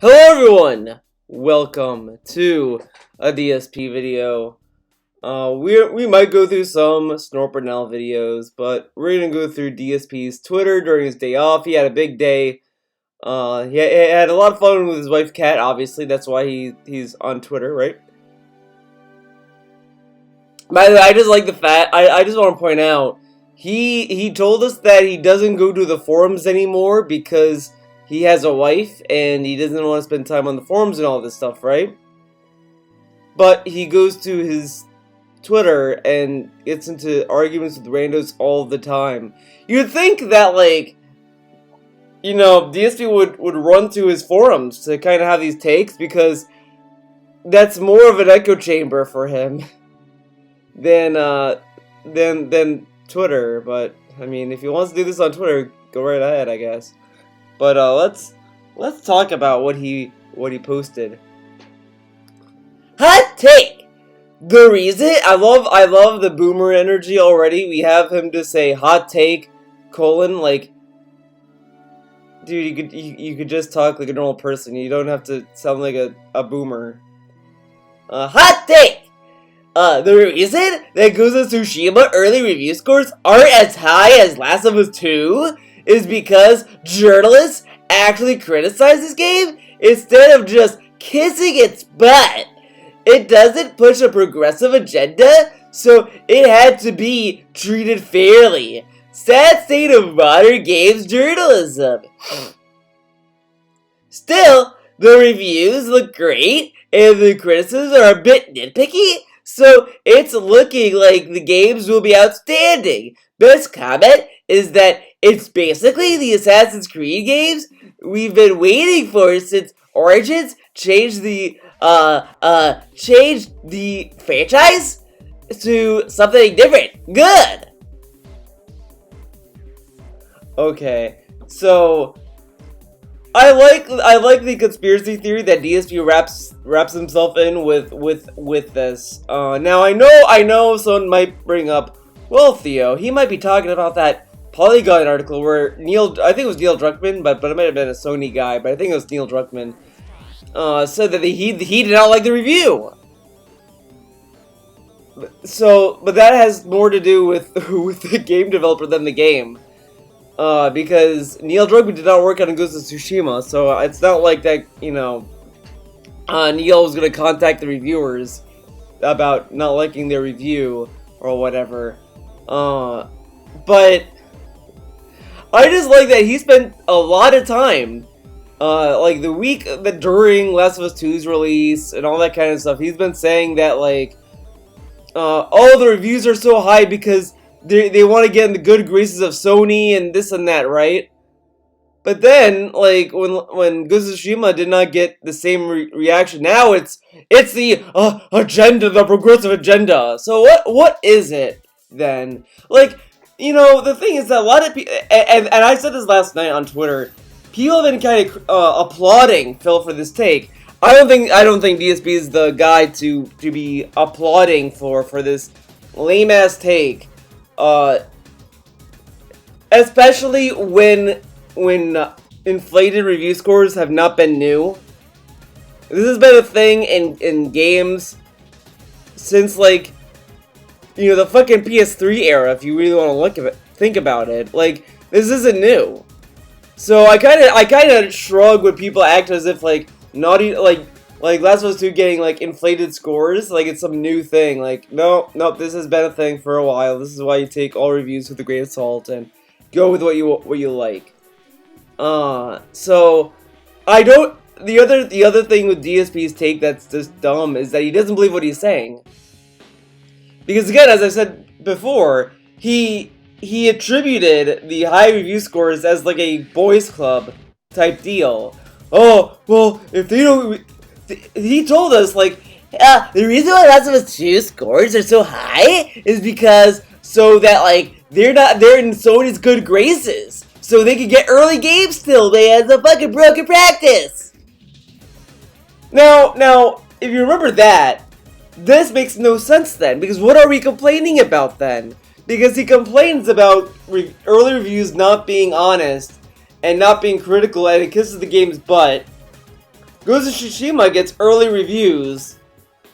Hello everyone! Welcome to a DSP video. We might go through some Snorpernell videos, but we're gonna go through DSP's Twitter during his day off. He had a big day. He had a lot of fun with his wife Kat, obviously. That's why he's on Twitter, right? By the way, I just like the fact, I just want to point out, he told us that he doesn't go to the forums anymore because he has a wife and he doesn't want to spend time on the forums and all this stuff, right? But he goes to his Twitter and gets into arguments with randos all the time. You'd think that, like, you know, DSP would run to his forums to kind of have these takes because that's more of an echo chamber for him than Twitter. But I mean, if he wants to do this on Twitter, go right ahead, I guess. But let's talk about what he posted. Hot take. The reason I love the boomer energy already. We have him to say hot take colon, like, dude, you could just talk like a normal person. You don't have to sound like a boomer. Hot take. The reason that Ghost of Tsushima early review scores aren't as high as Last of Us 2 is because journalists actually criticize this game instead of just kissing its butt. It doesn't push a progressive agenda, so it had to be treated fairly. Sad state of modern games journalism. Still, the reviews look great, and the criticisms are a bit nitpicky, so it's looking like the games will be outstanding. Best comment is that it's basically the Assassin's Creed games we've been waiting for since Origins changed the franchise to something different. Good. Okay, so I like the conspiracy theory that DSP wraps himself in with this. Now I know someone might bring up, well, Theo, he might be talking about that Polygon article where I think it was Neil Druckmann, but it might have been a Sony guy, but I think it was Neil Druckmann, said that he did not like the review. But that has more to do with the game developer than the game. Because Neil Druckmann did not work on Ghost of Tsushima, so it's not like that, you know, Neil was gonna contact the reviewers about not liking their review or whatever. But I just like that he spent a lot of time, like the week that during Last of Us 2's release and all that kind of stuff, he's been saying that, like, all the reviews are so high because they want to get in the good graces of Sony and this and that, right? But then, like, when Ghost of Tsushima did not get the same reaction, now it's the agenda, the progressive agenda. So what is it then? Like, you know, the thing is that a lot of people, and I said this last night on Twitter, people have been kind of applauding Phil for this take. I don't think DSP is the guy to be applauding for this lame ass take. Especially when inflated review scores have not been new. This has been a thing in games since, like, you know, the fucking PS3 era, if you really want to think about it. Like, this isn't new. So I kind of shrug when people act as if, like, naughty, like Last of Us 2 getting, like, inflated scores, like it's some new thing. Like, nope, this has been a thing for a while. This is why you take all reviews with a grain of salt and go with what you like. So I don't. The other thing with DSP's take that's just dumb is that he doesn't believe what he's saying. Because again, as I said before, he attributed the high review scores as like a boys club type deal. Oh, well, if they don't... He told us, like, the reason why Last of Us 2 scores are so high is because so that, like, they're in Sony's good graces. So they can get early games still, man. It's a fucking broken practice. Now, if you remember that, this makes no sense then. Because what are we complaining about then? Because he complains about early reviews not being honest and not being critical, and it kisses the game's butt. Ghost of Tsushima gets early reviews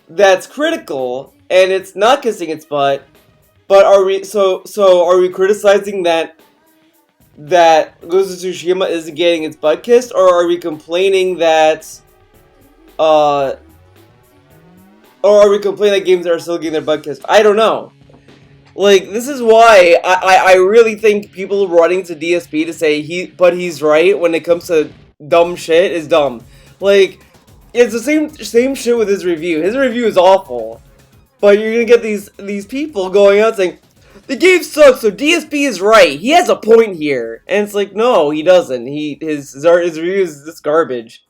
that's critical, and it's not kissing its butt. But are we are we criticizing that Ghost of Tsushima isn't getting its butt kissed, or are we complaining that or are we complaining that games are still getting their butt kissed? I don't know. Like, this is why I really think people running to DSP to say he's right when it comes to dumb shit is dumb. Like, it's the same shit with his review. His review is awful. But you're gonna get these people going out saying, the game sucks, so DSP is right. He has a point here. And it's like, no, he doesn't. His review is just garbage.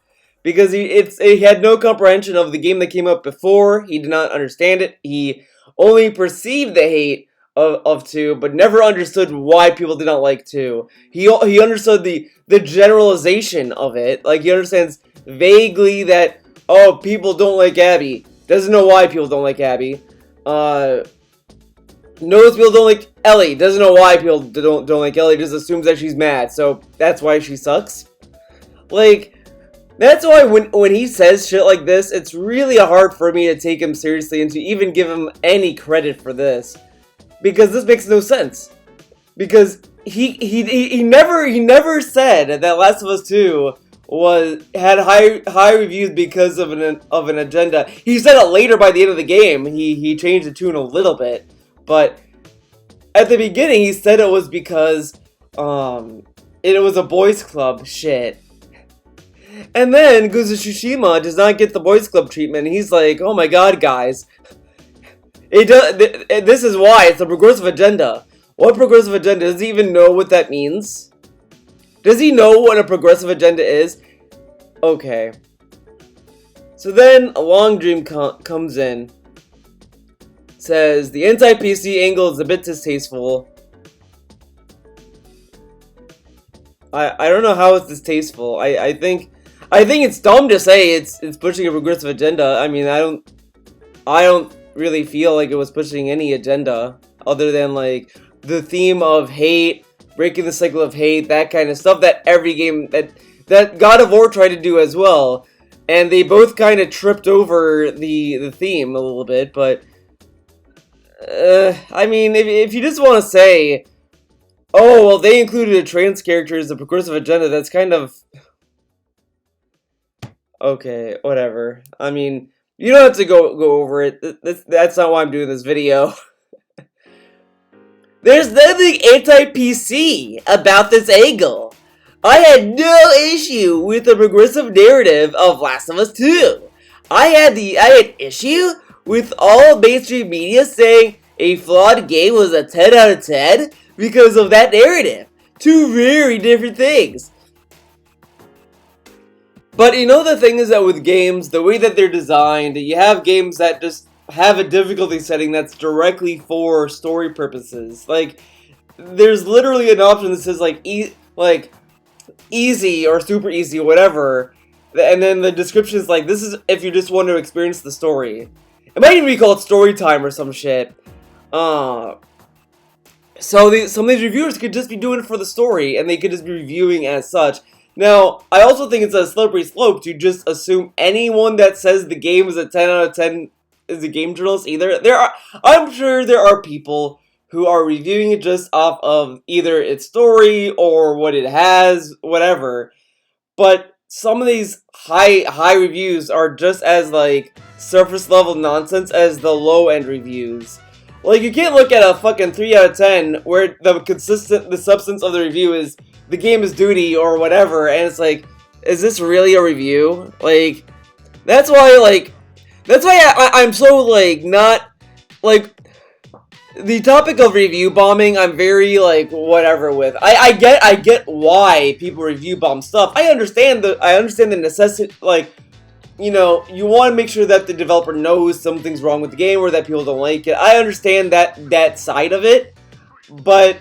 Because he had no comprehension of the game that came out before. He did not understand it. He only perceived the hate of 2, but never understood why people did not like 2. He understood the generalization of it. Like, he understands vaguely that, oh, people don't like Abby. Doesn't know why people don't like Abby. Knows people don't like Ellie. Doesn't know why people don't like Ellie. Just assumes that she's mad. So that's why she sucks. Like, that's why when he says shit like this, it's really hard for me to take him seriously and to even give him any credit for this. Because this makes no sense. Because he never said that Last of Us 2 had high reviews because of an agenda. He said it later by the end of the game. He changed the tune a little bit, but at the beginning he said it was because it was a boys club shit. And then Ghost of Tsushima does not get the boys club treatment. He's like, oh my god, guys, this is why it's a progressive agenda. What progressive agenda? Does he even know what that means? Does he know what a progressive agenda is? Okay. So then a long dream comes in. Says the anti-PC angle is a bit distasteful. I don't know how it's distasteful. I think it's dumb to say it's pushing a progressive agenda. I mean, I don't really feel like it was pushing any agenda other than like the theme of hate, breaking the cycle of hate, that kind of stuff that every game that God of War tried to do as well. And they both kind of tripped over the theme a little bit, but I mean, if you just want to say, oh, well, they included a trans character as a progressive agenda, that's kind of okay, whatever. I mean, you don't have to go over it. That's not why I'm doing this video. There's nothing anti-PC about this angle. I had no issue with the progressive narrative of Last of Us 2. I had issue with all mainstream media saying a flawed game was a 10 out of 10 because of that narrative. Two very different things. But you know, the thing is that with games, the way that they're designed, you have games that just have a difficulty setting that's directly for story purposes. Like, there's literally an option that says like easy or super easy, whatever, and then the description is like, this is if you just want to experience the story. It might even be called story time or some shit. So some of these reviewers could just be doing it for the story, and they could just be reviewing as such. Now, I also think it's a slippery slope to just assume anyone that says the game is a 10 out of 10 is a game journalist either. I'm sure there are people who are reviewing it just off of either its story or what it has, whatever. But some of these high reviews are just as like surface level nonsense as the low end reviews. Like, you can't look at a fucking 3 out of 10 where the substance of the review is the game is duty or whatever, and it's like, is this really a review? Like, that's why I'm so like not like the topic of review bombing. I'm very like whatever with. I get why people review bomb stuff. I understand the necessity, like, you know, you want to make sure that the developer knows something's wrong with the game or that people don't like it. I understand that side of it, but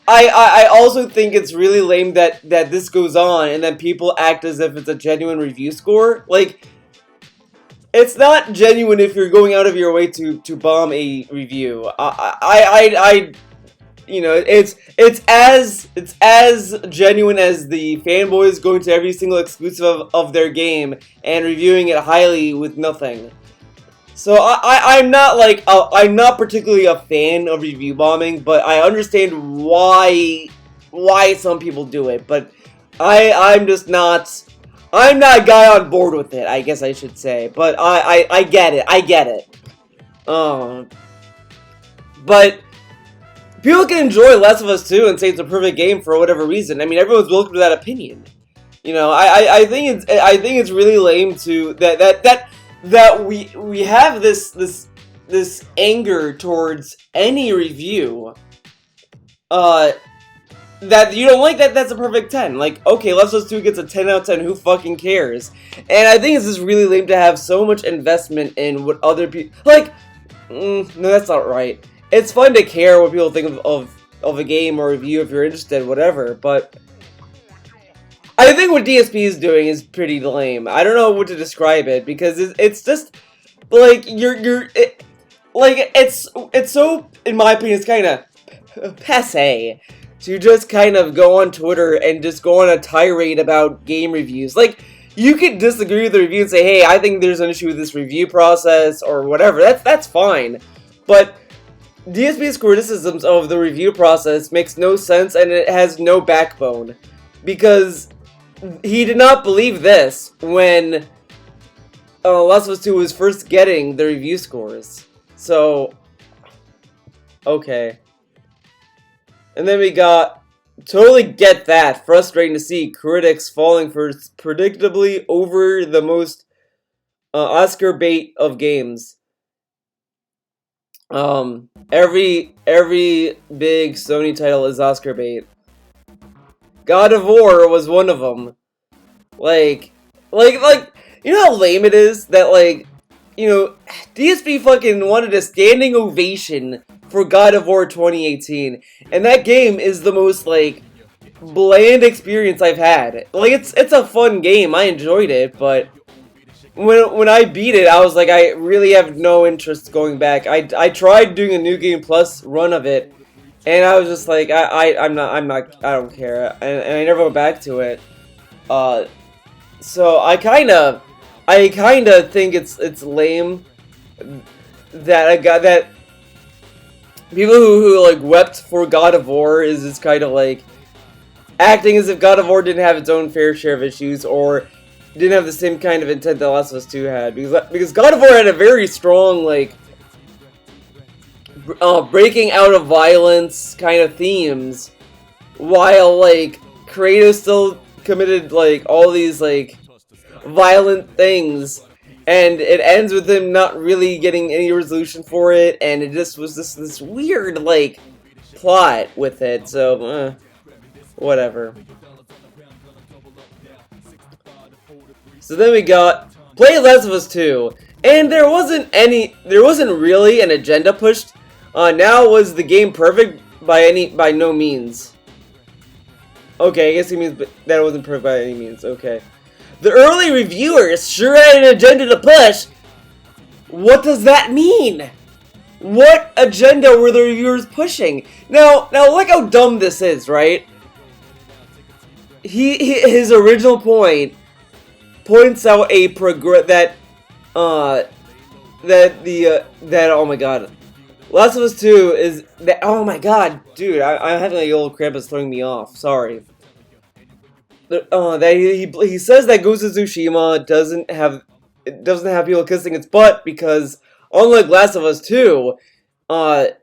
I also think it's really lame that this goes on and then people act as if it's a genuine review score. Like, it's not genuine if you're going out of your way to bomb a review. you know, it's as genuine as the fanboys going to every single exclusive of their game and reviewing it highly with nothing. So I'm not like I'm not particularly a fan of review bombing, but I understand why some people do it. But I'm just not. I'm not a guy on board with it, I guess I should say. But I get it. I get it. But people can enjoy Last of Us 2 and say it's a perfect game for whatever reason. I mean, everyone's welcome to that opinion. You know, I think it's really lame to that we have this anger towards any review. That you don't like that's a perfect 10. Like, okay, Last of Us 2 gets a 10 out of 10, who fucking cares? And I think it's just really lame to have so much investment in what other people... Like, no, that's not right. It's fun to care what people think of a game or review if you're interested, whatever, but... I think what DSP is doing is pretty lame. I don't know what to describe it, because it's just... Like, it's so, in my opinion, it's kind of passé to just kind of go on Twitter and just go on a tirade about game reviews. Like, you could disagree with the review and say, hey, I think there's an issue with this review process, or whatever. That's fine. But DSP's criticisms of the review process makes no sense, and it has no backbone. Because he did not believe this when Last of Us 2 was first getting the review scores. So, okay. And then we got, totally get that, frustrating to see critics falling for predictably over the most Oscar bait of games. Every big Sony title is Oscar bait. God of War was one of them. Like, you know how lame it is that, like, you know, DSP fucking wanted a standing ovation for God of War 2018, and that game is the most, like, bland experience I've had. Like, it's a fun game, I enjoyed it, but when I beat it, I was like, I really have no interest going back. I tried doing a New Game Plus run of it, and I was just like, I don't care, and I never went back to it. So I kinda think it's lame that people who like wept for God of War is just kind of like acting as if God of War didn't have its own fair share of issues or didn't have the same kind of intent that Last of Us 2 had, because God of War had a very strong like breaking out of violence kind of themes, while like Kratos still committed like all these like violent things, and it ends with him not really getting any resolution for it, and it just was this weird like plot with it. So whatever. So then we got play Last of Us 2, and there wasn't really an agenda pushed. Now was the game perfect by no means. Okay, I guess he means that it wasn't perfect by any means. Okay. The early reviewers sure had an agenda to push. What does that mean? What agenda were the reviewers pushing? Now look how dumb this is, right? His original point points out that oh my god, Last of Us 2 is that, oh my god, dude, I'm having like a little cramp that's throwing me off. Sorry. That he says that Ghost of Tsushima doesn't have people kissing its butt because unlike Last of Us 2, the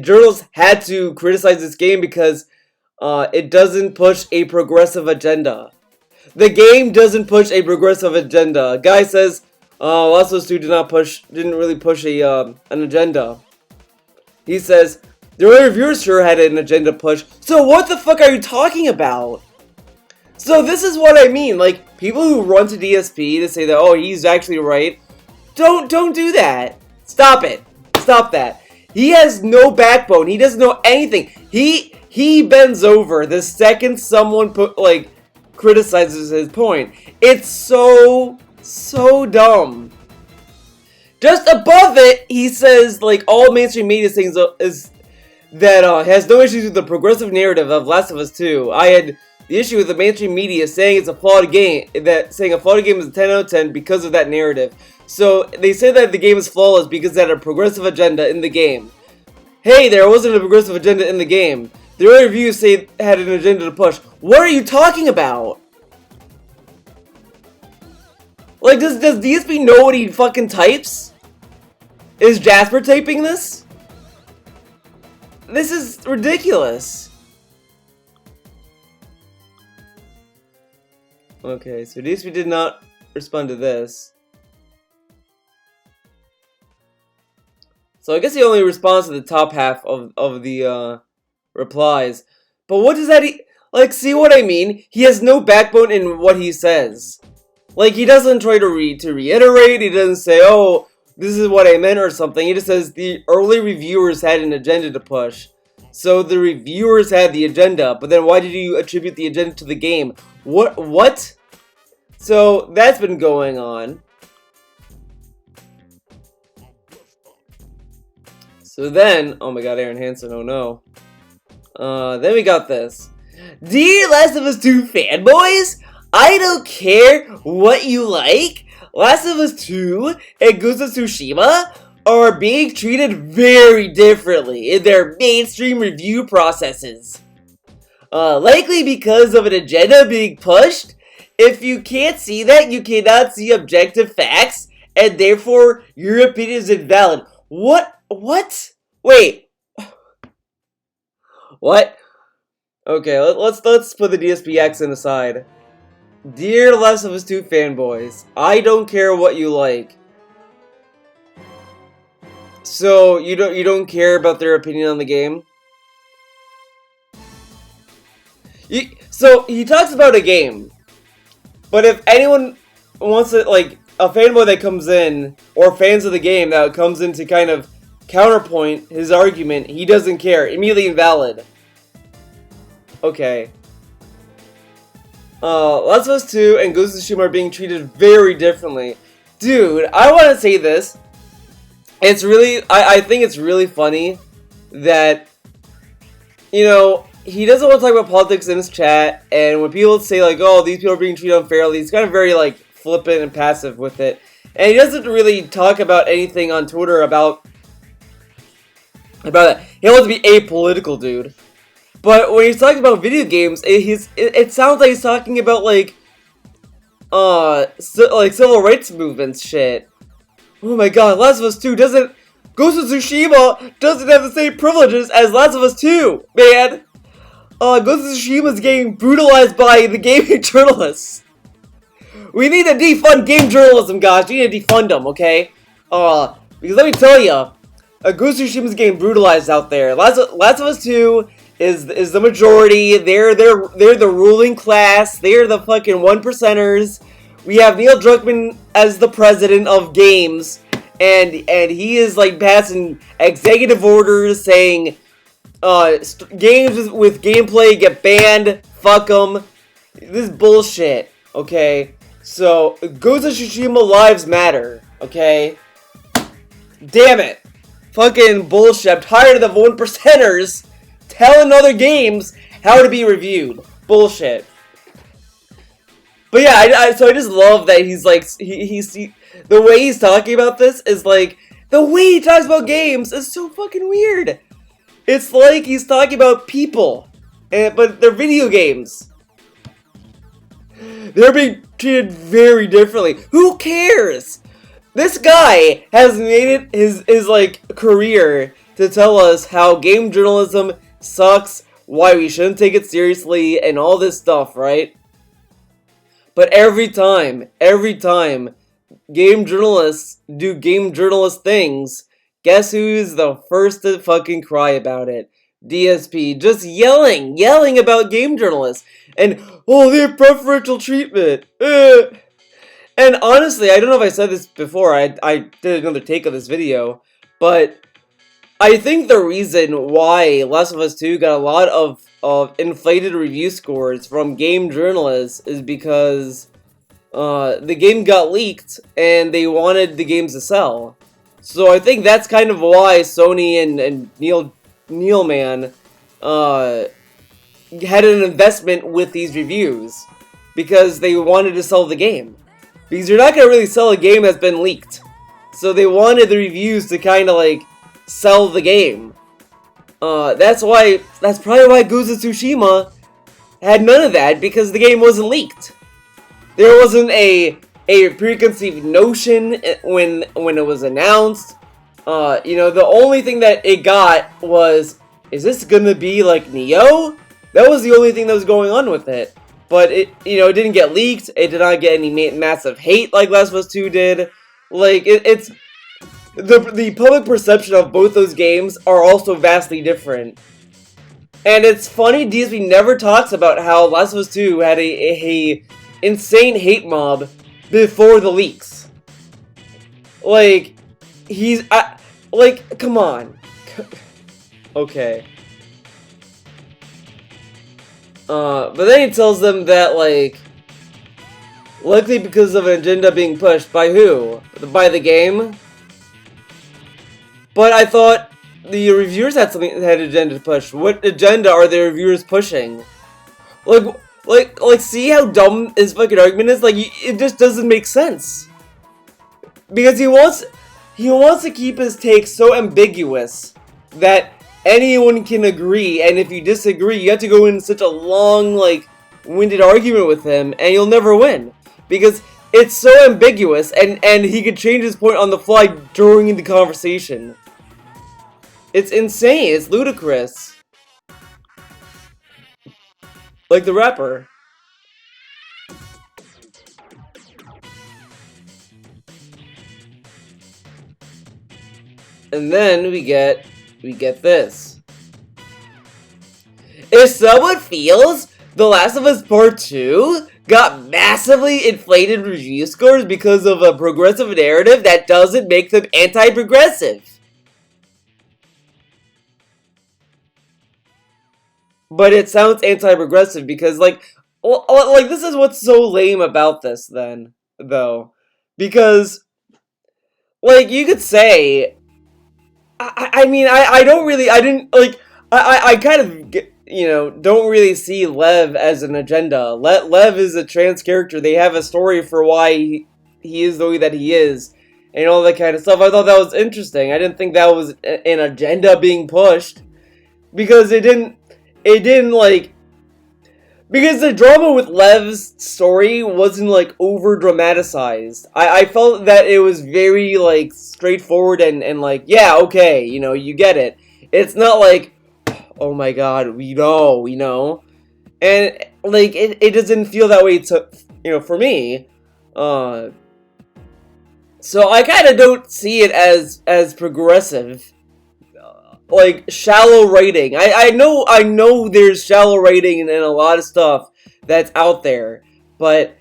journalists had to criticize this game because it doesn't push a progressive agenda. The game doesn't push a progressive agenda. Guy says Last of Us 2 didn't really push an agenda. He says the early reviewers sure had an agenda push. So what the fuck are you talking about? So this is what I mean. Like, people who run to DSP to say that, oh, he's actually right. Don't do that. Stop it. Stop that. He has no backbone. He doesn't know anything. He bends over the second someone criticizes his point. It's so dumb. Just above it, he says like all mainstream media things is that has no issues with the progressive narrative of Last of Us 2. I had the issue with the mainstream media saying it's a flawed game, saying a flawed game is a 10 out of 10 because of that narrative. So they say that the game is flawless because it had a progressive agenda in the game. Hey, there wasn't a progressive agenda in the game. The early reviews say it had an agenda to push. What are you talking about? Like, does DSP know what he fucking types? Is Jasper typing this? This is ridiculous. Okay, so DSP did not respond to this. So I guess he only responds to the top half of the replies. But what does that like, see what I mean? He has no backbone in what he says. Like, he doesn't try to reiterate, he doesn't say, oh, this is what I meant or something. He just says the early reviewers had an agenda to push. So the reviewers had the agenda, but then why did you attribute the agenda to the game? What? So that's been going on. So then, oh my god, Aaron Hansen, oh no. Then we got this. Dear Last of Us 2 fanboys, I don't care what you like. Last of Us 2 and Ghost of Tsushima are being treated very differently in their mainstream review processes. Likely because of an agenda being pushed. If you can't see that, you cannot see objective facts, and therefore your opinion is invalid. What? Wait. What? Okay, let's put the DSP accent aside. Dear Last of Us 2 fanboys, I don't care what you like. So you don't care about their opinion on the game? So he talks about a game, but if anyone wants to, like, a fanboy that comes in, or fans of the game that comes in to kind of counterpoint his argument, he doesn't care. Immediately invalid. Okay. Last of Us 2 and Ghost of Tsushima are being treated very differently. Dude, I want to say this. It's really, I think it's really funny that, you know, he doesn't want to talk about politics in his chat, and when people say, like, oh, these people are being treated unfairly, he's kind of very, like, flippant and passive with it. And he doesn't really talk about anything on Twitter about that. He wants to be apolitical, dude. But when he's talking about video games, it sounds like he's talking about, like, like civil rights movements shit. Oh my god, Last of Us 2 doesn't... Ghost of Tsushima doesn't have the same privileges as Last of Us 2, man! Ghost of Tsushima is getting brutalized by the gaming journalists. We need to defund game journalism, guys. We need to defund them, okay? Because let me tell you, Ghost of Tsushima is getting brutalized out there. Last of Us 2 is the majority. They're the ruling class. They're the fucking 1%ers. We have Neil Druckmann as the president of games, and he is, like, passing executive orders saying games with gameplay get banned. Fuck them. This is bullshit. Okay, so Ghost of Tsushima lives matter. Okay, damn it, fucking bullshit. I'm tired of the 1%ers telling other games how to be reviewed. Bullshit. But yeah, so I just love that he's like, the way he's talking about this is like, the way he talks about games is so fucking weird. It's like he's talking about people, but they're video games. They're being treated very differently. Who cares? This guy has made it his like career to tell us how game journalism sucks, why we shouldn't take it seriously, and all this stuff, right? But every time game journalists do game journalist things, guess who's the first to fucking cry about it? DSP, just yelling about game journalists, and, oh, they have preferential treatment. And honestly, I don't know if I said this before, I did another take of this video, but I think the reason why Last of Us 2 got a lot of inflated review scores from game journalists is because the game got leaked and they wanted the games to sell. So I think that's kind of why Sony and Neil Neilman had an investment with these reviews because they wanted to sell the game. Because you're not going to really sell a game that's been leaked. So they wanted the reviews to kind of like sell the game. That's probably why Ghost of Tsushima had none of that, because the game wasn't leaked. There wasn't a preconceived notion when it was announced. The only thing that it got was, is this gonna be like Neo? That was the only thing that was going on with it. But it didn't get leaked. It did not get any massive hate like Last of Us 2 did. Like, it's the public perception of both those games are also vastly different. And it's funny, DSP never talks about how Last of Us 2 had a insane hate mob before the leaks. Like, come on. Okay. But then he tells them that, like, likely because of an agenda being pushed. By who? By the game? But I thought the reviewers had something, had an agenda to push. What agenda are the reviewers pushing? Like, see how dumb his fucking argument is? Like, it just doesn't make sense. Because he wants to keep his take so ambiguous that anyone can agree, and if you disagree, you have to go in such a long, like, winded argument with him, and you'll never win. Because it's so ambiguous, and he could change his point on the fly during the conversation. It's insane, it's ludicrous. Like the rapper. And then we get this. If someone feels The Last of Us Part 2 got massively inflated review scores because of a progressive narrative, that doesn't make them anti-progressive. But it sounds anti-progressive because, like, this is what's so lame about this, then, though. Because, like, you could say, I kind of, don't really see Lev as an agenda. Lev is a trans character. They have a story for why he is the way that he is, and all that kind of stuff. I thought that was interesting. I didn't think that was an agenda being pushed, because it didn't, like, because the drama with Lev's story wasn't, like, over-dramatized. I felt that it was very, like, straightforward and like, yeah, okay, you get it. It's not like, oh my god, we know. And, like, it doesn't feel that way for me. So I kind of don't see it as progressive. Like, shallow writing. I know there's shallow writing and a lot of stuff that's out there, but,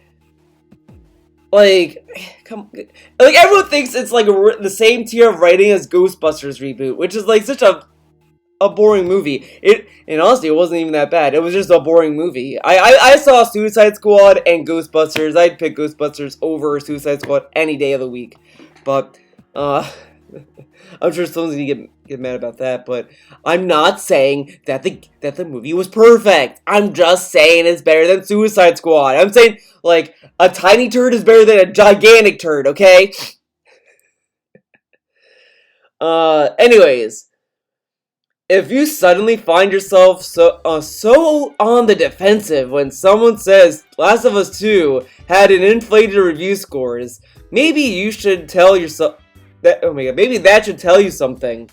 like, everyone thinks it's like the same tier of writing as Ghostbusters reboot, which is like such a boring movie. And honestly, it wasn't even that bad. It was just a boring movie. I saw Suicide Squad and Ghostbusters. I'd pick Ghostbusters over Suicide Squad any day of the week, but I'm sure someone's gonna get mad about that, but I'm not saying that the movie was perfect. I'm just saying it's better than Suicide Squad. I'm saying, like, a tiny turd is better than a gigantic turd, okay? Anyways, if you suddenly find yourself so on the defensive when someone says Last of Us 2 had an inflated review scores, maybe you should tell yourself that, oh my god, maybe that should tell you something.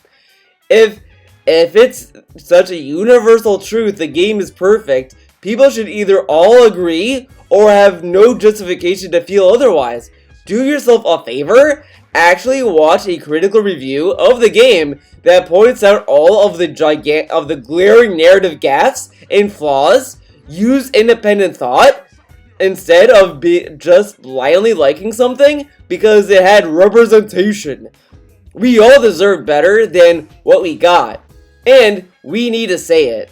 If it's such a universal truth the game is perfect, people should either all agree or have no justification to feel otherwise. Do yourself a favor, actually watch a critical review of the game that points out all of the glaring narrative gaffes and flaws. Use independent thought instead of just blindly liking something because it had representation. We all deserve better than what we got, and we need to say it.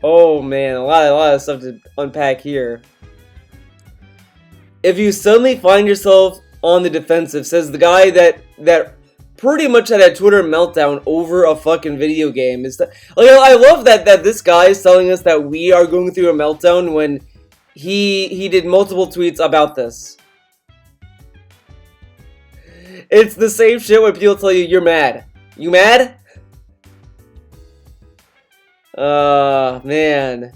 Oh man, a lot of stuff to unpack here. If you suddenly find yourself on the defensive, says the guy that pretty much had a Twitter meltdown over a fucking video game. Is that, like, I love that this guy is telling us that we are going through a meltdown when he did multiple tweets about this. It's the same shit when people tell you you're mad. You mad? Man.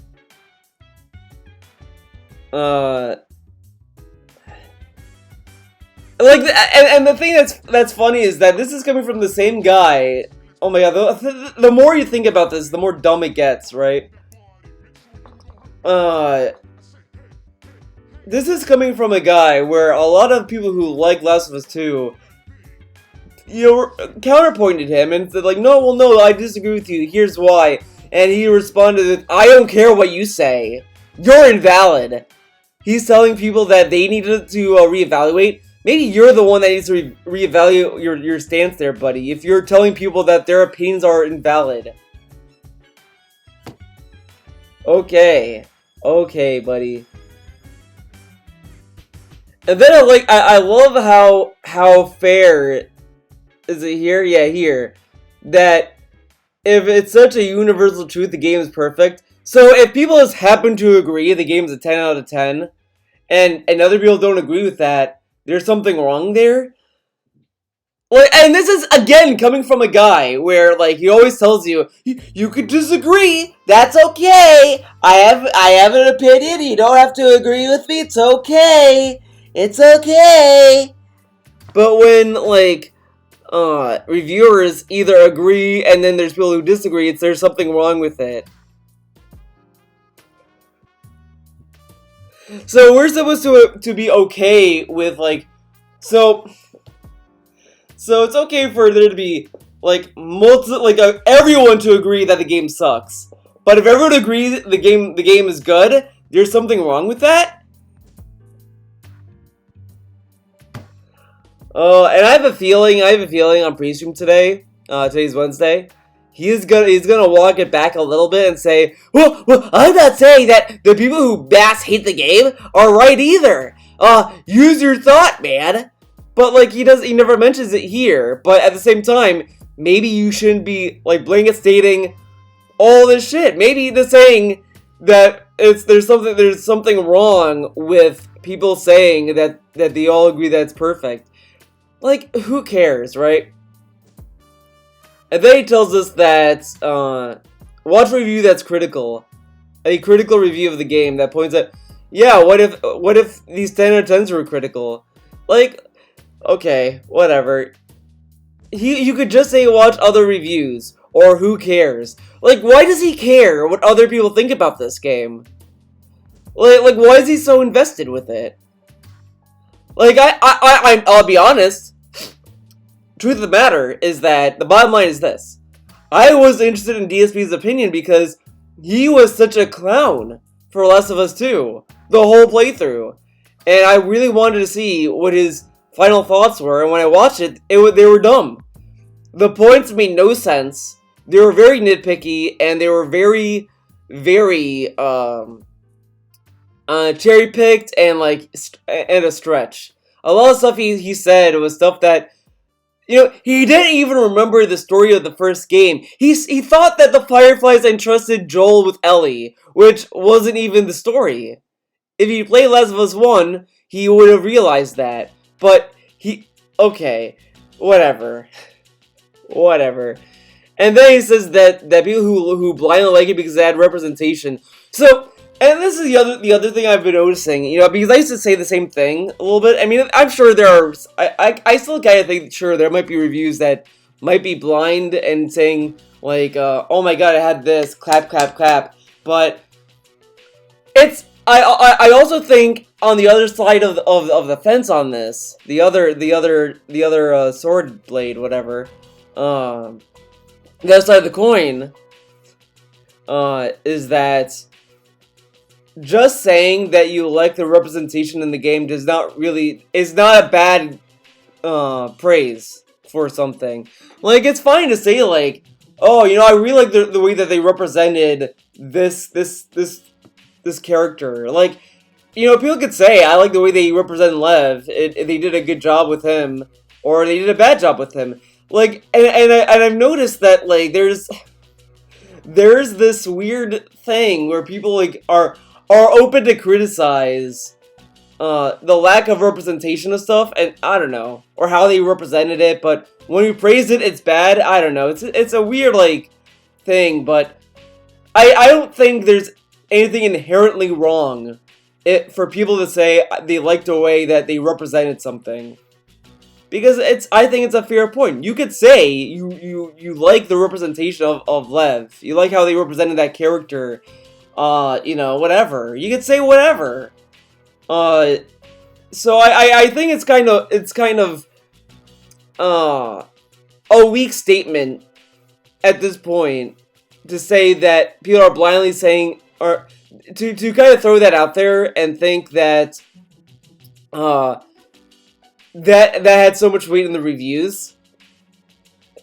Like, and the thing that's funny is that this is coming from the same guy. Oh my god, the more you think about this, the more dumb it gets, right? This is coming from a guy where a lot of people who like Last of Us 2, you know, counterpointed him and said like, no, well, no, I disagree with you, here's why. And he responded with, I don't care what you say. You're invalid. He's telling people that they needed to reevaluate. Maybe you're the one that needs to reevaluate your stance there, buddy, if you're telling people that their opinions are invalid. Okay. Okay, buddy. And then I love how fair is it here? Yeah, here. That if it's such a universal truth, the game is perfect. So if people just happen to agree the game's a 10 out of 10, and other people don't agree with that, there's something wrong there. Like, and this is again coming from a guy where like he always tells you you could disagree. That's okay. I have an opinion. You don't have to agree with me. It's okay. It's okay. But when like reviewers either agree and then there's people who disagree, there's something wrong with it. So we're supposed to be okay with like so it's okay for there to be like everyone to agree that the game sucks. But if everyone agrees the game is good, there's something wrong with that? And I have a feeling on pre-stream today, today's Wednesday, he's gonna walk it back a little bit and say, well, I'm not saying that the people who hate the game are right either. Use your thought, man. But like he never mentions it here. But at the same time, maybe you shouldn't be like blanket stating all this shit. Maybe the saying that there's something wrong with people saying that they all agree that it's perfect. Like, who cares, right? And then he tells us that, watch a review that's critical. A critical review of the game that points out, yeah, what if these 10 out of 10s were critical? Like, okay, whatever. You could just say watch other reviews, or who cares? Like, why does he care what other people think about this game? Like why is he so invested with it? Like, I'll be honest. Truth of the matter is that the bottom line is this. I was interested in DSP's opinion because he was such a clown for Last of Us 2, the whole playthrough. And I really wanted to see what his final thoughts were, and when I watched it, they were dumb. The points made no sense. They were very nitpicky, and they were very, very, cherry-picked and, and a stretch. A lot of stuff he said was stuff that, you know, he didn't even remember the story of the first game. He thought that the Fireflies entrusted Joel with Ellie, which wasn't even the story. If he played Last of Us 1, he would have realized that. But okay, whatever. Whatever. And then he says that people who blindly like it because they had representation. So, and this is the other thing I've been noticing, you know, because I used to say the same thing a little bit. I mean, I'm sure there are, I still kind of think, sure, there might be reviews that might be blind and saying, like, oh my god, I had this, clap, clap, clap. But it's, I also think on the other side of the fence on this, the other sword blade, whatever, the other side of the coin, is that just saying that you like the representation in the game is not a bad praise for something. Like, it's fine to say, like, oh, you know, I really like the way that they represented this character. Like, you know, people could say, I like the way they represented Lev. They did a good job with him, or they did a bad job with him. Like, and I've noticed that, like, there's this weird thing where people, like, are open to criticize the lack of representation of stuff, and I don't know, or how they represented it, but when we praise it, it's bad. I don't know. It's a weird, like, thing, but I don't think there's anything inherently wrong for people to say they liked the way that they represented something. Because I think it's a fair point. You could say you like the representation of Lev. You like how they represented that character. You know, whatever. You could say whatever. So I think it's kind of a weak statement at this point to say that people are blindly saying, or to kind of throw that out there and think that that had so much weight in the reviews.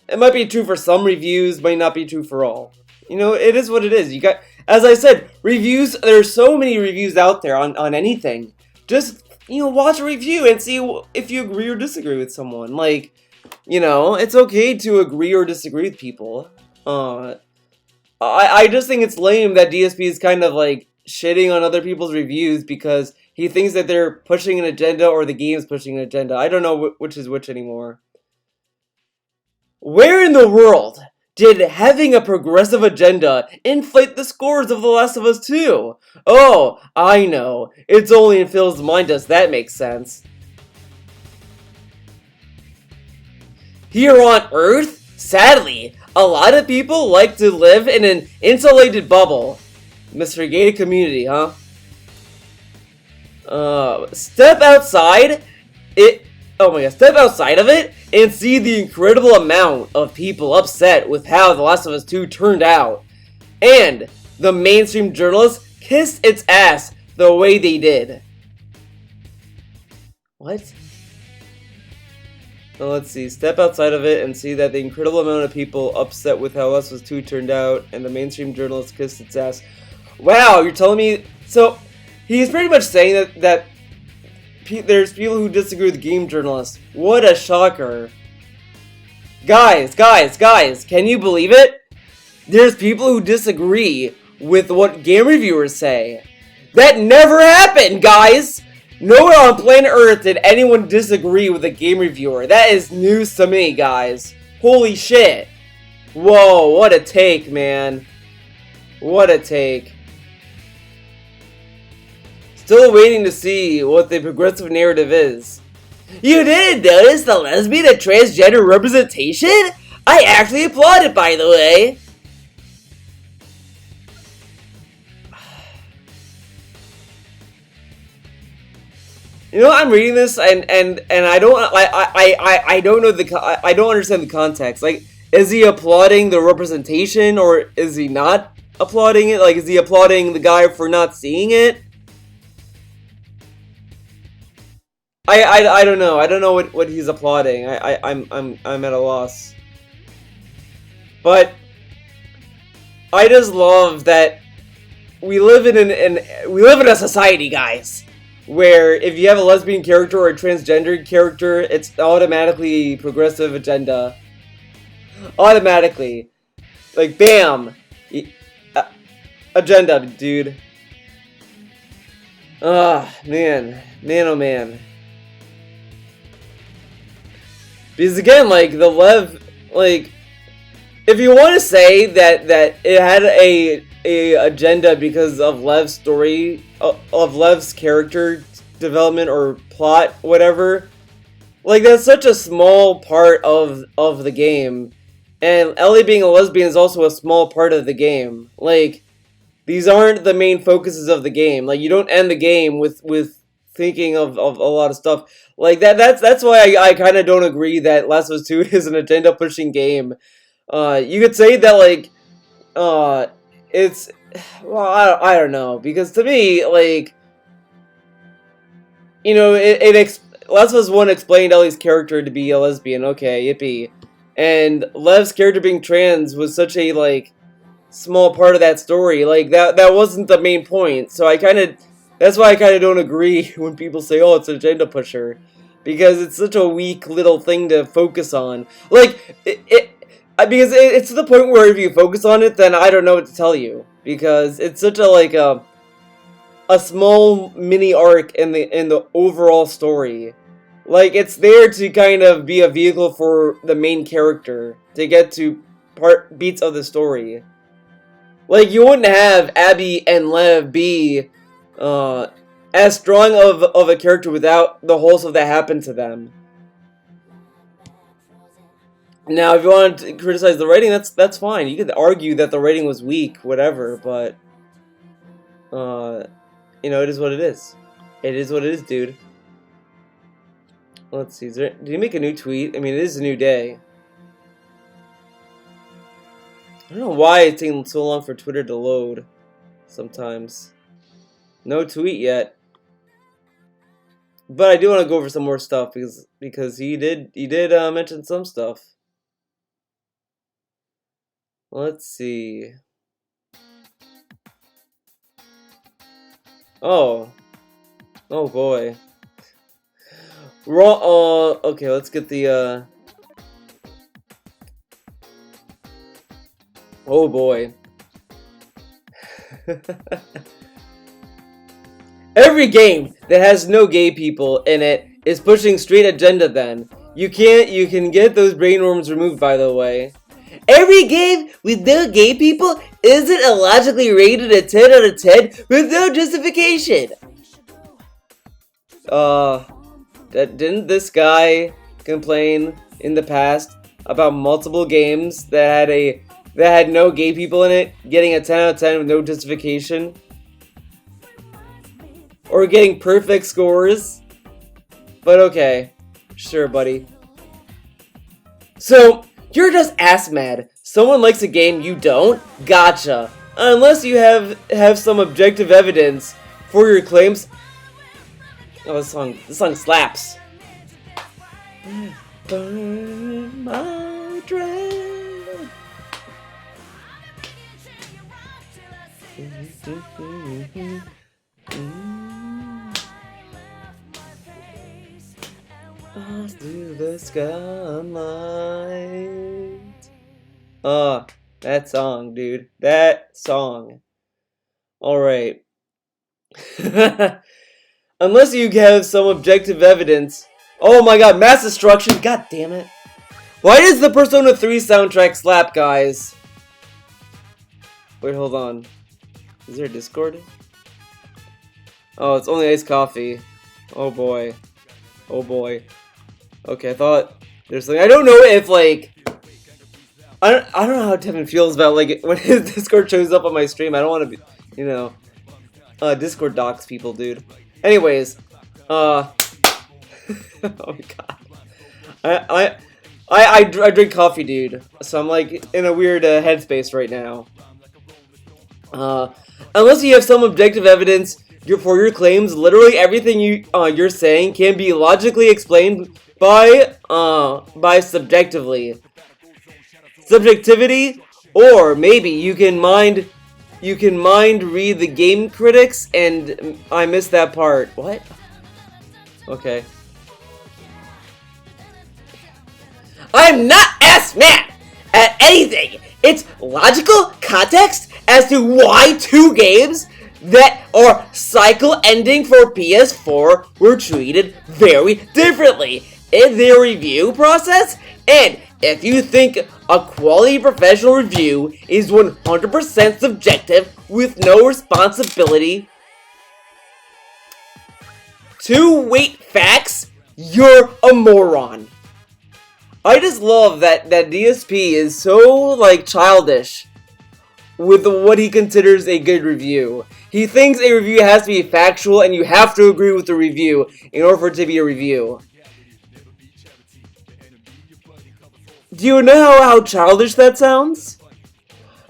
It might be true for some reviews, might not be true for all. You know, it is what it is. You got, as I said, reviews. There's so many reviews out there on anything. Just, you know, watch a review and see if you agree or disagree with someone. Like, you know, it's okay to agree or disagree with people. I just think it's lame that DSP is kind of like shitting on other people's reviews because he thinks that they're pushing an agenda or the game's pushing an agenda. I don't know which is which anymore. Where in the world did having a progressive agenda inflate the scores of The Last of Us 2? Oh, I know. It's only in Phil's mind does that make sense. Here on Earth, sadly, a lot of people like to live in an insulated bubble. Mr. Gated community, huh? Step outside step outside of it and see the incredible amount of people upset with how The Last of Us 2 turned out. And the mainstream journalists kissed its ass the way they did. What? Well, let's see. Step outside of it and see that the incredible amount of people upset with how Last of Us 2 turned out and the mainstream journalists kissed its ass. Wow, you're telling me... So, he's pretty much saying that there's people who disagree with game journalists. What a shocker. Guys, can you believe it? There's people who disagree with what game reviewers say. That never happened, guys! Nowhere on planet Earth did anyone disagree with a game reviewer. That is news to me, guys. Holy shit. Whoa, what a take, man. What a take. Still waiting to see what the progressive narrative is. You didn't notice the lesbian and transgender representation? I actually applauded, by the way. You know, I'm reading this and I don't know I don't understand the context. Like, is he applauding the representation or is he not applauding it? Like, is he applauding the guy for not seeing it? I don't know. I don't know what he's applauding. I'm at a loss. But I just love that we live in a society, guys, where if you have a lesbian character or a transgender character, it's automatically progressive agenda. Automatically. Like, bam. Agenda, dude. Ah, man. Man, oh man. Because again, like, the Lev, like, if you want to say that it had a agenda because of Lev's story, of Lev's character development or plot, whatever, like, that's such a small part of the game. And Ellie being a lesbian is also a small part of the game. Like, these aren't the main focuses of the game. Like, you don't end the game with thinking of a lot of stuff. Like, that's why I kind of don't agree that Last of Us 2 is an agenda-pushing game. You could say that, like, it's... Well, I don't know. Because to me, like... You know, Last of Us 1 explained Ellie's character to be a lesbian. Okay, yippee. And Lev's character being trans was such a, like, small part of that story. Like, that wasn't the main point. So I kind of... That's why I kind of don't agree when people say, oh, it's an agenda pusher. because it's such a weak little thing to focus on. Like because it's to the point where if you focus on it, then I don't know what to tell you, because it's such a like a small mini arc in the overall story. Like, it's there to kind of be a vehicle for the main character to get to beats of the story. Like, you wouldn't have Abby and Lev be as strong of a character without the whole stuff that happened to them. Now, if you want to criticize the writing, that's fine. You could argue that the writing was weak, whatever, but you know, it is what it is. It is what it is, dude. Let's see. Did he make a new tweet? I mean, it is a new day. I don't know why it's taking so long for Twitter to load sometimes. No tweet yet. But I do want to go over some more stuff because he did mention some stuff. Let's see. Oh boy. Okay, let's get the oh boy. Every game that has no gay people in it is pushing straight agenda then. You can get those brain worms removed, by the way. Every game with no gay people isn't illogically rated a 10 out of 10 with no justification. Didn't this guy complain in the past about multiple games that had no gay people in it getting a 10 out of 10 with no justification? Or getting perfect scores? But okay. Sure, buddy. So, you're just ass mad. Someone likes a game, you don't? Gotcha. Unless you have some objective evidence for your claims. Oh, this song slaps. Burn my dread. Off to the skylight. That song, dude. That song. Alright. Unless you have some objective evidence. Oh my god, mass destruction. God damn it. Why does the Persona 3 soundtrack slap, guys? Wait, hold on. Is there a Discord? Oh, it's only iced coffee. Oh boy. Oh boy. Okay, I thought there's something. I don't know if, like, I don't know how Tevin feels about, like, when his Discord shows up on my stream. I don't want to be, you know, Discord docs people, dude. Anyways, oh my god. I drink coffee, dude. So I'm, like, in a weird headspace right now. Unless you have some objective evidence for your claims, literally everything you're saying can be logically explained by subjectivity, or maybe you can mind read the game critics, and I missed that part. What? Okay. I'm not ass mad at anything. It's logical context as to why two games that are cycle ending for PS4 were treated very differently in their review process. And if you think a quality professional review is 100% subjective with no responsibility to weight facts, you're a moron. I just love that DSP is so, like, childish with what he considers a good review. He thinks a review has to be factual and you have to agree with the review in order for it to be a review. Do you know how childish that sounds?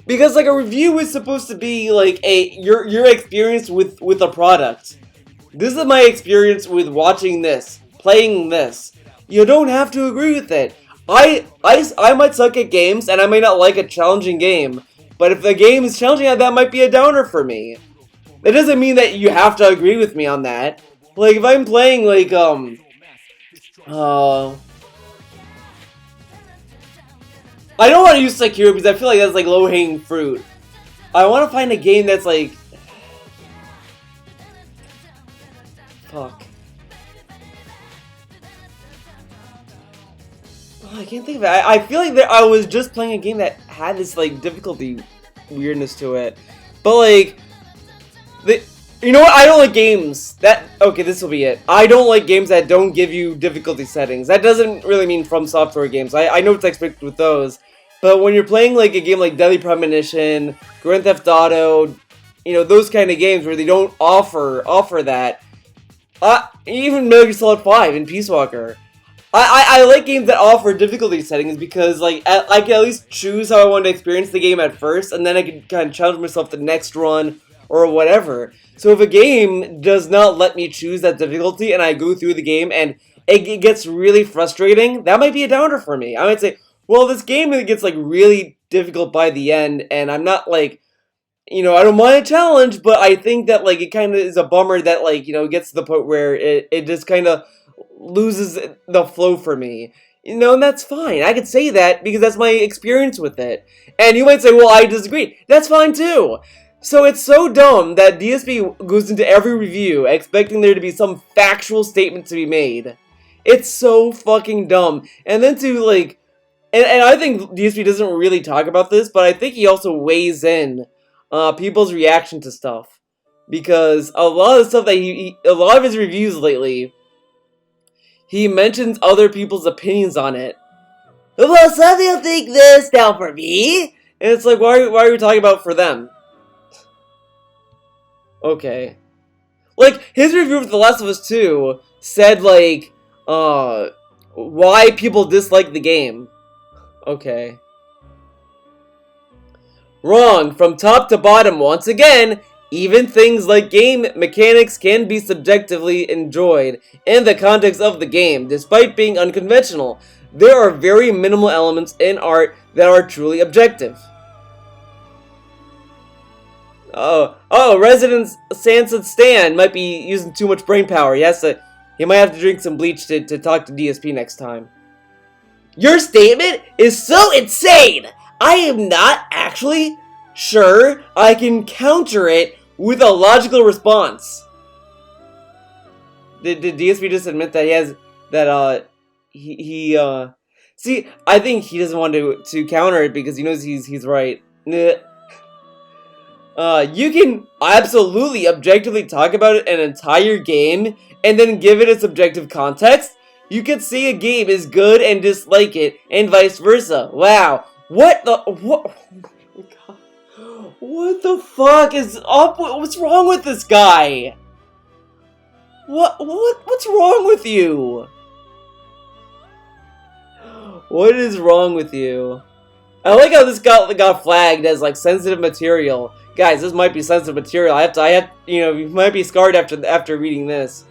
Because, like, a review is supposed to be like your experience with a product. This is my experience with watching this, playing this. You don't have to agree with it. I might suck at games and I may not like a challenging game, but if the game is challenging, that might be a downer for me. That doesn't mean that you have to agree with me on that. Like, if I'm playing, like, Uh, I don't want to use Sekiro because I feel like that's like low-hanging fruit. I want to find a game that's like... Fuck. Oh, I can't think of it. I feel like that I was just playing a game that had this like difficulty weirdness to it. But like... You know what? I don't like games that... Okay, this will be it. I don't like games that don't give you difficulty settings. That doesn't really mean From Software games. I know what to expect with those. But when you're playing like a game like Deadly Premonition, Grand Theft Auto, you know, those kind of games where they don't offer that. Even Metal Gear Solid 5 and Peace Walker. I like games that offer difficulty settings because like I can at least choose how I want to experience the game at first, and then I can kind of challenge myself the next run or whatever. So if a game does not let me choose that difficulty and I go through the game and it gets really frustrating, that might be a downer for me. I might say, well, this game gets like really difficult by the end, and I'm not like, you know, I don't mind a challenge, but I think that like it kind of is a bummer that like, you know, it gets to the point where it just kind of loses the flow for me. You know, and that's fine. I could say that because that's my experience with it. And you might say, well, I disagree. That's fine too. So it's so dumb that DSP goes into every review expecting there to be some factual statement to be made. It's so fucking dumb. And then to like, and I think DSP doesn't really talk about this, but I think he also weighs in people's reaction to stuff. Because a lot of the stuff that a lot of his reviews lately, he mentions other people's opinions on it. Well, some people think this, now for me. And it's like, why are we talking about for them? Okay. Like, his review of The Last of Us 2 said, like, why people dislike the game. Okay. Wrong. From top to bottom, once again, even things like game mechanics can be subjectively enjoyed in the context of the game, despite being unconventional. There are very minimal elements in art that are truly objective. Resident Sansa Stan might be using too much brain power. He might have to drink some bleach to talk to DSP next time. Your statement is so insane! I am not actually sure I can counter it with a logical response. Did DSP just admit that he has that see, I think he doesn't want to counter it because he knows he's right. You can absolutely objectively talk about an entire game and then give it a subjective context. You could say a game is good and dislike it, and vice versa. Wow. What the... What... Oh my God. What the fuck is up? What's wrong with this guy? What's wrong with you? What is wrong with you? I like how this got flagged as like sensitive material. Guys, this might be sensitive material. I have, you know, you might be scarred after reading this.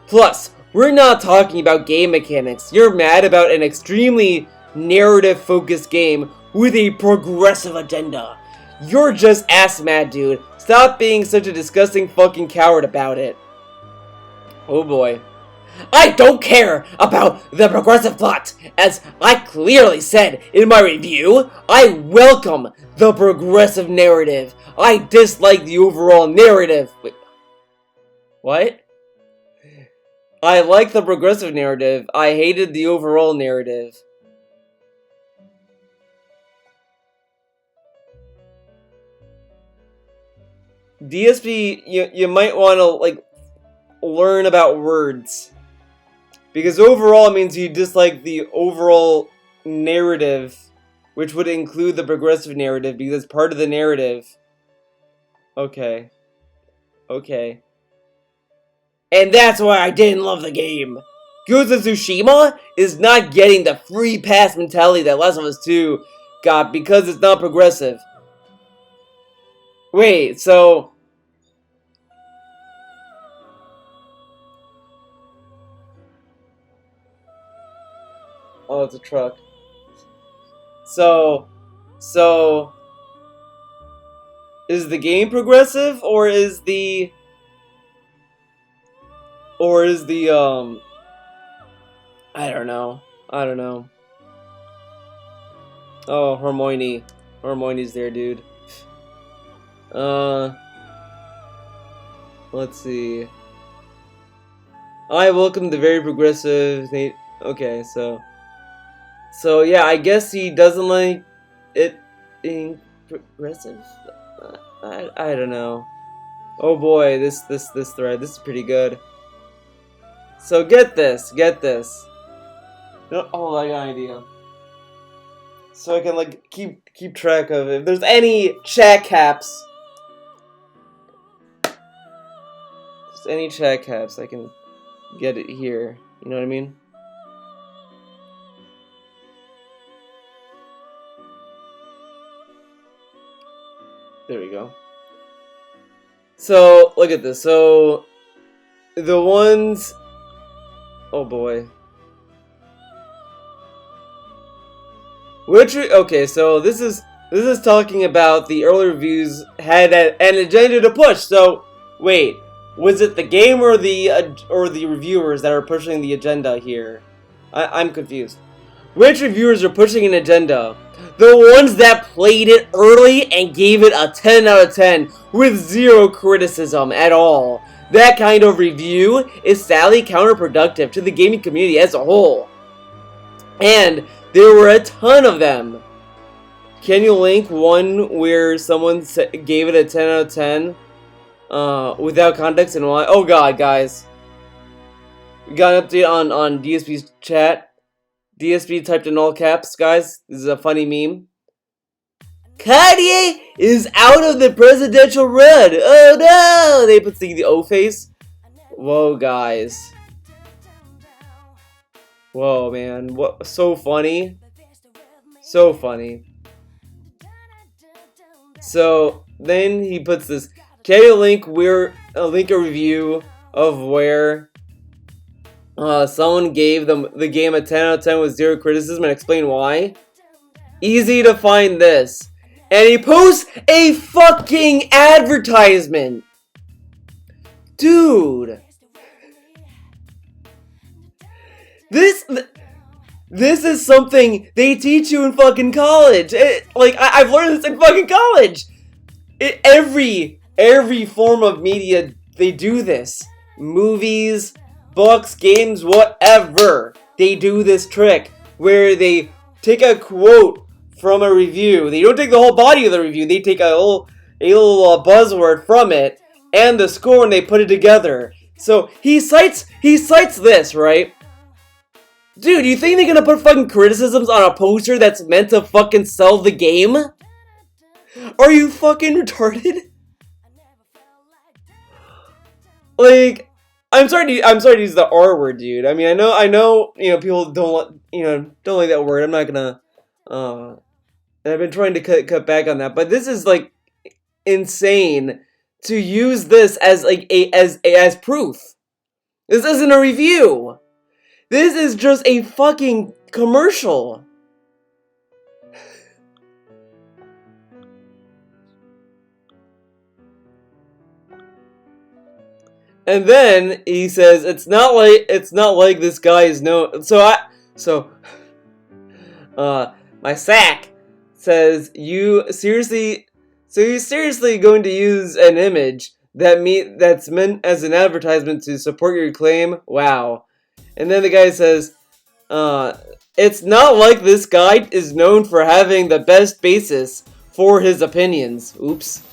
Plus, we're not talking about game mechanics. You're mad about an extremely narrative-focused game with a progressive agenda. You're just ass mad, dude. Stop being such a disgusting fucking coward about it. Oh boy. I don't care about the progressive plot. As I clearly said in my review, I welcome the progressive narrative. I dislike the overall narrative. Wait. What? I like the progressive narrative. I hated the overall narrative. DSP, you might want to like learn about words. Because overall means you dislike the overall narrative, which would include the progressive narrative because it's part of the narrative. Okay. Okay. And that's why I didn't love the game. Ghost of Tsushima is not getting the free pass mentality that Last of Us 2 got because it's not progressive. Wait, so... Oh, it's a truck. So... Is the game progressive, or is the... I don't know. I don't know. Oh, Hermione. Hermione's there, dude. Let's see. I welcome the very progressive Nate. Okay, so yeah, I guess he doesn't like it being progressive. I don't know. Oh boy, this thread, this is pretty good. So get this. Oh, I got an idea. So I can like keep track of if there's any chat caps. If there's any chat caps, I can get it here. You know what I mean? There we go. So look at this. So the ones. Oh boy. Okay, so this is talking about the early reviews had an agenda to push. So wait, was it the game or the reviewers that are pushing the agenda here? I'm confused. Which reviewers are pushing an agenda? The ones that played it early and gave it a 10 out of 10 with zero criticism at all. That kind of review is sadly counterproductive to the gaming community as a whole. And there were a ton of them. Can you link one where someone gave it a 10 out of 10 without context and why? Oh god, guys. We got an update on DSP's chat. DSP typed in all caps, guys. This is a funny meme. Kanye is out of the presidential run. Oh no! They put the O face. Whoa, guys. Whoa, man. What? So funny. So funny. So then he puts this. Can you link a review of where someone gave the game a 10 out of 10 with zero criticism and explain why? Easy to find this. And he posts a fucking advertisement. Dude. This is something they teach you in fucking college. I've learned this in fucking college. Every form of media, they do this. Movies, books, games, whatever. They do this trick where they take a quote from a review. They don't take the whole body of the review. They take a little buzzword from it and the score and they put it together. So he cites this, right? Dude, you think they're gonna put fucking criticisms on a poster that's meant to fucking sell the game? Are you fucking retarded? Like, I'm sorry to use the R word, dude. I mean, I know, people don't like that word. I'm not gonna, I've been trying to cut back on that, but this is like insane to use this as like as proof. This isn't a review. This is just a fucking commercial. And then he says it's not like this guy is known. My sack says you're seriously going to use an image that's meant as an advertisement to support your claim? Wow. And then the guy says, it's not like this guy is known for having the best basis for his opinions. Oops.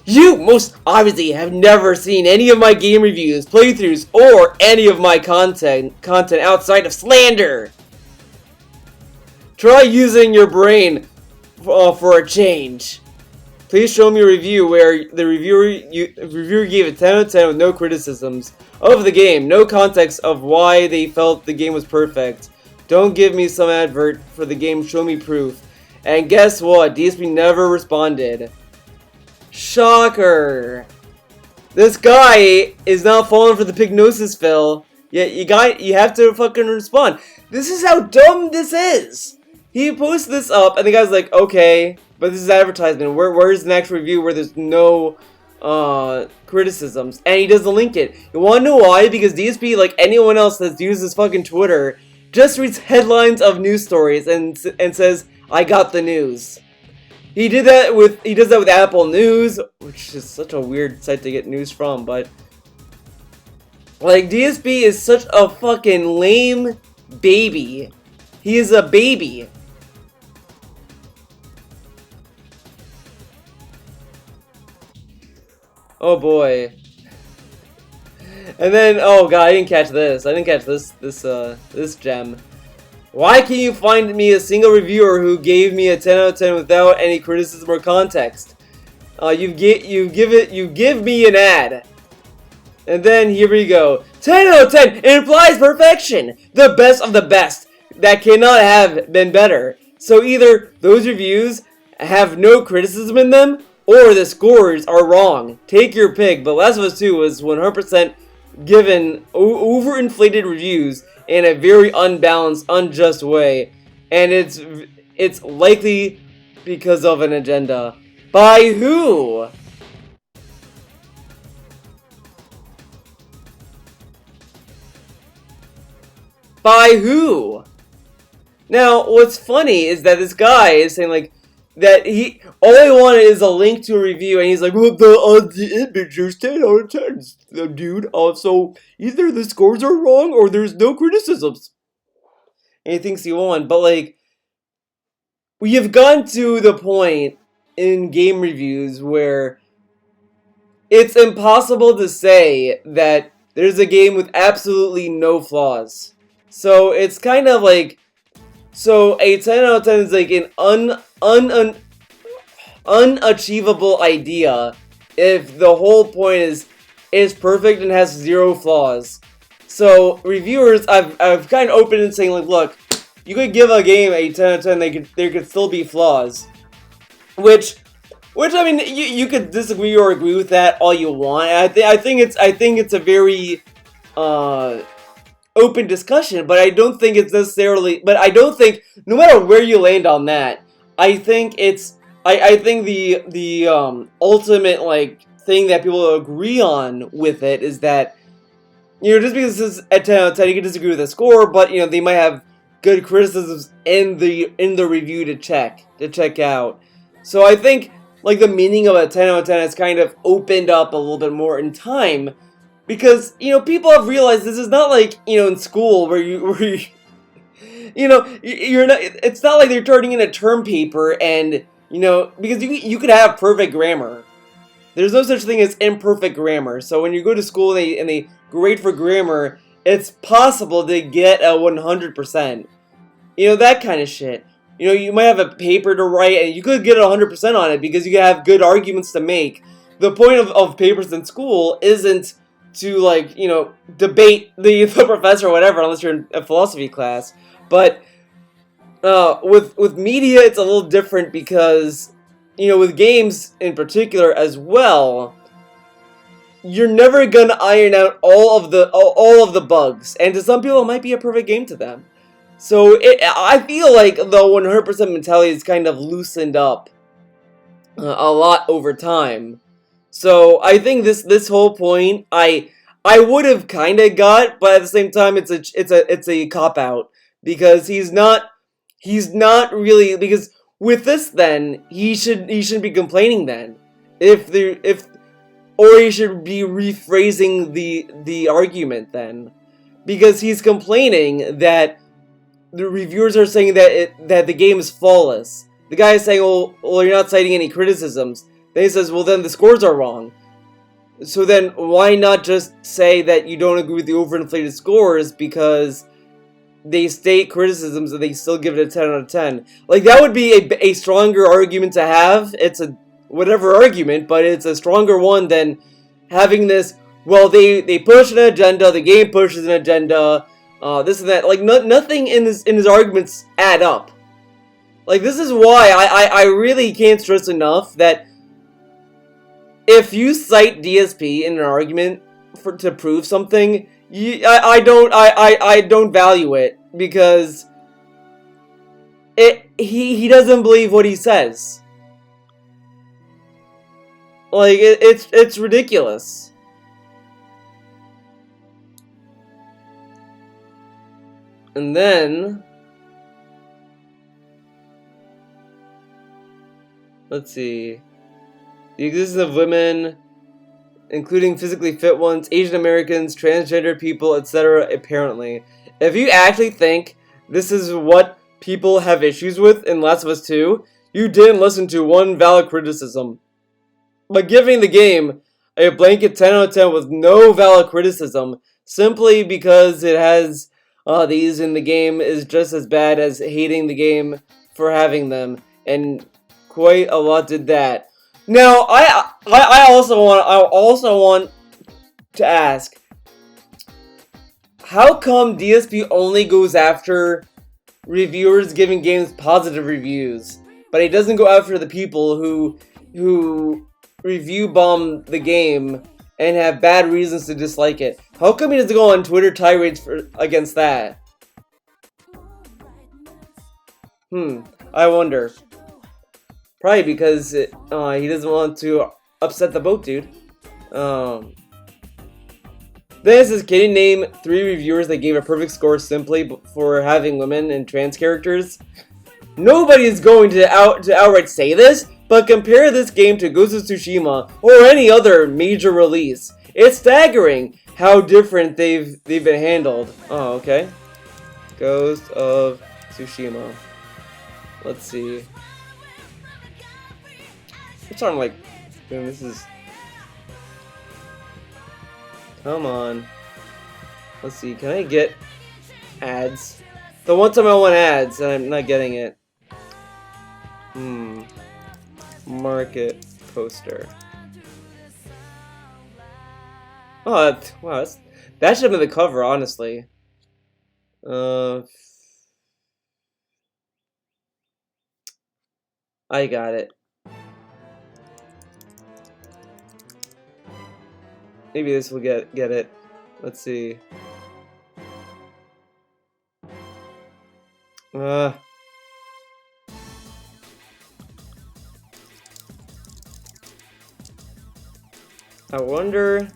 You most obviously have never seen any of my game reviews, playthroughs, or any of my content outside of slander. Try using your brain for a change. Please show me a review where the reviewer gave it 10 out of 10 with no criticisms of the game, no context of why they felt the game was perfect. Don't give me some advert for the game, show me proof. And guess what? DSP never responded. Shocker. This guy is not falling for the Pignosis fill. Yet you have to fucking respond. This is how dumb this is. He posts this up and the guy's like, okay, but this is advertisement. Where's the next review where there's no criticisms? And he doesn't link it. You wanna know why? Because DSP, like anyone else that's used his fucking Twitter, just reads headlines of news stories and says, "I got the news." He does that with Apple News, which is such a weird site to get news from, but like DSP is such a fucking lame baby. He is a baby. Oh boy. And then, oh god, I didn't catch this. I didn't catch this gem. Why can you find me a single reviewer who gave me a 10 out of 10 without any criticism or context? You give me an ad. And then here we go. 10 out of 10 implies perfection. The best of the best. That cannot have been better. So either those reviews have no criticism in them, or the scores are wrong. Take your pick. But Last of Us 2 was 100% given overinflated reviews in a very unbalanced, unjust way, and it's likely because of an agenda. By who? By who? Now, what's funny is that this guy is saying like that all he wanted is a link to a review, and he's like, well, the image is 10 out of 10, dude. So either the scores are wrong or there's no criticisms. And he thinks he won, but like, we have gotten to the point in game reviews where it's impossible to say that there's a game with absolutely no flaws. So it's kind of like, so a 10 out of 10 is like an unachievable idea if the whole point is perfect and has zero flaws. So reviewers, I've kind of opened and saying like, look, you could give a game a 10 out of 10, there could still be flaws. Which I mean, you could disagree or agree with that all you want. I think it's a very open discussion, but I don't think it's necessarily. But I don't think, no matter where you land on that, I think it's. I think the ultimate like thing that people agree on with it is that, you know, just because it's a 10 out of 10, you can disagree with the score, but you know they might have good criticisms in the review to check out. So I think like the meaning of a 10 out of 10 has kind of opened up a little bit more in time, because you know people have realized this is not like, you know, in school where you you know, you're not. It's not like they're turning in a term paper and, you know, because you could have perfect grammar. There's no such thing as imperfect grammar. So when you go to school and they grade for grammar, it's possible to get a 100%. You know, that kind of shit. You know, you might have a paper to write and you could get 100% on it because you have good arguments to make. The point of papers in school isn't to, like, you know, debate the professor or whatever, unless you're in a philosophy class. But with media, it's a little different because, you know, with games in particular as well, you're never gonna iron out all of the bugs, and to some people, it might be a perfect game to them. So I feel like the 100% mentality is kind of loosened up a lot over time. So I think this whole point I would have kind of got, but at the same time it's a cop out because he's not really, because with this then he shouldn't be complaining then or he should be rephrasing the argument then, because he's complaining that the reviewers are saying that the game is flawless. The guy is saying, well, you're not citing any criticisms. Then he says, well, then the scores are wrong. So then why not just say that you don't agree with the overinflated scores because they state criticisms and they still give it a 10 out of 10? Like, that would be a stronger argument to have. It's a whatever argument, but it's a stronger one than having this, well, they push an agenda, the game pushes an agenda, this and that. Like, nothing in his arguments add up. Like, this is why I really can't stress enough that if you cite DSP in an argument to prove something, I don't value it, because he doesn't believe what he says. Like, it's ridiculous. And then, let's see, the existence of women, including physically fit ones, Asian Americans, transgender people, etc. apparently. If you actually think this is what people have issues with in Last of Us 2, you didn't listen to one valid criticism. By giving the game a blanket 10 out of 10 with no valid criticism, simply because it has these in the game, is just as bad as hating the game for having them, and quite a lot did that. Now, I also want to ask, how come DSP only goes after reviewers giving games positive reviews, but he doesn't go after the people who review bomb the game and have bad reasons to dislike it? How come he doesn't go on Twitter tirades against that? I wonder. Probably because he doesn't want to upset the boat, dude. Then it says, can you name 3 reviewers that gave a perfect score simply for having women and trans characters? Nobody is going to outright say this, but compare this game to Ghost of Tsushima or any other major release. It's staggering how different they've been handled. Oh, okay. Ghost of Tsushima. Let's see. It's on like, man, this is. Come on. Let's see. Can I get ads? The one time I want ads and I'm not getting it. Market poster. Oh, wow. That should have been the cover, honestly. I got it. Maybe this will get it. Let's see. I wonder.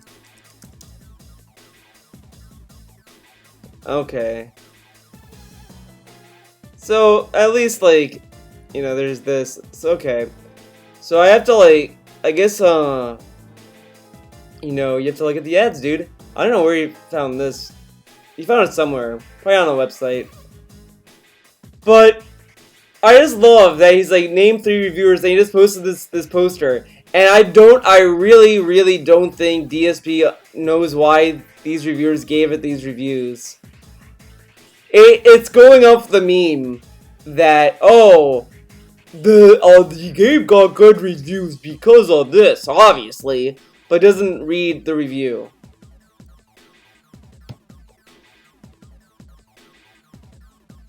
Okay. So at least like, you know, there's this. So okay. So I have to like, I guess you know, you have to look at the ads, dude. I don't know where you found this. You found it somewhere. Probably on a website. But I just love that he's like, name 3 reviewers, and he just posted this poster. And I really don't think DSP knows why these reviewers gave it these reviews. It's going off the meme that, oh, the game got good reviews because of this, obviously, but doesn't read the review.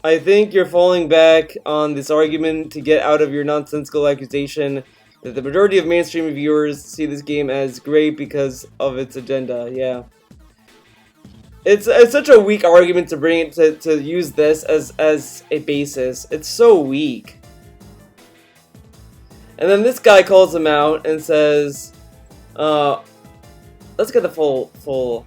I think you're falling back on this argument to get out of your nonsensical accusation that the majority of mainstream reviewers see this game as great because of its agenda. Yeah. It's such a weak argument to bring it to use this as a basis. It's so weak. And then this guy calls him out and says, let's get the full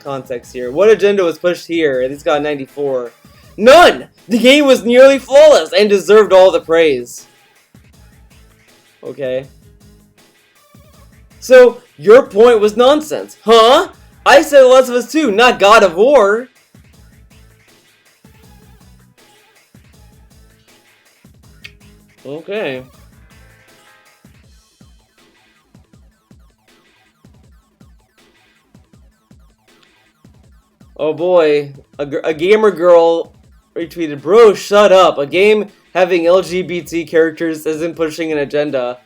context here. What agenda was pushed here? And he's got 94. None! The game was nearly flawless and deserved all the praise. Okay. So, your point was nonsense, huh? I said Last of Us 2, not God of War. Okay. Oh boy, a gamer girl retweeted, bro, shut up. A game having LGBT characters isn't pushing an agenda.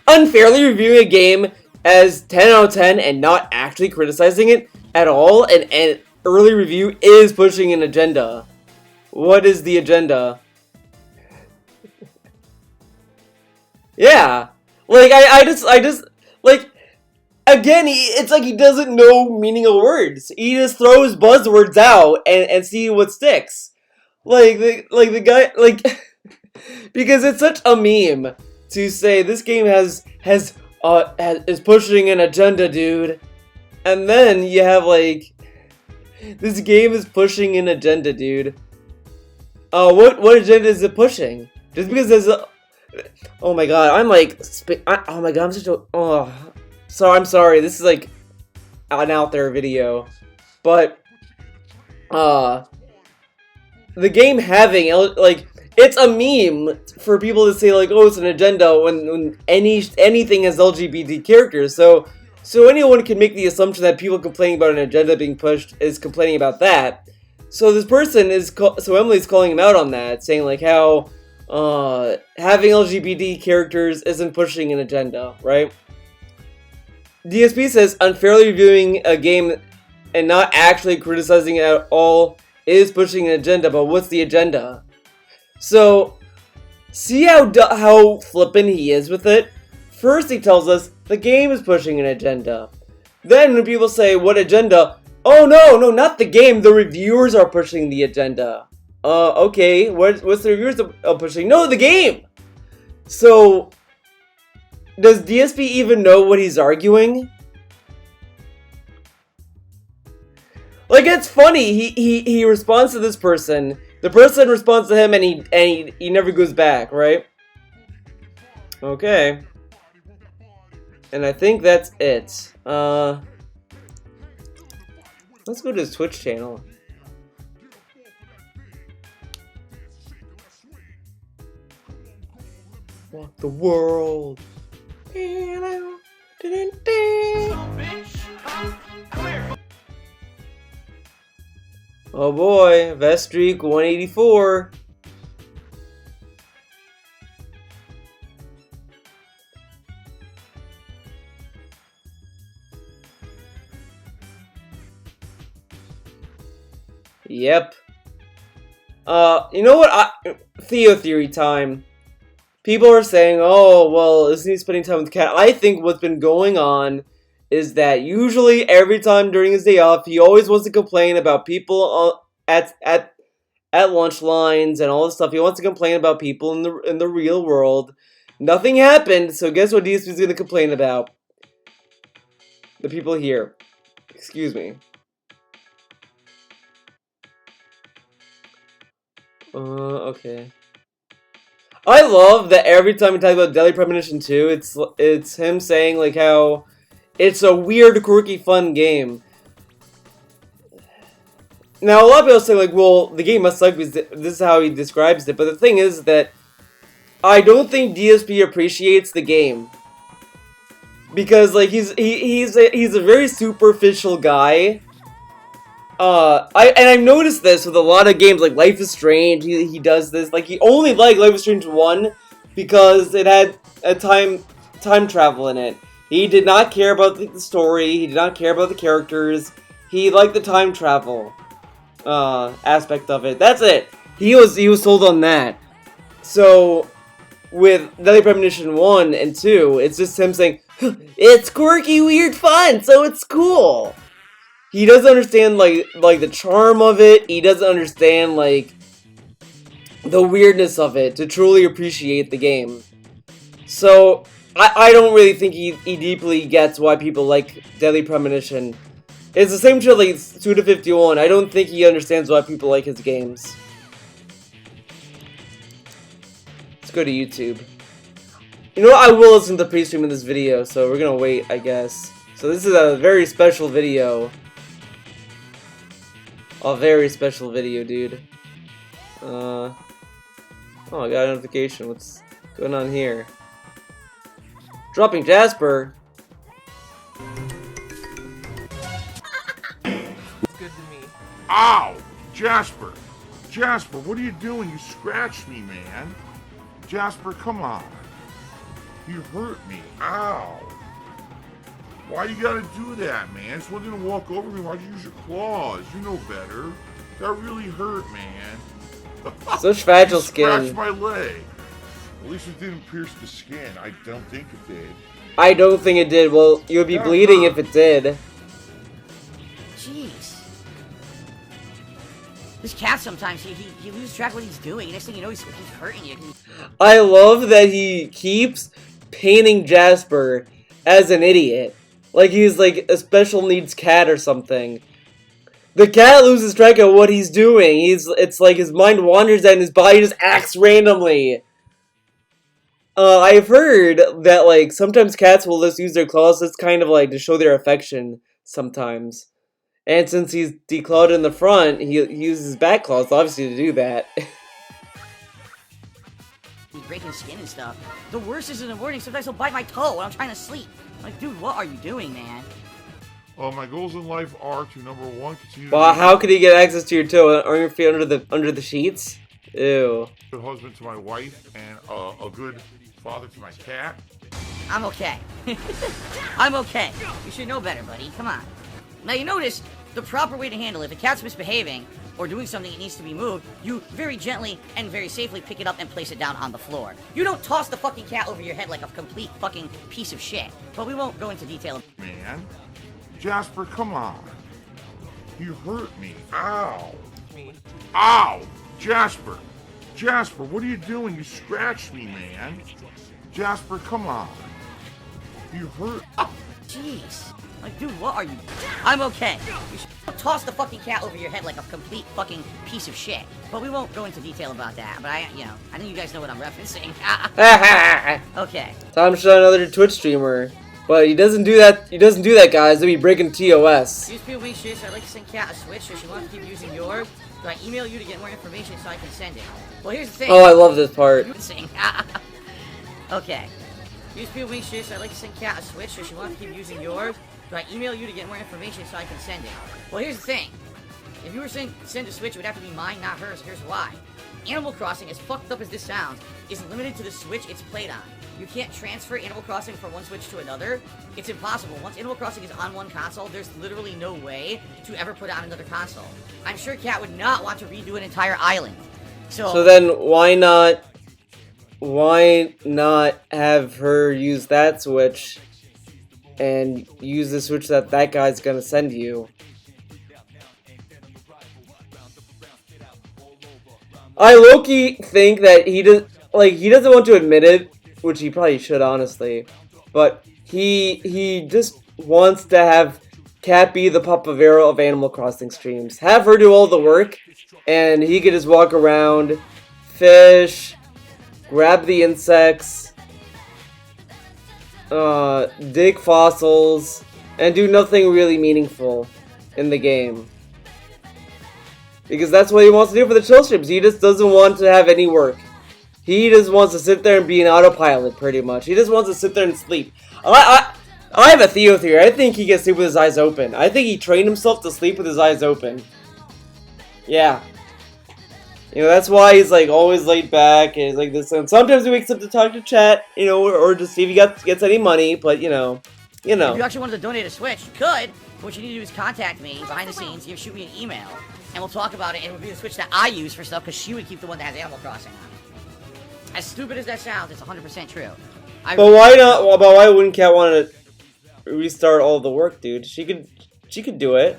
Unfairly reviewing a game as 10 out of 10 and not actually criticizing it at all, and an early review is pushing an agenda. What is the agenda? Yeah. Like, I just, like, again, it's like he doesn't know meaning of words. He just throws buzzwords out and see what sticks. Like the guy, like, because it's such a meme to say this game is pushing an agenda, dude. And then you have like, This game is pushing an agenda, dude. What agenda is it pushing? Just because there's a... Oh my god, I'm like... oh my god, I'm such a... Oh... So I'm sorry, this is like... an out there video. But... the game having... like... It's a meme for people to say like, oh, it's an agenda when anything has LGBT characters. So anyone can make the assumption that people complaining about an agenda being pushed is complaining about that. So this person is so Emily's calling him out on that, saying like how having LGBT characters isn't pushing an agenda, right? DSP says unfairly reviewing a game and not actually criticizing it at all is pushing an agenda, but what's the agenda? So, see how flippant he is with it? First he tells us the game is pushing an agenda. Then when people say, what agenda? Oh no, not the game, the reviewers are pushing the agenda. Okay, what's the reviewers pushing? No, the game! So, does DSP even know what he's arguing? Like, it's funny, he responds to this person, the person responds to him and he never goes back, right? Okay. And I think that's it. Let's go to his Twitch channel. Walk the world. Oh boy, Vest Streak 184. Yep. You know what? Theo theory time. People are saying, oh, well, isn't he spending time with the cat? I think what's been going on is that usually every time during his day off, he always wants to complain about people at lunch lines and all this stuff. He wants to complain about people in the real world. Nothing happened, so guess what DSP is going to complain about? The people here. Excuse me. Okay. I love that every time we talk about Deadly Premonition 2, it's him saying like how it's a weird, quirky, fun game. Now, a lot of people say like, well, the game must suck because this is how he describes it. But the thing is that I don't think DSP appreciates the game because like he's a very superficial guy. I've noticed this with a lot of games like Life is Strange. He does this. Like he only liked Life is Strange 1 because it had a time travel in it. He did not care about the story. He did not care about the characters. He liked the time travel aspect of it. That's it. He was sold on that. So with Deadly Premonition 1 and 2, it's just him saying, it's quirky, weird, fun, so it's cool. He doesn't understand like the charm of it. He doesn't understand like the weirdness of it to truly appreciate the game. So I don't really think he deeply gets why people like Deadly Premonition. It's the same shit like Suda51. I don't think he understands why people like his games. Let's go to YouTube. You know what? I will listen to the pre-stream of this video, so we're gonna wait, I guess. So this is a very special video. A very special video, dude. Oh, I got a notification. What's going on here? Dropping Jasper. It's good to me. Ow! Jasper! Jasper, what are you doing? You scratched me, man. Jasper, come on. You hurt me. Ow! Why you gotta do that, man? Just wanted to walk over me. Why'd you use your claws? You know better. That really hurt, man. Such fragile skin. Scratched my leg. At least it didn't pierce the skin. I don't think it did. I don't think it did. Well, you would be bleeding if it did. Jeez. This cat sometimes, he loses track of what he's doing. Next thing you know, he's hurting you. I love that he keeps painting Jasper as an idiot. Like he's like a special needs cat or something. The cat loses track of what he's doing. It's like his mind wanders and his body just acts randomly. I've heard that like sometimes cats will just use their claws just kind of like to show their affection sometimes. And since he's declawed in the front, he uses his back claws obviously to do that. He's breaking skin and stuff. The worst is in the morning, sometimes he'll bite my toe when I'm trying to sleep. Like, dude, what are you doing, man? My goals in life are to, number one, continue Well, to how could he get access to your toe? Aren't your feet under the sheets? Ew. be a good husband to my wife and a good father to my cat. I'm okay. I'm okay. You should know better, buddy. Come on. Now, you notice the proper way to handle it. If a cat's misbehaving or doing something that needs to be moved, you very gently and very safely pick it up and place it down on the floor. You don't toss the fucking cat over your head like a complete fucking piece of shit. But we won't go into detail. Man. Jasper, come on. You hurt me. Ow. Ow! Jasper! Jasper, what are you doing? You scratched me, man. Jasper, come on. You hurt. Jeez. Like, dude, what are you? I'm okay. You should toss the fucking cat over your head like a complete fucking piece of shit. But we won't go into detail about that. But I think you guys know what I'm referencing. Okay. Tom shot another Twitch streamer. But he doesn't do that. He doesn't do that, guys. He'll be breaking TOS. Use people weak shit, so I'd like to send Cat a Switch, so she wants to keep using yours. So I email you to get more information so I can send it. Well, here's the thing. Oh, I love this part. Okay. Use people weak shit, so I'd like to send Cat a Switch, so she wants to keep using yours. So I email you to get more information so I can send it. Well, here's the thing. If you were to send a Switch, it would have to be mine, not hers. Here's why. Animal Crossing, as fucked up as this sounds, is limited to the Switch it's played on. You can't transfer Animal Crossing from one Switch to another. It's impossible. Once Animal Crossing is on one console, there's literally no way to ever put it on another console. I'm sure Cat would not want to redo an entire island. So then why not have her use that Switch and use the Switch that guy's gonna send you? I low-key think that he doesn't want to admit it, which he probably should, honestly. But he just wants to have Cat be the Papavero of Animal Crossing streams. Have her do all the work, and he could just walk around, fish, grab the insects, dig fossils, and do nothing really meaningful in the game. Because that's what he wants to do for the chill streams. He just doesn't want to have any work. He just wants to sit there and be an autopilot, pretty much. He just wants to sit there and sleep. I have a Theo theory. I think he can sleep with his eyes open. I think he trained himself to sleep with his eyes open. Yeah. You know, that's why he's like always laid back and like this. And sometimes he wakes up to talk to chat, you know, or to see if he gets any money. But you know. If you actually wanted to donate a Switch, you could. What you need to do is contact me behind the scenes. You shoot me an email, and we'll talk about it. And it would be the Switch that I use for stuff because she would keep the one that has Animal Crossing on it. As stupid as that sounds, it's 100% true. But why not? Well, but why wouldn't Cat want to restart all the work, dude? She could do it.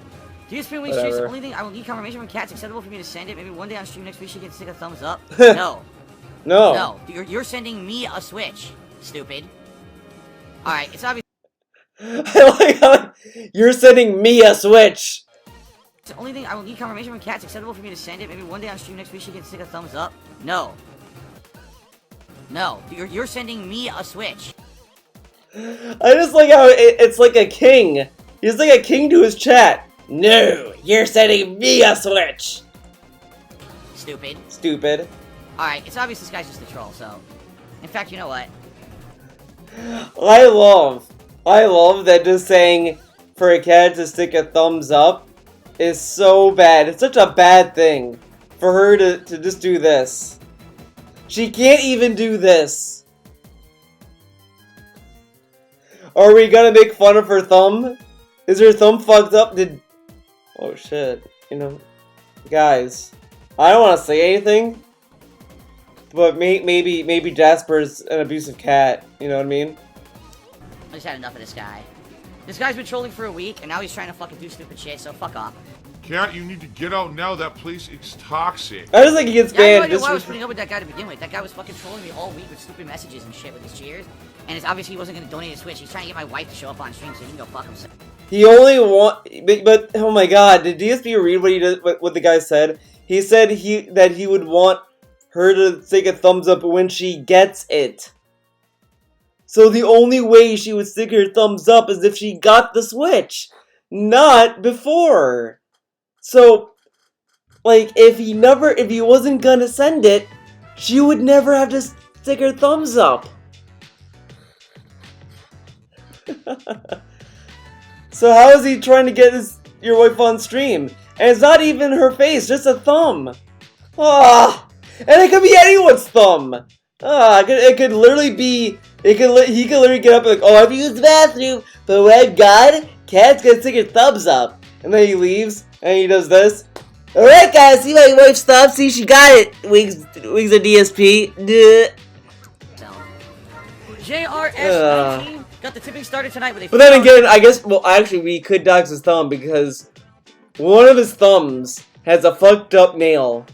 DSP weeks chase. The only thing I will need confirmation from Cat's acceptable for me to send it. Maybe one day on stream next week she can stick a thumbs up. No. No. No. You're sending me a Switch. Stupid. All right. It's obvious. I like how you're sending me a Switch. The only thing I will need confirmation from Cat's acceptable for me to send it. Maybe one day on stream next week she can stick a thumbs up. No. No. You're sending me a Switch. I just like how it's like a king. He's like a king to his chat. No, you're sending me a Switch. Stupid. Stupid. Alright, it's obvious this guy's just a troll, so. In fact, you know what? I love that just saying for a cat to stick a thumbs up is so bad. It's such a bad thing for her to just do this. She can't even do this. Are we gonna make fun of her thumb? Is her thumb fucked up? Oh shit. You know, guys, I don't want to say anything, but maybe Jasper's an abusive cat. You know what I mean? I just had enough of this guy. This guy's been trolling for a week, and now he's trying to fucking do stupid shit, so fuck off. Cat, you need to get out now. That place is toxic. I just think he gets banned. I have no idea why I was putting up with that guy to begin with. That guy was fucking trolling me all week with stupid messages and shit with his cheers. And it's obvious he wasn't going to donate a Switch. He's trying to get my wife to show up on stream so he can go fuck himself. He only but oh my god, did DSP read what he did? What the guy said? He said that he would want her to stick a thumbs up when she gets it. So the only way she would stick her thumbs up is if she got the Switch, not before. So, like, if he wasn't gonna send it, she would never have to stick her thumbs up. So how is he trying to get your wife on stream? And it's not even her face, just a thumb. Ah, and it could be anyone's thumb. Ah, it could literally be. He could literally get up and like, oh, I've used the bathroom, but when I'm gone, Cat's gonna stick her thumbs up. And then he leaves and he does this. All right, guys, see my wife's thumb. See, she got it. Wings of DSP. Duh. JRS19 got the tipping started tonight with a. But then again, I guess, well, actually, we could dox his thumb because one of his thumbs has a fucked up nail.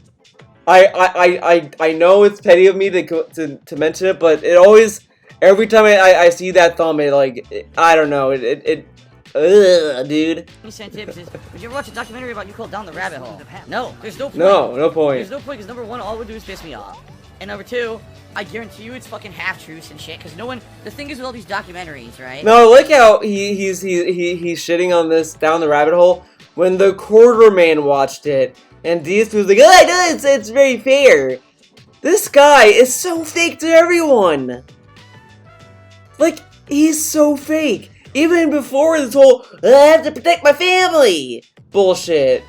I know it's petty of me to mention it, but it always, every time I see that thumb, I don't know, ugh, dude. Sent tips is, would you ever watch a documentary about you called Down the Rabbit Hole? No, there's no point. No point. There's no point because number one, all it would do is piss me off. And number two, I guarantee you it's fucking half-truths and shit, because no one, the thing is with all these documentaries, right? No, I like how he's shitting on this Down the Rabbit Hole when the Quarterman watched it, and DSP was like, oh, I know, it's very fair. This guy is so fake to everyone. Like, he's so fake. Even before this whole, I have to protect my family bullshit.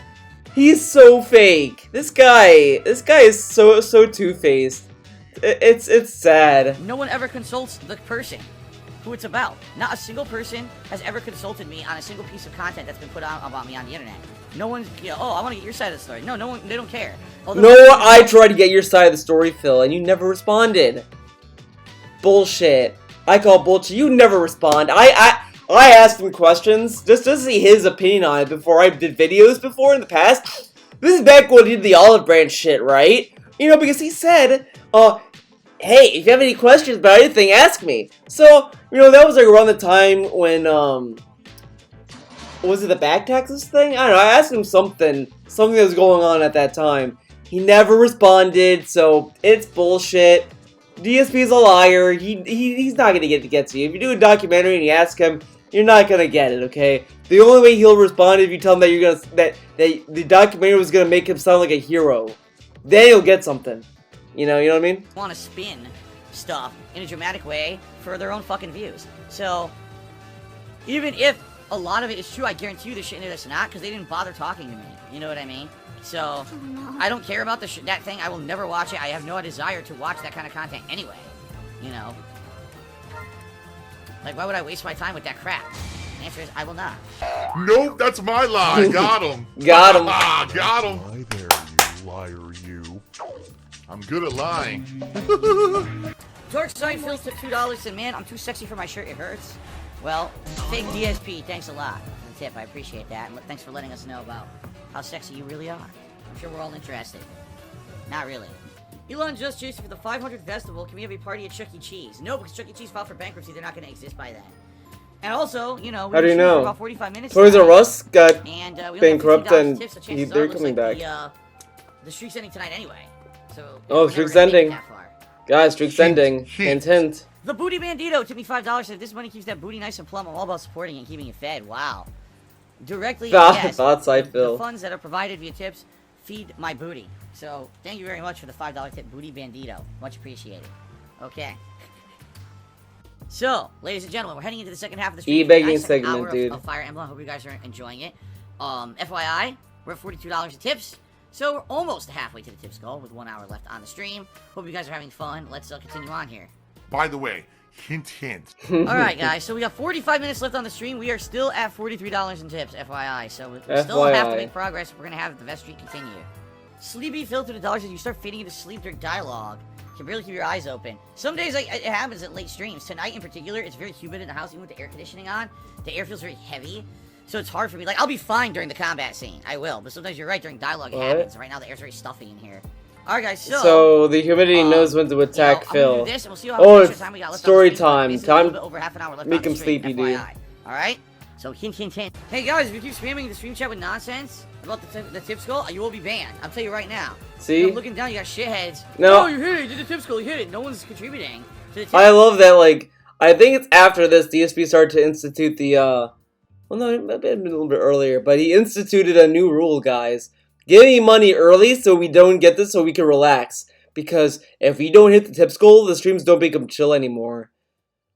He's so fake. This guy is so two-faced. It's sad. No one ever consults the person who it's about. Not a single person has ever consulted me on a single piece of content that's been put out about me on the internet. No one's, oh, I want to get your side of the story. No one, they don't care. I tried to get your side of the story, Phil, and you never responded. Bullshit. I call bullshit. You never respond. I asked him questions just to see his opinion on it before I did videos before in the past. This is back when he did the olive branch shit, right? You know, because he said, hey, if you have any questions about anything, ask me. So, you know, that was like around the time when, was it the back taxes thing? I don't know, I asked him something that was going on at that time. He never responded, so it's bullshit. DSP's a liar. He's not gonna get to you. If you do a documentary and you ask him, you're not gonna get it, okay? The only way he'll respond is if you tell him that that the documentary was gonna make him sound like a hero. Then he'll get something. You know what I mean? Want to spin stuff in a dramatic way for their own fucking views. So, even if a lot of it is true, I guarantee you the shit in there that's not, because they didn't bother talking to me. You know what I mean? So, I don't care about that thing. I will never watch it. I have no desire to watch that kind of content anyway. You know? Like, why would I waste my time with that crap? The answer is, I will not. Nope, that's my lie. Got him. Got him. Got him. Hi there, you liar, you. I'm good at lying. Darkside Phil took $2 and man, I'm too sexy for my shirt, it hurts. Well, fake DSP, thanks a lot for the tip, I appreciate that. And thanks for letting us know about how sexy you really are. I'm sure we're all interested. Not really. Elon just chased for the 500th festival. Can we have a party at Chuck E. Cheese? No, because Chuck E. Cheese filed for bankruptcy. They're not going to exist by then. And also, you know, we how do you know? For about 45 minutes. Toys R Us got and, bankrupt and tips, so they're coming back. The streak's ending tonight anyway. So, oh, streak's ending. Guys, streak's ending. Hint, hint. The Booty Bandito took me $5. If this money keeps that booty nice and plump, I'm all about supporting it and keeping it fed. Wow. Directly, yes. Thoughts I feel. The funds that are provided via tips feed my booty. So, thank you very much for the $5 tip, Booty Bandito. Much appreciated. Okay. So, ladies and gentlemen, we're heading into the second half of the stream. E-begging segment, dude. Of Fire Emblem. Hope you guys are enjoying it. FYI, we're at $42 in tips. So, we're almost halfway to the tips goal with 1 hour left on the stream. Hope you guys are having fun. Let's continue on here. By the way, hint, hint. Alright, guys, so we got 45 minutes left on the stream. We are still at $43 in tips, FYI. So, we still have to make progress if we're going to have the best streak continue. Sleepy Phil to the dollars as you start fading into sleep during dialogue. You can barely keep your eyes open. Some days, it happens at late streams. Tonight, in particular, it's very humid in the house, even with the air conditioning on. The air feels very heavy. So it's hard for me. Like, I'll be fine during the combat scene. I will. But sometimes you're right, during dialogue it happens. Right now, the air's very stuffy in here. Alright, guys, so the humidity knows when to attack Phil. I'm gonna do this, and we'll see how much time we got left story on the stream. time. A little bit over half an hour left make on the him stream, sleepy, dude. Alright? So hint, hint, hint. Hey guys, if you keep spamming the stream chat with nonsense about the tip skull, you will be banned. I'll tell you right now. See? I'm looking down, you got shitheads. No. Oh, you hit it, you did the tip skull, you hit it. No one's contributing to the tip. I love that, like, I think it's after this, DSP started to institute the, well, no, it might have been a little bit earlier, but he instituted a new rule, guys. Give me money early so we don't get this, so we can relax. Because if we don't hit the tip skull, the streams don't become chill anymore.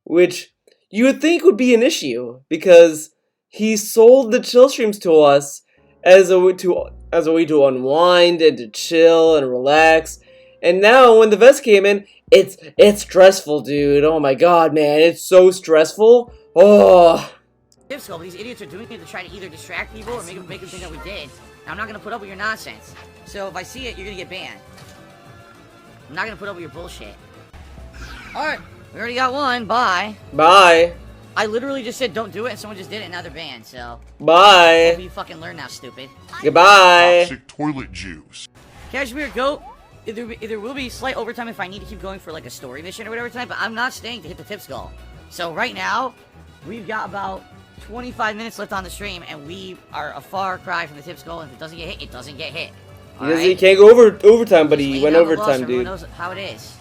Which you would think would be an issue, because he sold the chill streams to us as a way to unwind and to chill and relax. And now when the vest came in, it's stressful, dude. Oh my god, man, it's so stressful. Oh. Tip skull, these idiots are doing it to try to either distract people or make them think that we did. And I'm not gonna put up with your nonsense. So if I see it, you're gonna get banned. I'm not gonna put up with your bullshit. Alright, we already got one. Bye. Bye. I literally just said don't do it, and someone just did it, and now they're banned, so... Bye. Hope you fucking learn now, stupid. Goodbye. Toxic toilet juice. Cashmere Goat, there will be slight overtime if I need to keep going for, like, a story mission or whatever tonight, but I'm not staying to hit the tip skull. So right now, we've got about 25 minutes left on the stream, and we are a far cry from the tip skull, and if it doesn't get hit, it doesn't get hit. He can't go overtime, but he went overtime, dude. Knows how it is.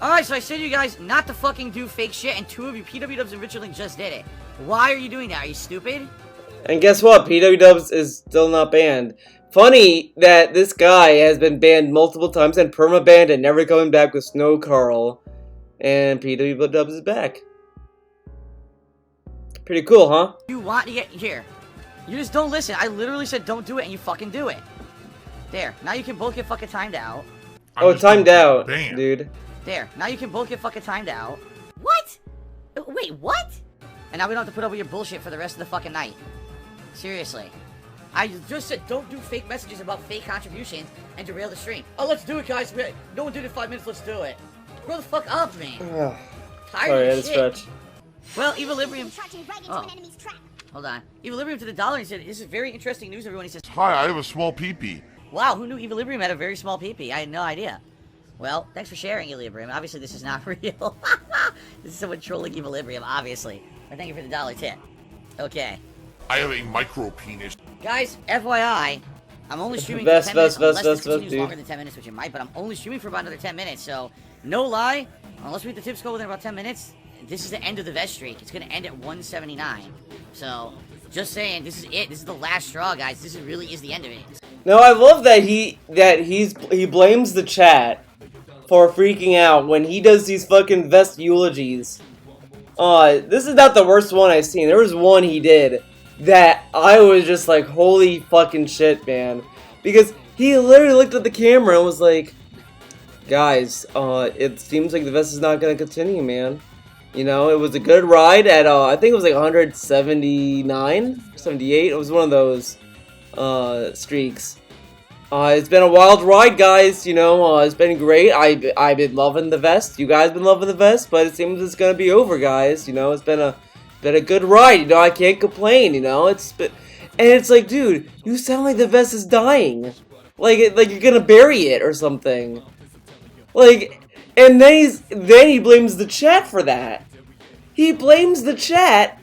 Alright, so I said to you guys not to fucking do fake shit, and two of you, PW Dubs and Richard Link, just did it. Why are you doing that? Are you stupid? And guess what? PW Dubs is still not banned. Funny that this guy has been banned multiple times and perma-banned and never coming back with Snow Carl. And PW Dubs is back. Pretty cool, huh? You want to get here. You just don't listen. I literally said don't do it, and you fucking do it. There. Now you can both get fucking timed out. Oh, timed out, dude. There. Now you can both get fucking timed out. What? Wait, what? And now we don't have to put up with your bullshit for the rest of the fucking night. Seriously. I just said don't do fake messages about fake contributions and derail the stream. Oh, let's do it, guys. No one did it in 5 minutes. Let's do it. Grow the fuck up, man. Tired of this shit. Stretch. Well, Equilibrium. Oh. Hold on. Equilibrium to the dollar. He said, this is very interesting news, everyone. He says, Hi, I have a small pee-pee. wow, who knew Equilibrium had a very small pee-pee? I had no idea. Well, thanks for sharing, Equilibrium. Obviously, this is not real. This is someone trolling Equilibrium, obviously. But thank you for the dollar tip. Okay. I have a micro penis. Guys, FYI, I'm only streaming for 10 minutes, unless this continues longer than 10 minutes, which it might, but I'm only streaming for about another 10 minutes, so no lie, unless we hit the tip skull within about 10 minutes, this is the end of the vest streak. It's going to end at 179. So, just saying, this is it. This is the last straw, guys. This really is the end of it. No, I love that he blames the chat for freaking out when he does these fucking vest eulogies. This is not the worst one I've seen. There was one he did that I was just like, holy fucking shit, man. Because he literally looked at the camera and was like, guys, it seems like the vest is not going to continue, man. You know, it was a good ride at, I think it was like 179, 78. It was one of those streaks. It's been a wild ride, guys. You know, it's been great. I've been loving the vest. You guys been loving the vest, but it seems it's gonna be over, guys. You know, it's been a good ride. You know, I can't complain. You know, and it's like, dude, you sound like the vest is dying, like you're gonna bury it or something. Like, and then he blames the chat for that. He blames the chat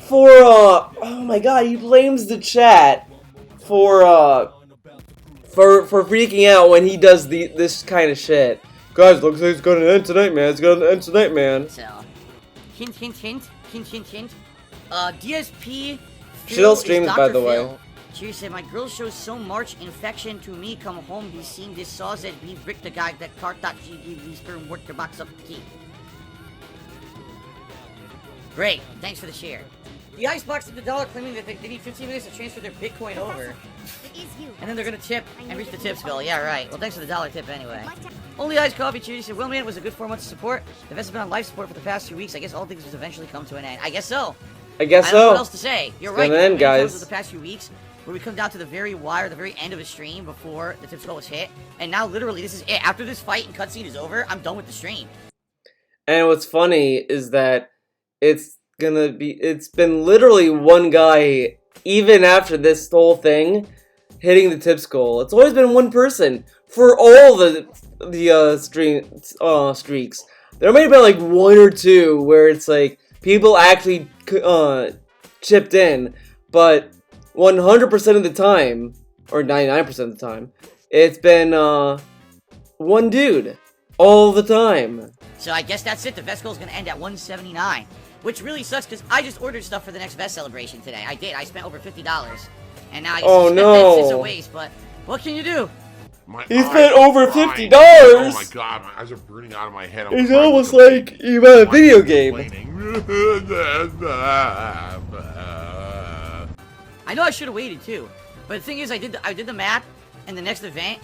for oh my god, he blames the chat for freaking out when he does this kind of shit. Guys, looks like it's gonna end tonight, man. It's gonna end tonight, man. So, hint, hint, hint, hint, hint, hint. DSP. Still streams, by the way. She said, my girl shows so much infection to me. Come home, be seen this sauce that we brick the guy that cart that she give me sperm work the box up key. Great, thanks for the share. The Icebox at the dollar claiming that they need 15 minutes to transfer their Bitcoin over. And then they're gonna tip and reach the tip skull. Yeah, right. Well, thanks for the dollar tip anyway. Only Ice Coffee Cheers said, well, man, it was a good 4 months of support. The vest has been on life support for the past 2 weeks. I guess all things will eventually come to an end. I guess so. I guess I don't know so. what else to say. You're right. It's end, guys. The past few weeks, where we come down to the very wire, the very end of a stream before the tip skull was hit, and now literally this is it. After this fight and cutscene is over, I'm done with the stream. And what's funny is that it's been literally one guy, even after this whole thing, hitting the tip skull. It's always been one person for all the streaks. There might have been like one or two where it's like people actually chipped in, but 100% of the time, or 99% of the time, it's been one dude all the time. So I guess that's it. The vest goal is going to end at 179, which really sucks because I just ordered stuff for the next vest celebration today. I did. I spent over $50, and now I guess it's a waste. But what can you do? He spent over $50. Oh my god, my eyes are burning out of my head. It's almost like you bought a video game. I know I should have waited too, but the thing is, I did the math, and the next event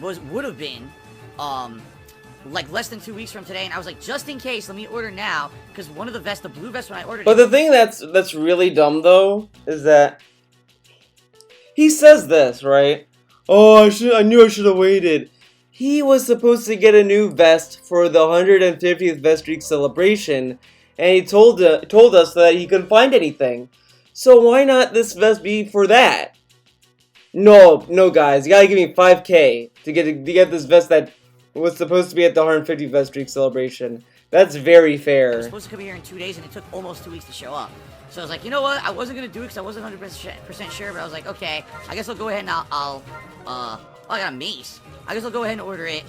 would have been, like less than 2 weeks from today, and I was like, just in case, let me order now, because one of the vests, the blue vest, when I ordered. But the thing that's really dumb though is that he says this, right? Oh, I knew I should have waited. He was supposed to get a new vest for the 150th Vest Week celebration, and he told us that he couldn't find anything. So why not this vest be for that? No, guys, you gotta give me 5K to get this vest that was supposed to be at the 150th Vest Week celebration. That's very fair. I was supposed to come here in 2 days, and it took almost 2 weeks to show up. So I was like, you know what? I wasn't gonna do it because I wasn't 100% sure, but I was like, okay, I guess I'll go ahead and oh, I got a mace. I guess I'll go ahead and order it,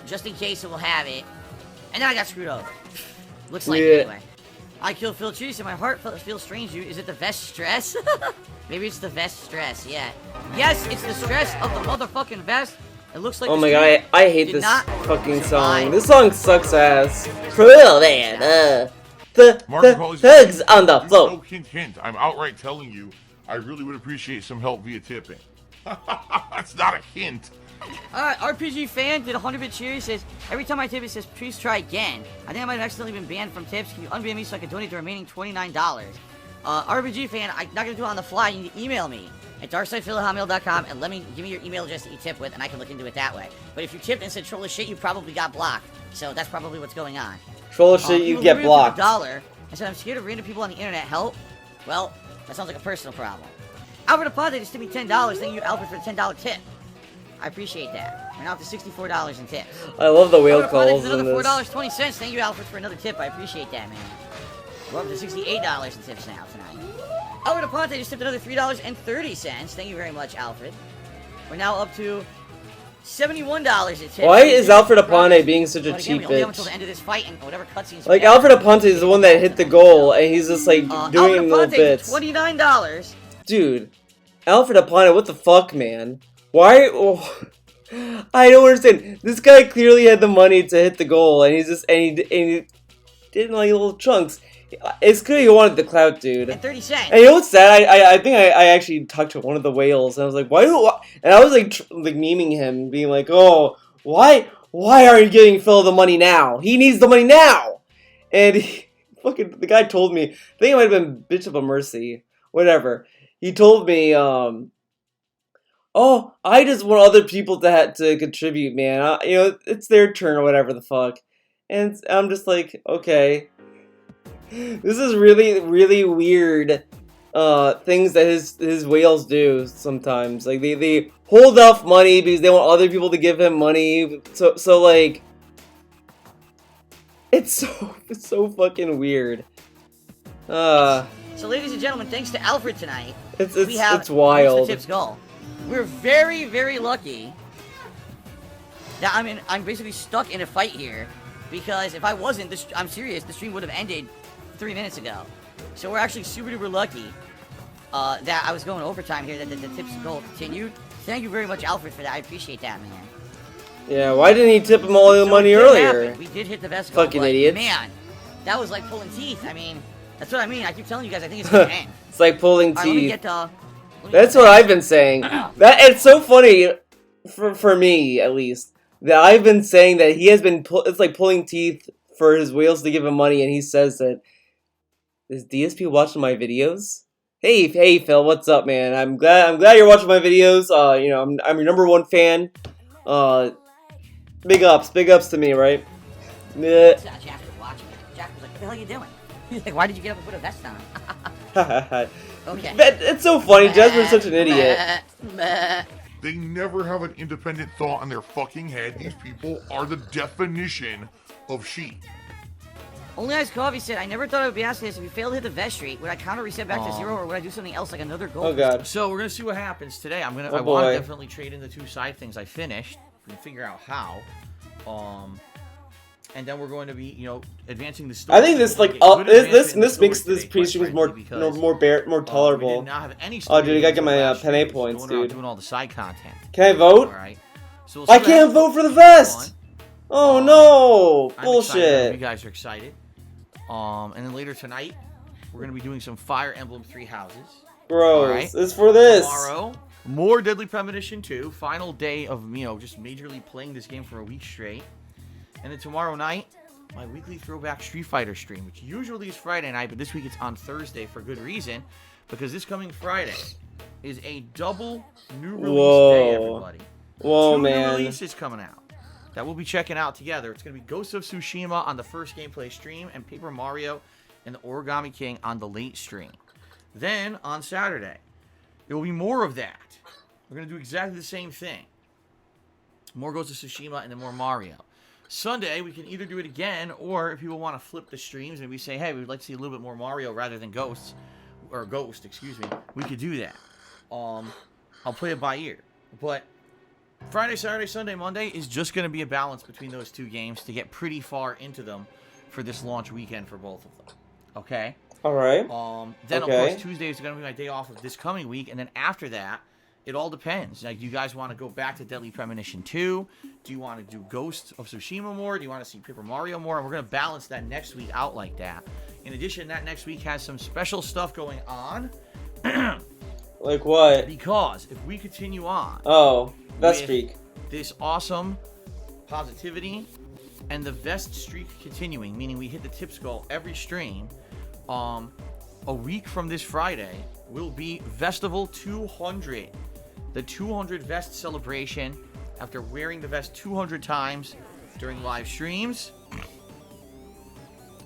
just in case it will have it. And then I got screwed over. Looks like it anyway. I killed Phil Cheese and my heart feels strange, dude. Is it the vest stress? Maybe it's the vest stress, yeah. Yes, it's the stress of the motherfucking vest. It looks like. Oh my god, I hate this fucking song. This song sucks ass. For real, man. The thugs on the floor. No hint. I'm outright telling you, I really would appreciate some help via tipping. That's not a hint. RPG fan did 100-bit cheer. He says, every time I tip it says, please try again. I think I might have accidentally been banned from tips. Can you unban me so I can donate the remaining $29? RPG fan, I'm not going to do it on the fly. You need to email me at darksidefilahotmail.com and give me your email address that you tip with, and I can look into it that way. But if you tipped and said troll as shit, you probably got blocked. So that's probably what's going on. Troll as shit, you get blocked. $1. I said, I'm scared of random people on the internet. Help? Well, that sounds like a personal problem. Albert Aponte just tipped me $10. Thank you, Albert, for the $10 tip. I appreciate that. We're now up to $64 in tips. I love the whale calls in another $4.20. Thank you, Alfred, for another tip. I appreciate that, man. We're up to $68 in tips now tonight. Albert Aponte just tipped another $3.30. Thank you very much, Alfred. We're now up to $71 in tips. Why is Alfred Aponte being such a cheap we only have bitch? until the end of this fight and whatever cutscenes. Like, Alfred Aponte is the one that hit the goal, and he's just like doing little bits. $29. Dude, Alfred Aponte, what the fuck, man? Why? Oh, I don't understand. This guy clearly had the money to hit the goal, and he did it in like little chunks. It's clear he wanted the clout, dude. And 30 cents. And you know what's sad? I think I actually talked to one of the whales, and I was like, and I was like memeing him, being like, oh, why are you giving Phil the money now? He needs the money now. And the guy told me, I think it might have been Bitch of a Mercy, whatever. He told me, oh, I just want other people to contribute, man. It's their turn or whatever the fuck. And I'm just like, okay. This is really, really weird things that his whales do sometimes. Like, they hold off money because they want other people to give him money. So like, it's so fucking weird. So, ladies and gentlemen, thanks to Alfred tonight. It's wild. The tips goal. We're very, very lucky that I'm basically stuck in a fight here, because if I wasn't, I'm serious, the stream would have ended 3 minutes ago. So we're actually super duper lucky that I was going overtime here, that the tips goal continued. Thank you very much, Alfred, for that. I appreciate that, man. Yeah, why didn't he tip him all the money earlier? We did hit the best goal. Fucking idiots. Man, that was like pulling teeth. I mean, that's what I mean. I keep telling you guys, I think it's gonna end. It's like pulling teeth. Let me get That's what I've been saying. It's so funny, for me at least, that I've been saying that he has been. It's like pulling teeth for his whales to give him money, and he says that. Is DSP watching my videos? Hey, Phil, what's up, man? I'm glad you're watching my videos. I'm your #1 fan. Big ups to me, right? Jack was watching. Jack was like, "What the hell are you doing?" He's like, "Why did you get up and put a vest on?" Okay. It's so funny. Jasper's such an idiot. They never have an independent thought in their fucking head. These people are the definition of sheep. Only Ice Coffee said, I never thought I would be asking this. If you fail to hit the vest streak, would I counter reset back to 0, or would I do something else like another goal? Oh god. So we're gonna see what happens today. I want to boy. definitely trade in the 2 side things I finished. We can figure out how. And then we're going to be, you know, advancing the story. I think this like this makes this pre-streams more tolerable. We did not have any Oh dude, I gotta get my last Pen A year, points, going around dude. doing all the side content. Can I vote? All right. So we'll see I what can't happens. vote for the vest. Oh no! I'm excited. Bullshit. You guys are excited. And then later tonight, we're gonna be doing some Fire Emblem 3 Houses. Gross. Right. It's for this. Tomorrow, more Deadly Premonition 2. Final day of, you know, just majorly playing this game for a week straight. And then tomorrow night, my weekly throwback Street Fighter stream, which usually is Friday night, but this week it's on Thursday for good reason, because this coming Friday is a double new release day, everybody. Whoa, 2 man. new releases coming out that we'll be checking out together. It's going to be Ghost of Tsushima on the first gameplay stream, and Paper Mario and the Origami King on the late stream. Then, on Saturday, there will be more of that. We're going to do exactly the same thing. More Ghost of Tsushima and then more Mario. Sunday, we can either do it again, or if people want to flip the streams and we say, hey, we'd like to see a little bit more Mario rather than Ghost, we could do that. I'll play it by ear. But Friday, Saturday, Sunday, Monday is just going to be a balance between those 2 games to get pretty far into them for this launch weekend for both of them. Okay? Alright. Then, Okay. of course, Tuesday is going to be my day off of this coming week, and then after that, it all depends. Like, do you guys want to go back to Deadly Premonition 2? Do you want to do Ghost of Tsushima more? Do you want to see Paper Mario more? And we're going to balance that next week out like that. In addition, that next week has some special stuff going on. Like what? Because if we continue on... Oh, vest with streak. This awesome positivity and the vest streak continuing, meaning we hit the tips goal every stream, a week from this Friday will be Vestival 200. The 200 vest celebration after wearing the vest 200 times during live streams.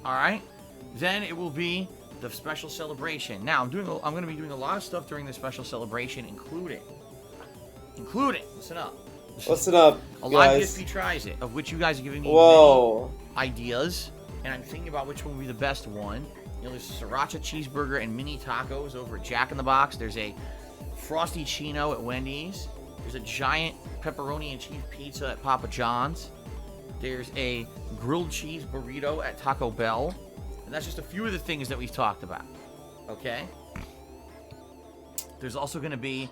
Alright? Then it will be the special celebration. Now, I'm going to be doing a lot of stuff during the special celebration, including, listen up. Listen up, A live guys. DSP tries it, of which you guys are giving me Whoa. many ideas, and I'm thinking about which one will be the best one. You know, there's sriracha cheeseburger and mini tacos over at Jack in the Box. There's a frosty chino at Wendy's. There's a giant pepperoni and cheese pizza at Papa John's. There's a grilled cheese burrito at Taco Bell. And that's just a few of the things that we've talked about. Okay? There's also going to be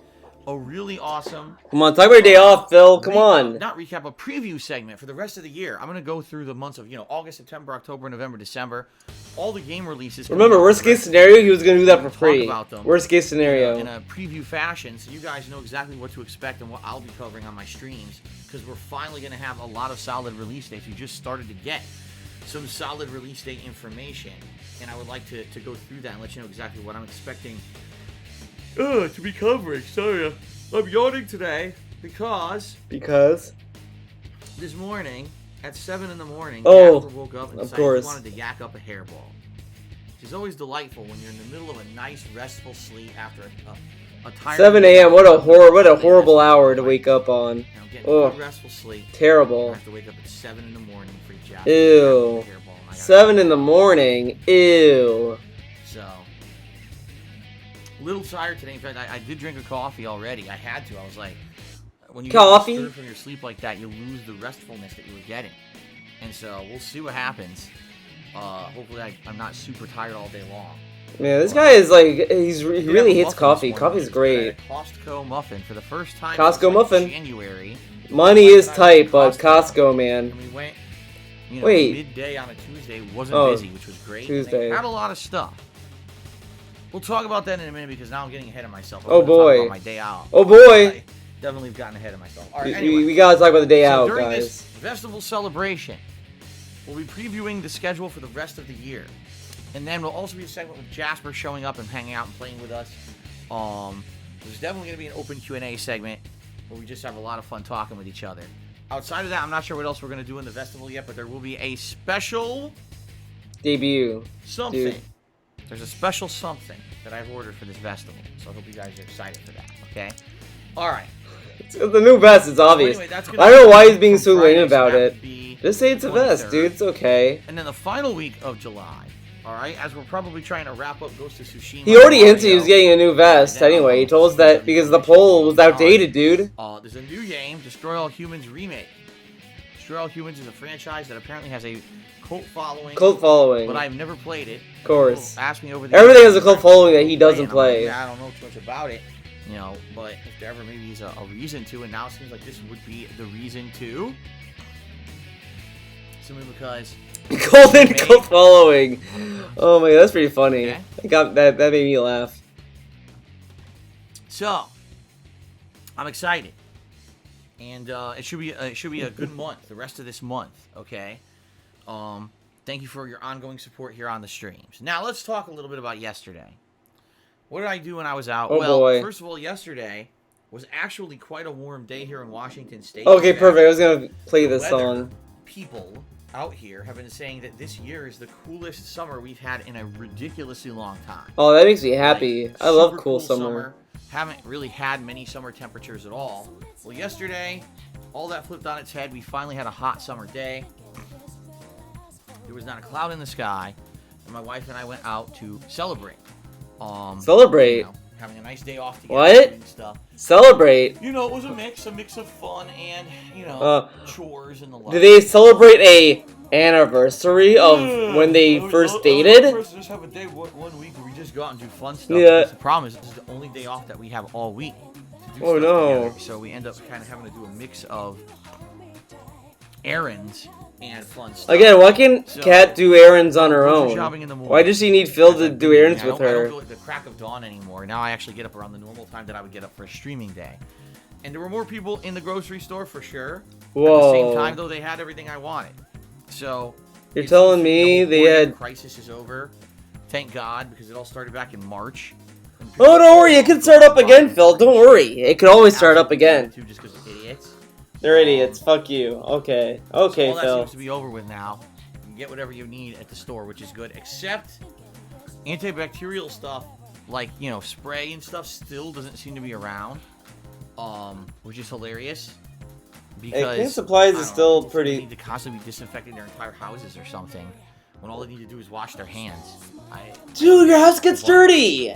a really awesome... Come on, talk about your day off, Phil. Come on. Not recap, a preview segment for the rest of the year. I'm going to go through the months of, August, September, October, November, December. All the game releases. Remember, worst case scenario, he was going to do that for free. About them, worst case scenario. In a preview fashion, so you guys know exactly what to expect and what I'll be covering on my streams. Because we're finally going to have a lot of solid release dates. We just started to get some solid release date information. And I would like to go through that and let you know exactly what I'm expecting to be covering. Sorry, I'm yawning today because this morning at 7 in the morning, Jasper woke up and decided he wanted to yak up a hairball. Which is always delightful when you're in the middle of a nice restful sleep after a tired 7 a.m. What a horrible hour to wake up on. You know, getting good restful sleep. Terrible. I have to wake up at 7 in the morning for Jasper. Ew. 7 in the morning. Ew. So, a little tired today. In fact, I did drink a coffee already. I had to. I was like, when you get disturbed from your sleep like that, you lose the restfulness that you were getting. And so, we'll see what happens. Hopefully, I'm not super tired all day long. Man, this guy is like, he really hates coffee. Coffee's great. Costco muffin for the first time. Costco muffin. January. Money is tight, but Costco, man. And we went, Wait. midday on a Tuesday. Wasn't busy, which was great. Tuesday. They had a lot of stuff. We'll talk about that in a minute because now I'm getting ahead of myself. Oh boy. Talk about my day out. Oh boy. I definitely have gotten ahead of myself. All right, anyway. We gotta talk about the day out, during guys. this festival celebration, we'll be previewing the schedule for the rest of the year. And then we'll also be a segment with Jasper showing up and hanging out and playing with us. There's definitely going to be an open Q&A segment where we just have a lot of fun talking with each other. Outside of that, I'm not sure what else we're going to do in the festival yet, but there will be a special... debut. Something. Dude. There's a special something that I've ordered for this festival. So I hope you guys are excited for that, okay? All right. It's the new vest, it's obvious. So anyway, I don't know why he's being so lame about it. Be Just say it's a vest, 23rd. dude. It's okay. And then the final week of July, all right, as we're probably trying to wrap up Ghost of Tsushima. He already hinted he was getting a new vest. Anyway, he told us that because the poll was outdated, dude. There's a new game, Destroy All Humans remake. Destroy All Humans is a franchise that apparently has a cult following. Cult following. But I've never played it. Of course. People ask me over there. Everything has a cult following that he doesn't play. I don't know too much about it. You know, but if there ever maybe is a reason to, and now it seems like this would be the reason to. Simply because Golden cult following. Oh my god, that's pretty funny. Okay. That made me laugh. So, I'm excited, and it should be a good month. The rest of this month, okay. Thank you for your ongoing support here on the streams. Now let's talk a little bit about yesterday. What did I do when I was out? Oh, well, boy. First of all, yesterday was actually quite a warm day here in Washington State. Okay, perfect. I was gonna play this song. People out here have been saying that this year is the coolest summer we've had in a ridiculously long time. Oh, that makes me happy. Like, I love super cool summer. Haven't really had many summer temperatures at all. Well, yesterday, all that flipped on its head. We finally had a hot summer day. There was not a cloud in the sky, and my wife and I went out to celebrate. Celebrate? You know, having a nice day off together. What? And stuff. Celebrate? You know, it was a mix of fun and, you know, chores and the like. Did they celebrate a anniversary of when they first dated? Just have a day one week where we just go out and do fun stuff. Yeah. The problem is, this is the only day off that we have all week to do Oh, stuff no. together. So we end up kind of having to do a mix of errands and fun stuff. Again, why can So, Kat do errands on her grocery own? shopping in the morning. Why does she need Phil to do errands with I her? don't go at the crack of dawn anymore. Now I actually get up around the normal time that I would get up for a streaming day. And there were more people in the grocery store for sure. Whoa. At the same time, though, they had everything I wanted. So You're telling me the whole they had... crisis is over. Thank God, because it all started back in March. Oh, don't worry, it can start up again, Phil. Don't worry. It can always start up again. Too, just because of idiots. They're idiots. Fuck you. Okay. Okay, All that Phil. seems to be over with now. You can get whatever you need at the store, which is good. Except antibacterial stuff, like, you know, spray and stuff, still doesn't seem to be around. Which is hilarious. Because Cleaning supplies I is don't still know, they pretty... need to constantly be disinfecting their entire houses or something. When all they need to do is wash their hands. Dude, your house gets dirty!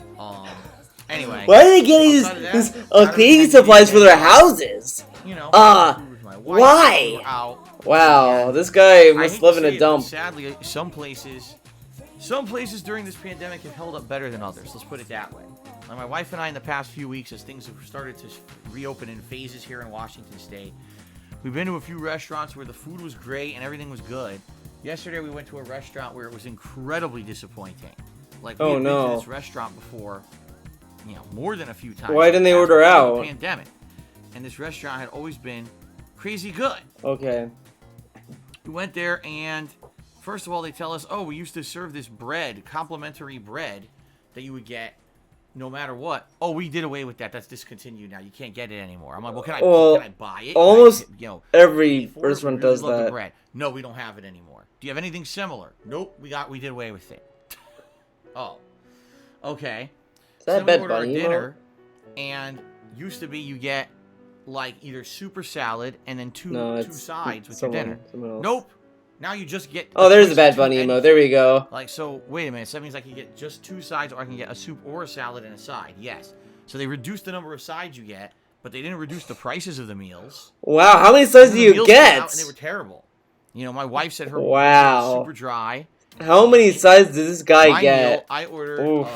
Anyway. Why are they getting outside of that, these I don't cleaning have supplies for their anything. houses? You know, Ah, food with my wife, why? we were out. Wow, this guy I must hate live to in a say it, but dump. Sadly, some places during this pandemic have held up better than others. Let's put it that way. Like my wife and I, in the past few weeks, as things have started to reopen in phases here in Washington State, we've been to a few restaurants where the food was great and everything was good. Yesterday, we went to a restaurant where it was incredibly disappointing. Like, we had been to this restaurant before, you know, more than a few times. Why didn't they order out? The pandemic, and this restaurant had always been crazy good. Okay. We went there, and first of all, they tell us, oh, we used to serve this bread, complimentary bread, that you would get no matter what. Oh, we did away with that. That's discontinued now. You can't get it anymore. I'm like, well, can I buy it? Almost you know, every for it? restaurant We really does love the that. bread. No, we don't have it anymore. Do you have anything similar? Nope, we did away with it. Oh, okay. Is that So then Bed we order our Bunny dinner, and used to be you get like either super salad and then two sides with your dinner. Someone else. Nope. Now you just get. Oh, there's the choice Bad of Bunny two emo. There we go. Like, so, wait a minute. So that means I can get just two sides, or I can get a soup or a salad and a side. Yes. So they reduced the number of sides you get, but they didn't reduce the prices of the meals. Wow, how many sides do The you meals came get? out and they were terrible. You know, my wife said her Wow. meal was super dry. How many sides did this guy My get? meal, I ordered. Oof.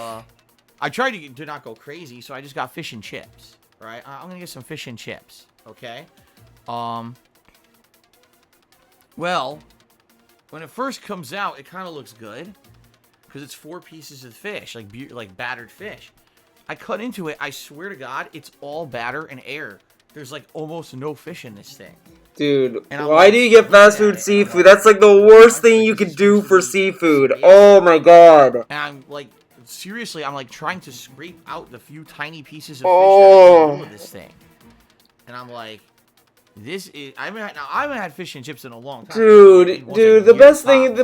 I tried to not go crazy, so I just got fish and chips. Right? I'm gonna get some fish and chips. Okay. Well, when it first comes out, it kind of looks good because it's 4 pieces of fish, like battered fish. I cut into it. I swear to God, it's all batter and air. There's like almost no fish in this thing. Dude, And I'm why like, do you get fast food seafood? That's like the worst thing you could do for seafood. Oh my god. And I'm like, seriously, I'm like trying to scrape out the few tiny pieces of fish Oh. that are in the middle of this thing. And I'm like, I haven't had fish and chips in a long time. Dude, the best thing,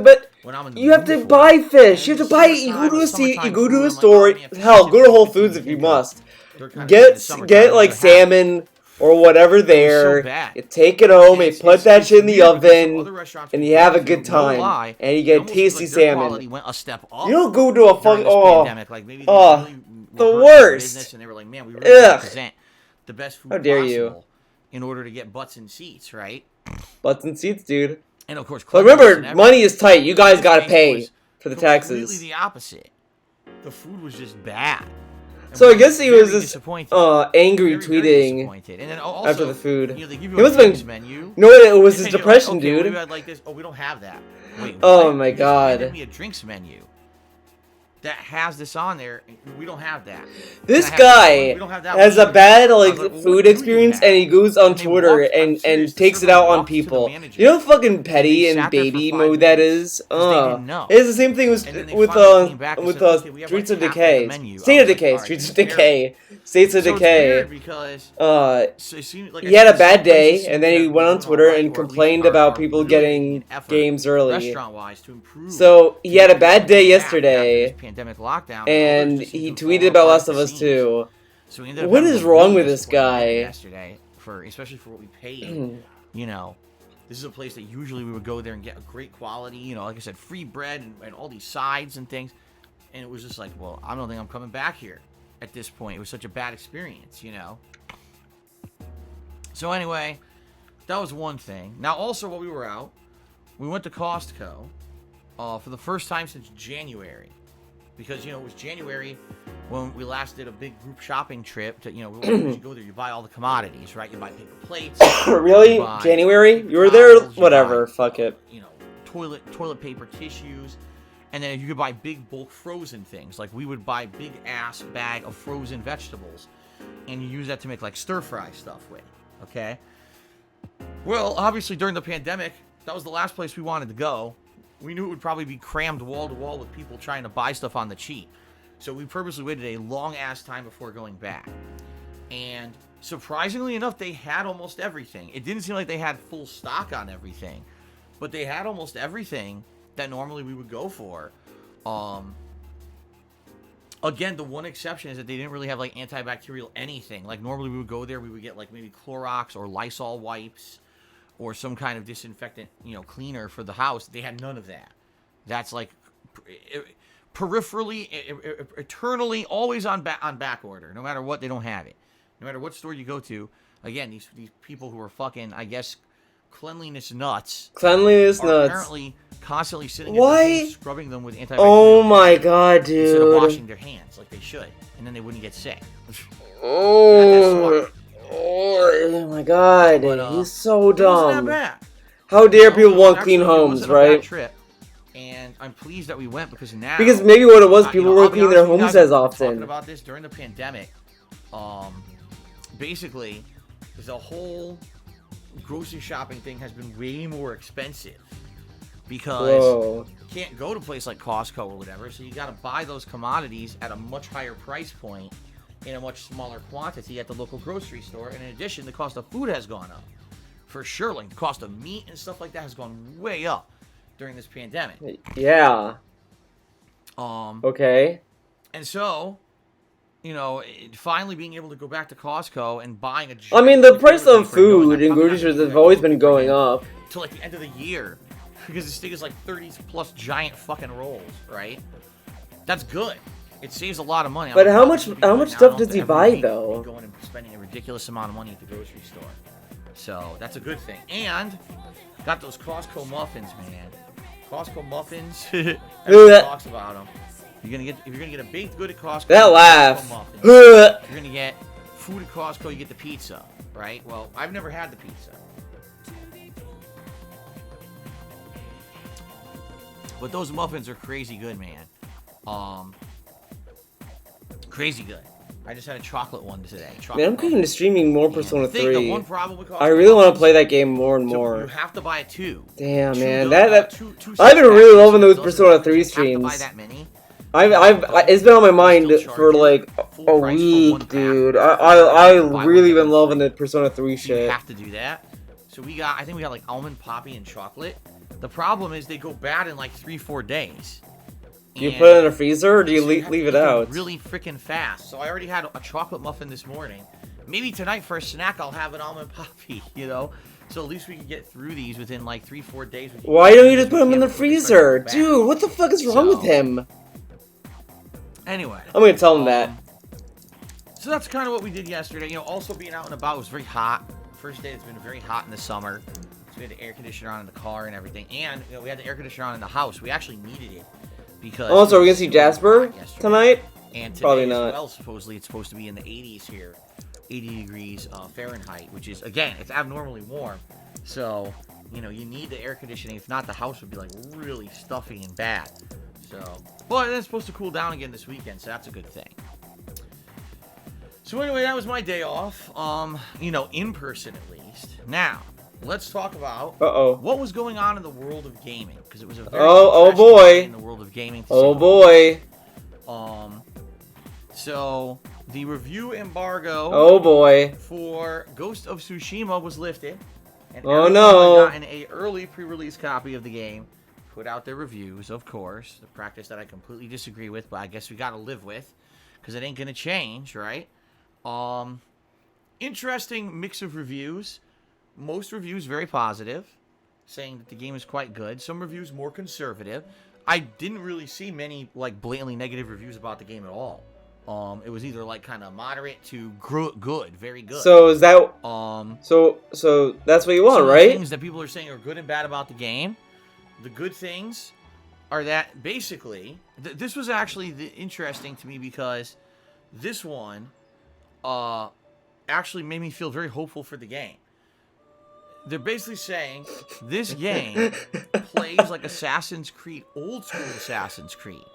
When I'm in the you have mood to for buy it. fish. You And have to buy. it's You summertime, go to a summertime go to food, a I'm store. like, oh, man, fish Hell, and go to chips Whole are Foods if you good. must. They're kind of in the summertime, Get they're like gonna have salmon, or whatever there. bad. You take it home, you put that shit in the weird because some oven, other restaurants and we you have a went to, good no time. lie, And you it get almost feels tasty like their salmon. quality went a step up You don't go to a during fucking this pandemic. Like maybe they really the were hurting their worst. business, and they were like, man, we really want to present the best food How dare possible you. in order to get butts and seats, right? Butts and seats, dude. And of course, But remember, money is tight. You guys gotta pay for the taxes. Completely the opposite. The food was just bad. So I guess he was just angry very tweeting disappointed. And then also, after the food. You know, they give He you a must have drinks been. menu. No, it was his And you're depression, like, okay, dude. well, I'd like this. Oh, we don't have that. Wait, Oh what? my You just God. handed me a drinks menu that has this on there. We don't have that. This Can I have guy one? We don't have that has one a bad either. I like was like, well, food what do you experience, have? and he goes on they Twitter walked- I'm serious, and the takes it server out on walked to the people. manager, You know how fucking and petty they and sat there for baby 5 mode that minutes is? 'cause they didn't know. It's the same thing with And then they finally came back and said, okay, we have, Streets like, of half of the Decay, menu. State I of was like, Decay, all right, Streets this of is Decay, States of So it's Decay. weird because so it seemed like He had a some bad places day, seem and to then he be went on doing Twitter all right, and or at least complained are about people really making getting an effort games early. restaurant-wise to improve. So he had a to bad get day people back yesterday, after this pandemic lockdown, and others just seem he to have tweeted fallen about apart Last at of the Us seams. 2. So we ended up What having is a wrong really with this disappointing guy? dinner yesterday, especially for what we paid. You know, this is a place that usually we would go there and get a great quality. You know, like I said, free bread and all these sides and things. And it was just like, well, I don't think I'm coming back here at this point. It was such a bad experience, you know. So anyway, that was one thing. Now, also, while we were out, we went to Costco for the first time since January. Because, you know, it was January when we last did a big group shopping trip. To, you know, when you go there, you buy all the commodities, right? You buy paper plates. Really? buy January? paper You were there? towels, you Whatever. buy, Fuck it. You know, toilet paper, tissues. And then you could buy big bulk frozen things. Like we would buy big ass bag of frozen vegetables. And you use that to make like stir fry stuff with. Okay? Well, obviously during the pandemic, that was the last place we wanted to go. We knew it would probably be crammed wall to wall with people trying to buy stuff on the cheap. So we purposely waited a long ass time before going back. And surprisingly enough, they had almost everything. It didn't seem like they had full stock on everything, but they had almost everything that normally we would go for. Again, the one exception is that they didn't really have like antibacterial anything. Like normally we would go there, we would get like maybe Clorox or Lysol wipes or some kind of disinfectant, you know, cleaner for the house. They had none of that. That's like peripherally, eternally, always on back order. No matter what, they don't have it. No matter what store you go to. Again, these people who are fucking, I guess, cleanliness nuts. Cleanliness are nuts. Apparently constantly sitting Why? at their feet, scrubbing them with antibacterial. Oh my god, instead of washing dude. their hands like they should, and then they wouldn't get sick. Oh my god. But, He's so It wasn't dumb. that bad. How dare people Also, want actually, clean it homes, wasn't a bad right? trip, and I'm pleased that we went because now. Because maybe what it was, you people know, weren't I'll be cleaning their honest with you homes guys, as we've been talking often. about this during the pandemic. Basically, the whole grocery shopping thing has been way more expensive because Whoa. you can't go to a place like Costco or whatever, so you got to buy those commodities at a much higher price point in a much smaller quantity at the local grocery store. And in addition, the cost of food has gone up. For sure, like the cost of meat and stuff like that has gone way up during this pandemic. Yeah. Okay. And so, you know, finally being able to go back to Costco and buying a I mean, the giant price toilet of paper, knowing food I'm in probably grocery not stores gonna have use always that been toilet going paper up. till like the end of the year because this thing is like 30 plus giant fucking rolls, right? That's good. It saves a lot of money. But how much Now stuff does he every buy week, though? Going and spending a ridiculous amount of money at the grocery store. So that's a good thing. And got those Costco muffins, man. Costco muffins. Everyone talks about them. If you're gonna get a baked good at Costco, That you get laugh. Costco muffins. If you're gonna get food at Costco, you get the pizza, right? Well, I've never had the pizza. But those muffins are crazy good, man. Crazy good. I just had a chocolate one today. Man, I'm getting to streaming more And Persona I think the 3. one problem with Costco I really want to muffins, play that game more and so more. you have to buy it too. Damn, Two man, two I've been really six-packs, loving those doesn't Persona mean 3 you have to buy streams. that many. It's been on my mind They still for charge like you full a price for week, one pack. dude. You I have to buy really one been loving the Persona 3 So you shit. have to do that. So I think we got like almond, poppy, and chocolate. The problem is they go bad in like 3-4 days. Do you put it in a freezer or do you So leave have to it eat them out? really freaking fast. So I already had a chocolate muffin this morning. Maybe tonight for a snack I'll have an almond poppy, you know? So at least we can get through these within like 3-4 days. Why don't you just put them in the freezer? Dude, what the fuck is wrong with him? Anyway. I'm gonna tell him that. So that's kind of what we did yesterday. You know, also being out and about, it was very hot. First day it's been very hot in the summer. So we had the air conditioner on in the car and everything. And, you know, we had the air conditioner on in the house. We actually needed it. Because Oh, so we're gonna see Jasper tonight? And today Probably not. as well, supposedly it's supposed to be in the 80s here. 80 degrees Fahrenheit, which is, again, it's abnormally warm. So, you know, you need the air conditioning. If not, the house would be, like, really stuffy and bad. So, but it's supposed to cool down again this weekend, so that's a good thing. So anyway, that was my day off. You know, in person at least. Now, let's talk about what was going on in the world of gaming, because it was a very interesting day in the world of gaming. So the review embargo for Ghost of Tsushima was lifted, and everyone who had gotten an early pre-release copy of the game put out their reviews, of course. The practice that I completely disagree with, but I guess we got to live with, because it ain't gonna change, right? Interesting mix of reviews. Most reviews very positive, saying that the game is quite good. Some reviews more conservative. I didn't really see many like blatantly negative reviews about the game at all. It was either like kind of moderate to good, very good. So is that so that's what you want, right? Things that people are saying are good and bad about the game. The good things are that basically this was actually interesting to me because this one actually made me feel very hopeful for the game. They're basically saying this game plays like Assassin's Creed, old school Assassin's Creed.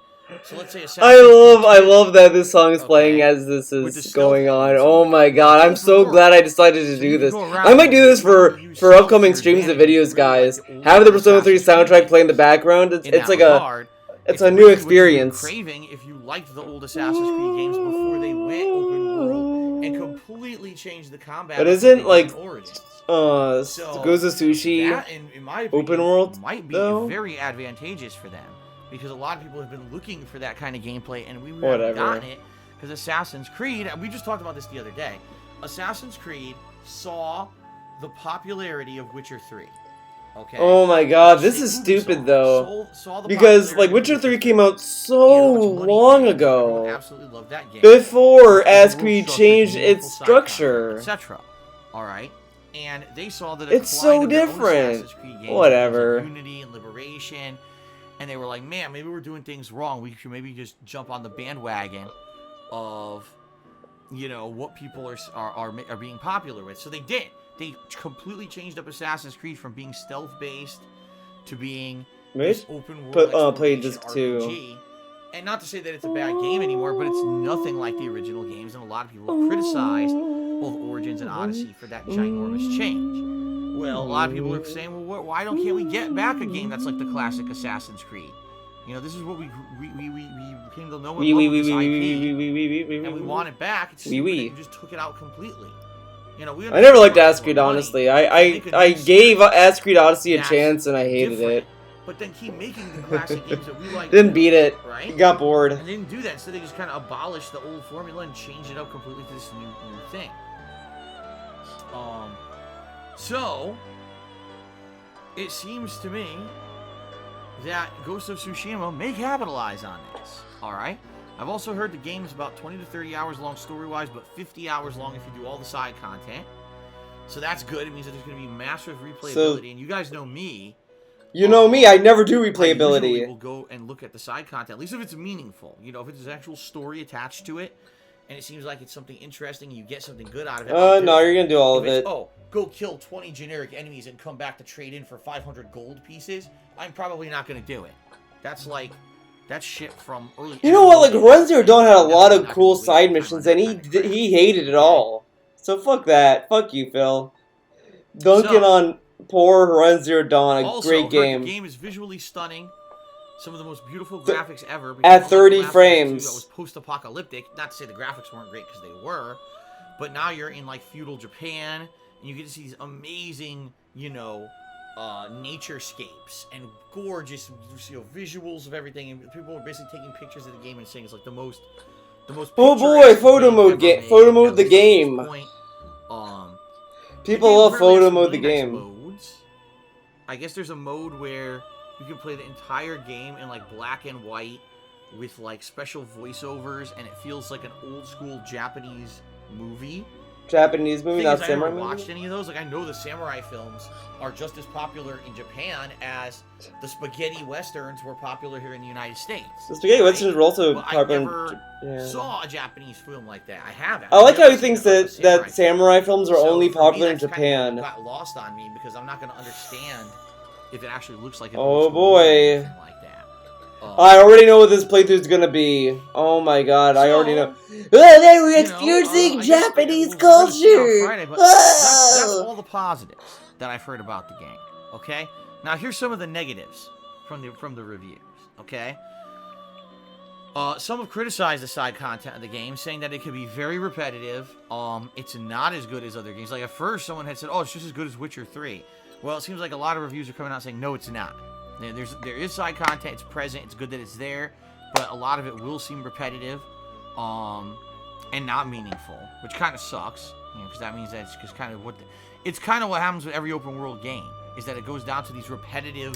So let's say I love that this song is playing as this is going on. Oh my god, I'm so glad I decided to do this. I might do this for upcoming streams and videos, guys. Have the Persona 3 soundtrack play in the background. It's like it's a new experience. Craving if you liked the old Assassin's Creed games before they went open world and completely changed the combat. But isn't like Origins. Ghost of Sushi that, in my opinion, open world might be very advantageous for them because a lot of people have been looking for that kind of gameplay, and we haven't gotten it because Assassin's Creed. We just talked about this the other day. Assassin's Creed saw the popularity of Witcher 3. Okay. Oh my god, this is stupid though. Because like Witcher 3 came out so long ago. Absolutely love that game. Before Assassin's Creed changed its structure, etc. All right. And they saw that it's so different. Whatever. Unity and liberation, and they were like, "Man, maybe we're doing things wrong. We should maybe just jump on the bandwagon of, you know, what people are being popular with." So they did. They completely changed up Assassin's Creed from being stealth-based to being this open world played this RPG. too. And not to say that it's a bad game anymore, but it's nothing like the original games, and a lot of people have criticized both Origins and Odyssey for that ginormous change. Well, a lot of people are saying, well, why can't we get back a game that's like the classic Assassin's Creed? You know, this is what we came to know and love this IP, and we want it back. It's you just took it out completely. You know, I never liked Assassin's Creed, honestly. I gave Assassin's Creed Odyssey a chance, and I hated it. But then keep making the classic games that we like. Didn't beat it. Right? Got bored. And they didn't do that. Instead, they just kind of abolished the old formula and changed it up completely to this new thing. So it seems to me that Ghost of Tsushima may capitalize on this. All right. I've also heard the game is about 20 to 30 hours long story-wise, but 50 hours long if you do all the side content. So that's good. It means that there's going to be massive replayability. And you guys know me. You know me, I never do replayability. We'll go and look at the side content, at least if it's meaningful. You know, if there's an actual story attached to it, and it seems like it's something interesting, and you get something good out of it. No, you're gonna do all of it. Oh, go kill 20 generic enemies and come back to trade in for 500 gold pieces. I'm probably not gonna do it. That's like, that's shit from early. You know what? Like Horizon Zero Dawn had a lot of cool side missions, and he hated it all. So fuck that. Fuck you, Phil. Dunking on poor Horizon Zero Dawn, a great game. The game is visually stunning. Some of the most beautiful graphics ever. At 30 frames. That was post-apocalyptic. Not to say the graphics weren't great, because they were. But now you're in, like, feudal Japan, and you get to see these amazing, you know, naturescapes and gorgeous, visuals of everything, and people are basically taking pictures of the game and saying it's like the most Oh boy, photo mode photo mode the game. People love photo mode the game. Modes. I guess there's a mode where you can play the entire game in like black and white with like special voiceovers, and it feels like an old school Japanese movie. Japanese movie, not samurai movie. I movie? watched any of those. Like, I know the samurai films are just as popular in Japan as the spaghetti westerns were popular here in the United States. The spaghetti westerns were also but popular. I never saw a Japanese film like that. I haven't. I like how he thinks that samurai films are only popular in Japan. Kind of got lost on me because I'm not going to understand if it actually looks like an oh boy. like that. I already know what this playthrough is gonna be. Oh my god, I already know. Oh, they were experiencing Japanese culture! Friday, but that's all the positives that I've heard about the game. Okay? Now here's some of the negatives from the reviews. Okay? Some have criticized the side content of the game, saying that it could be very repetitive. It's not as good as other games. Like at first someone had said, oh, it's just as good as Witcher 3. Well, it seems like a lot of reviews are coming out saying, no, it's not. There is side content, it's present, it's good that it's there, but a lot of it will seem repetitive, and not meaningful, which kind of sucks, because that means that it's just kind of it's kind of what happens with every open world game, is that it goes down to these repetitive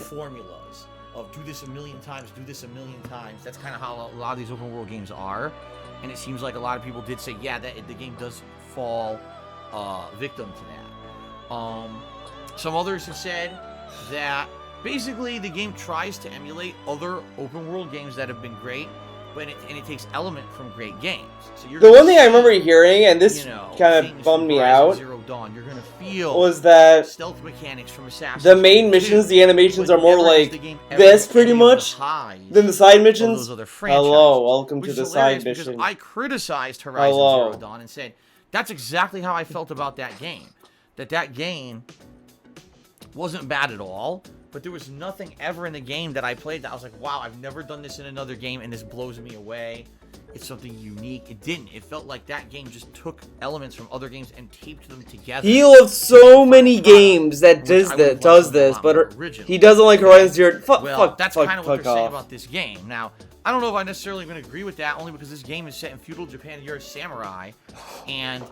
formulas of do this a million times, do this a million times. That's kind of how a lot of these open world games are, and it seems like a lot of people did say, yeah, that the game does fall victim to that. Some others have said that basically the game tries to emulate other open world games that have been great, but it takes element from great games. So the one thing I remember hearing, and this kind of bummed me out, Zero Dawn, you're gonna feel was that stealth mechanics from Assassin's the main missions, the animations are more like this pretty much than the side missions. Hello, welcome to the side mission. I criticized Horizon Zero Dawn and said that's exactly how I felt about that game. That game wasn't bad at all, but there was nothing ever in the game that I played that I was like, wow, I've never done this in another game, and this blows me away. It's something unique. It didn't. It felt like that game just took elements from other games and taped them together. He loves so many games that does this, but he doesn't like Horizon Zero. That's kind of what they're saying about this game. Now, I don't know if I necessarily even agree with that, only because this game is set in feudal Japan and you're a samurai, and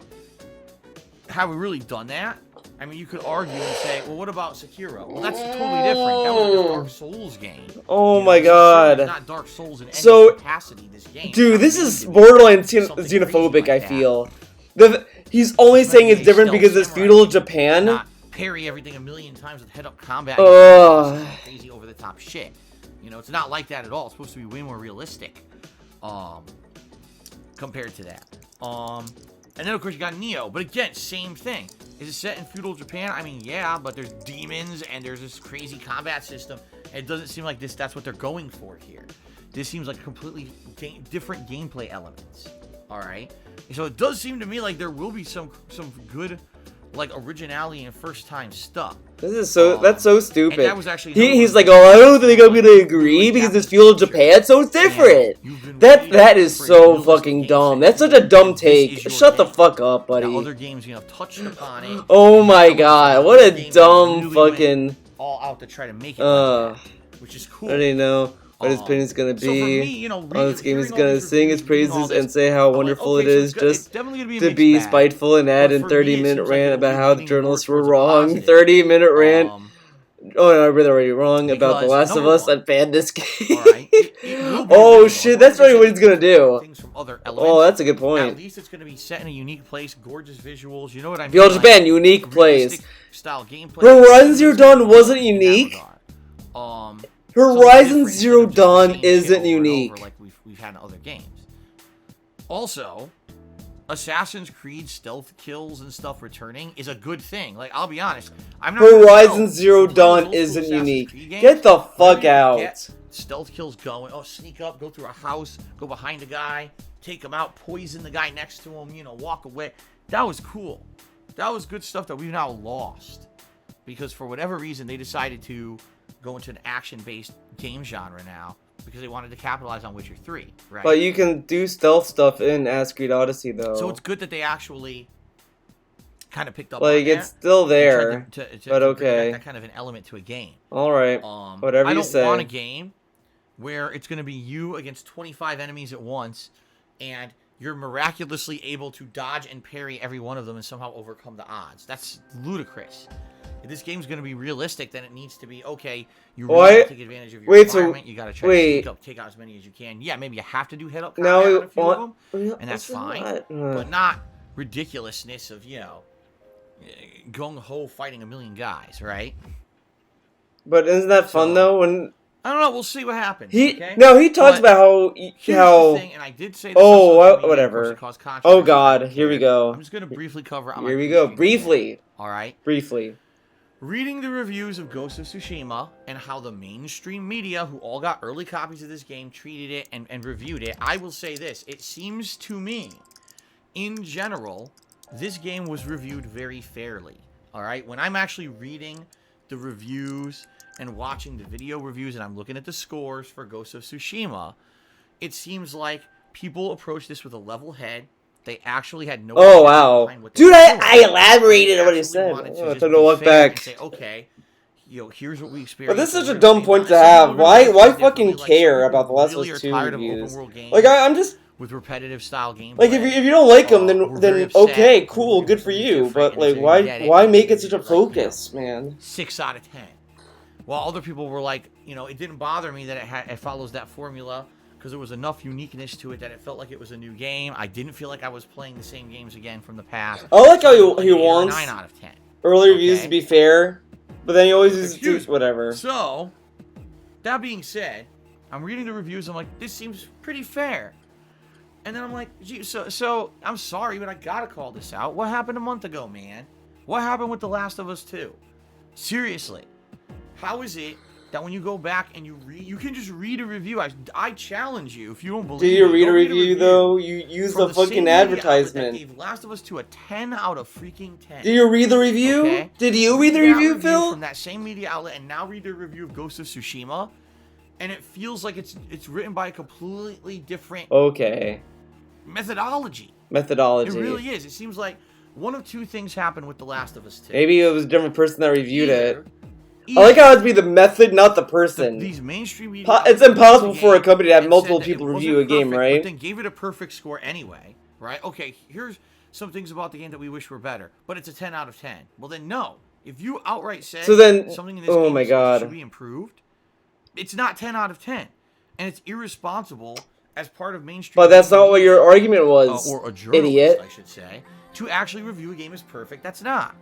have we really done that? I mean, you could argue and say, well, what about Sekiro? Well, that's totally different. That was a Dark Souls game. Oh my god. It's not Dark Souls in any capacity, this game. Dude, this is borderline xenophobic, I feel. He's only saying it's different because it's feudal Japan. Not parry everything a million times with head-up combat. Crazy over-the-top shit. You know, it's not like that at all. It's supposed to be way more realistic compared to that. And then, of course, you got Neo. But again, same thing. Is it set in feudal Japan? I mean, yeah, but there's demons and there's this crazy combat system. And it doesn't seem like that's what they're going for here. This seems like completely different gameplay elements. All right? So it does seem to me like there will be some good, like, originality and first-time stuff. This is that's so stupid. And that was actually he's like, oh, I don't think I'm gonna agree because it's feudal Japan, so it's different. That is so fucking dumb. That's such a dumb take. Shut the fuck up, buddy. Now, other games, touched upon it. Oh my god, what a dumb fucking all out to try to make it like that, which is cool. I don't even know what his opinion's gonna be. On this game, he's gonna sing its praises and say how wonderful it is just to be spiteful and add in 30-minute rant about how the journalists were wrong. 30-minute rant. Oh, I read already wrong about The Last of Us. I banned this game. Oh shit, that's really what he's gonna do. Oh, that's a good point. At least it's gonna be set in a unique place, gorgeous visuals. You know what I mean? Feudal Japan, unique place. Style gameplay. Horizon Zero Dawn wasn't unique. Horizon Zero Dawn isn't unique. Like we've had in other games. Also, Assassin's Creed stealth kills and stuff returning is a good thing. Like, I'll be honest, I'm not. Horizon Zero Dawn isn't unique. Get the fuck out. Stealth kills going. Oh, sneak up, go through a house, go behind a guy, take him out, poison the guy next to him. Walk away. That was cool. That was good stuff that we've now lost because for whatever reason they decided to go into an action-based game genre now because they wanted to capitalize on Witcher 3, right? But you can do stealth stuff in Assassin's Creed Odyssey, though. So it's good that they actually kind of picked up Like, on it's that still and there, tried to but bring okay. that kind of an element to a game. Alright, whatever I you don't say. want a game where it's going to be you against 25 enemies at once, and you're miraculously able to dodge and parry every one of them and somehow overcome the odds. That's ludicrous. If this game's going to be realistic, then it needs to be, okay, you really gotta take advantage of your environment. You got to try to sneak up, take out as many as you can. Yeah, maybe you have to do head-up combat on a few of them, and that's fine. But not ridiculousness of, you know, gung-ho fighting a million guys, right? But isn't that fun, though, when... I don't know. We'll see what happens. He But talks about how here's the thing, and I did say this whatever. Caused Oh God, here we go. I'm just gonna briefly cover. Here we go, briefly. All right. Briefly. Reading the reviews of Ghost of Tsushima and how the mainstream media, who all got early copies of this game, treated it and reviewed it, I will say this: it seems to me, in general, this game was reviewed very fairly. All right. When I'm actually reading the reviews and watching the video reviews and I'm looking at the scores for Ghost of Tsushima, it seems like people approached this with a level head. They actually had no... Oh, wow. Dude, I elaborated on what he said. I had to look back. And say, okay, you know, here's what we experienced. But this is such a dumb point to have. Why fucking care about the Last of Us 2 reviews? Like, I'm just... With repetitive style gameplay. Like, if you don't like them, then okay, cool, good for you. But, like, why make it such a focus, man? 6 out of 10. While other people were like, you know, it didn't bother me that it follows that formula because there was enough uniqueness to it that it felt like it was a new game. I didn't feel like I was playing the same games again from the past. I like how he wants 9 out of 10. Early reviews to be fair, but then he always uses whatever. So, that being said, I'm reading the reviews. I'm like, this seems pretty fair. And then I'm like, gee, so I'm sorry, but I gotta call this out. What happened a month ago, man? What happened with The Last of Us 2? Seriously. How is it that when you go back and you can just read a review? I challenge you, if you don't believe me. Did you read a review though? You use the fucking advertisement. That gave Last of Us 2 a 10 out of freaking 10. Did you read the review? Okay? Did you read the review, Phil? From that same media outlet, and now read the review of Ghost of Tsushima, and it feels like it's written by a completely different methodology. It really is. It seems like one of two things happened with The Last of Us 2. Maybe it was a different person that reviewed it. I like how it'd be the method, not the person. These mainstream media... It's impossible for a company to have multiple people review a game, right? But then gave it a perfect score anyway, right? Okay, here's some things about the game that we wish were better, but it's a 10 out of 10. Well, then no. If you outright say something in this game should be improved, it's not 10 out of 10. And it's irresponsible as part of mainstream... But that's not what your argument was, or a journalist, idiot. I should say, to actually review a game as perfect. That's not.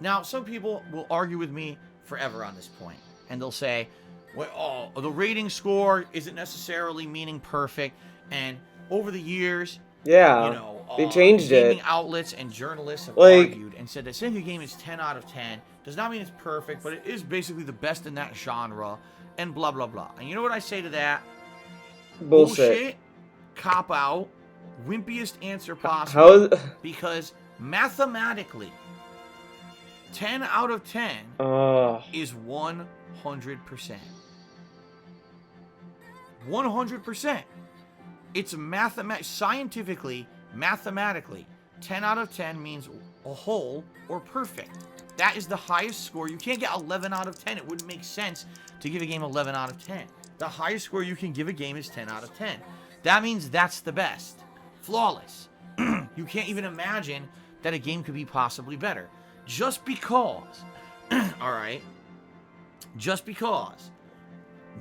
Now, some people will argue with me forever on this point, and they'll say, well, the rating score isn't necessarily meaning perfect, and over the years, you know, they changed gaming it. outlets and journalists have argued and said that saying a game is 10 out of 10 does not mean it's perfect, but it is basically the best in that genre, and blah blah blah. And you know what I say to that? Bullshit, cop out, wimpiest answer possible. Because mathematically, 10 out of 10 is 100%. 100%. It's scientifically, mathematically, 10 out of 10 means a whole or perfect. That is the highest score. You can't get 11 out of 10. It wouldn't make sense to give a game 11 out of 10. The highest score you can give a game is 10 out of 10. That means that's the best. Flawless. You can't even imagine that a game could be possibly better. Just because, alright, just because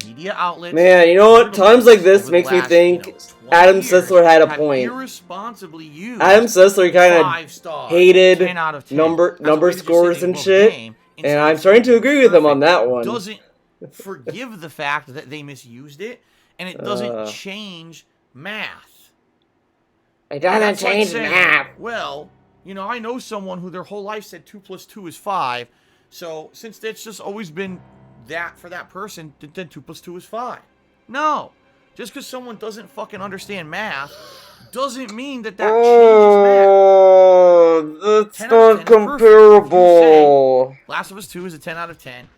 media outlets... Man, you know what? Times like this makes me think Adam Sessler had a point. Irresponsibly used Adam Sessler kind of hated number scores and shit, and I'm starting to agree with him on that one. Doesn't forgive the fact that they misused it, and it doesn't change math. It doesn't change math. Well, you know, I know someone who their whole life said 2 + 2 is 5. So, since it's just always been that for that person, then 2 + 2 is 5. No. Just because someone doesn't fucking understand math doesn't mean that changes math. That's not comparable. Last of Us 2 is a 10 out of 10.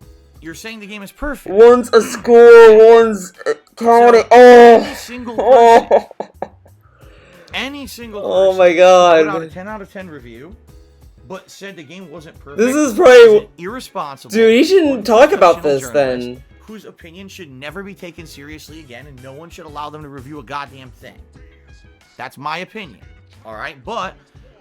You're saying the game is perfect. One's a score, one's counting. Any single person, any single person my god, put out a 10 out of 10 review, but said the game wasn't perfect. This is probably irresponsible. Dude, you shouldn't talk about this journalist then. Whose opinion should never be taken seriously again, and no one should allow them to review a goddamn thing. That's my opinion. All right, but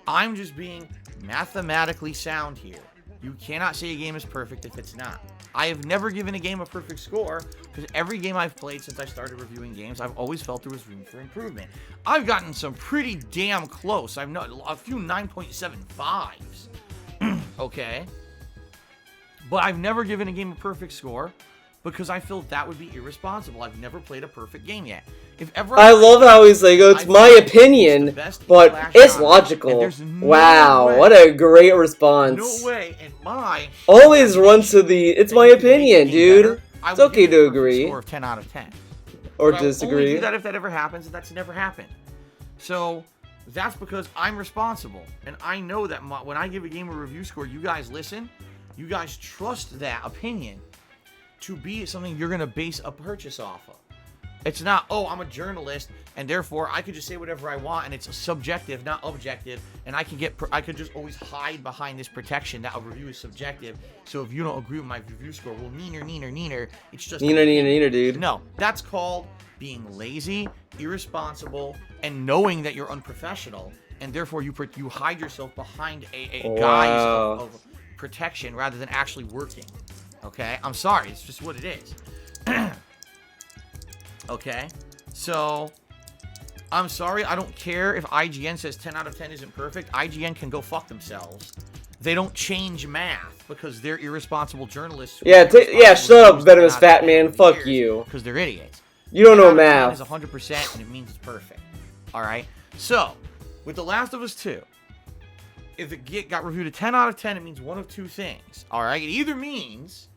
I'm just being mathematically sound here. You cannot say a game is perfect if it's not. I have never given a game a perfect score because every game I've played since I started reviewing games, I've always felt there was room for improvement. I've gotten some pretty damn close. I've not a few 9.75s. Okay? But I've never given a game a perfect score because I feel that would be irresponsible. I've never played a perfect game yet. If ever I love how he's like, oh, it's my opinion, but it's logical. Wow, what a great response. No way in my... Always runs to the, it's my opinion, dude. It's okay to agree. Score of 10 out of 10. Or But I will only disagree. do that if that ever happens, and that's never happened. So that's because I'm responsible, and I know that when I give a game a review score, you guys listen, you guys trust that opinion to be something you're gonna base a purchase off of. It's not, oh, I'm a journalist, and therefore I could just say whatever I want, and it's subjective, not objective, and I could just always hide behind this protection that a review is subjective. So if you don't agree with my review score, well, neener, it's just Neener, dude. No, that's called being lazy, irresponsible, and knowing that you're unprofessional, and therefore you hide yourself behind a guise of protection rather than actually working. Okay, I'm sorry, it's just what it is. Okay, so I'm sorry, I don't care if IGN says 10 out of 10 isn't perfect. IGN can go fuck themselves. They don't change math because they're irresponsible journalists. Yeah, shut up, venomous fat man. Fuck you. Because they're idiots. You don't know 10 out math. of 10 is 100% and it means it's perfect. Alright, so with The Last of Us 2, if it got reviewed a 10 out of 10, it means one of two things. Alright, it either means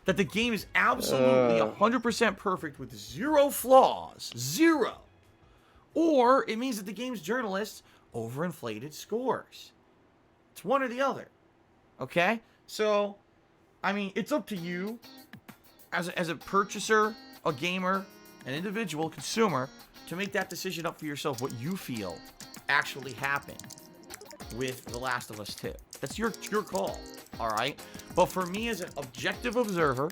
that the game is absolutely 100% perfect with zero flaws. Zero. Or it means that the game's journalists overinflated scores. It's one or the other. Okay? So, I mean, it's up to you as a purchaser, a gamer, an individual, consumer, to make that decision up for yourself what you feel actually happened with The Last of Us 2. That's your call. Alright? But for me as an objective observer,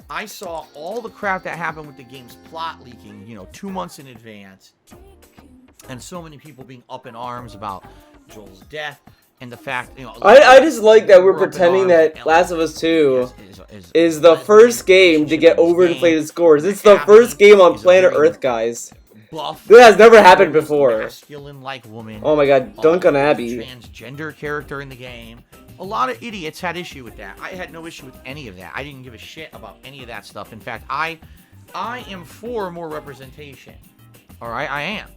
I saw all the crap that happened with the game's plot leaking, 2 months in advance. And so many people being up in arms about Joel's death. And the fact, I just like that we're pretending that Last of Us 2 is the first game to get overinflated scores. It's the first game on planet Earth, guys. Buff, This has never happened before. masculine-like woman. Oh my god, Duncan Abbey. Transgender character in the game. A lot of idiots had issue with that. I had no issue with any of that. I didn't give a shit about any of that stuff. In fact, I am for more representation. Alright, I am.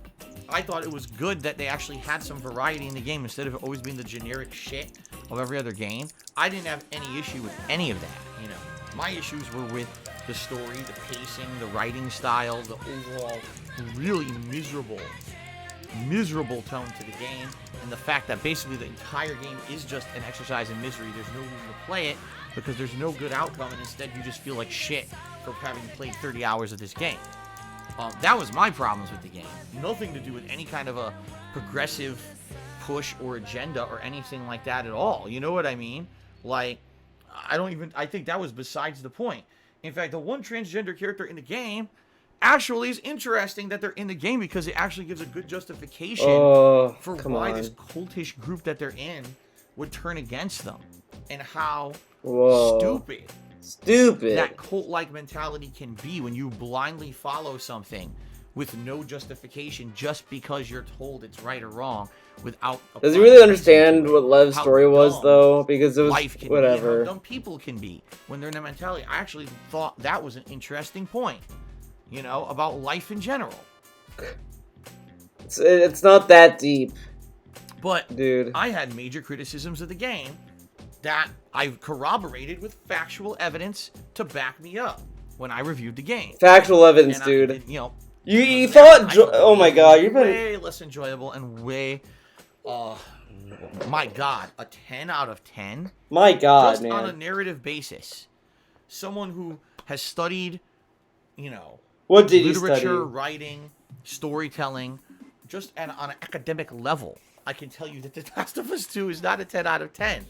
I thought it was good that they actually had some variety in the game instead of it always being the generic shit of every other game. I didn't have any issue with any of that, My issues were with the story, the pacing, the writing style, the overall really miserable tone to the game, and the fact that basically the entire game is just an exercise in misery. There's no reason to play it because there's no good outcome, and instead you just feel like shit for having played 30 hours of this game. That was my problems with the game. Nothing to do with any kind of a progressive push or agenda or anything like that at all. You know what I mean? Like, I think that was besides the point. In fact, the one transgender character in the game actually is interesting that they're in the game because it actually gives a good justification for why this cultish group that they're in would turn against them and how stupid that cult-like mentality can be when you blindly follow something with no justification just because you're told it's right or wrong without... Does he really understand what Lev's story was, though? Because it was whatever. How dumb people can be when they're in that mentality. I actually thought that was an interesting point, about life in general. It's not that deep. But, dude, I had major criticisms of the game that I corroborated with factual evidence to back me up when I reviewed the game. Factual evidence, dude. You thought... oh my god, you've been... way less enjoyable and way... my god, a 10 out of 10? My god, just man. on a narrative basis. Someone who has studied, what did literature, you study? writing, storytelling, just on an academic level. I can tell you that The Last of Us 2 is not a 10 out of 10.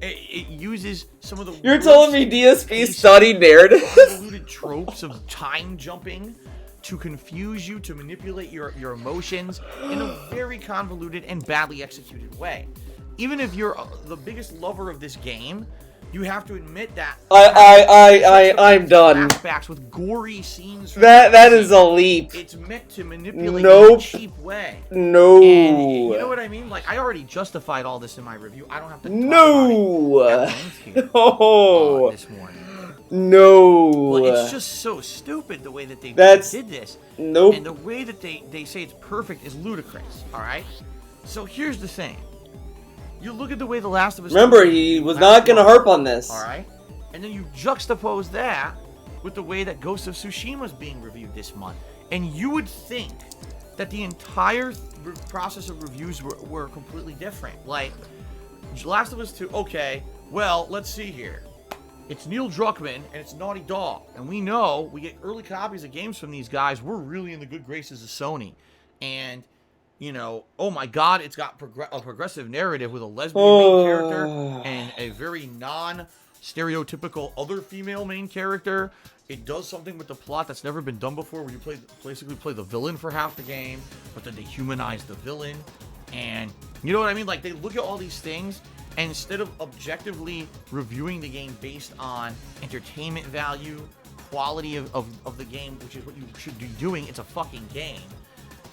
It uses some of the You're telling me DSP studied narrative? convoluted tropes of time jumping to confuse you, to manipulate your emotions in a very convoluted and badly executed way. Even if you're the biggest lover of this game, you have to admit that I'm done. flashbacks with gory scenes. That is a leap. It's meant to manipulate Nope. in a cheap way. No. And you know what I mean? Like, I already justified all this in my review. I don't have to talk No. about it at length here, No. this morning. No. But it's just so stupid the way that they That's- did this. Nope. And the way that they say it's perfect is ludicrous, alright? So here's the thing. You look at the way The Last of Us... Remember, he was not going to harp on this. Alright? And then you juxtapose that with the way that Ghost of Tsushima is being reviewed this month. And you would think that the entire process of reviews were completely different. Like, Last of Us 2, okay, well, let's see here. It's Neil Druckmann, and it's Naughty Dog. And we know, we get early copies of games from these guys. We're really in the good graces of Sony. And, you know, oh my god, it's got a progressive narrative with a lesbian main character and a very non-stereotypical other female main character. It does something with the plot that's never been done before, where you basically play the villain for half the game, but then they humanize the villain. And, you know what I mean? Like, they look at all these things, and instead of objectively reviewing the game based on entertainment value, quality of the game, which is what you should be doing, it's a fucking game.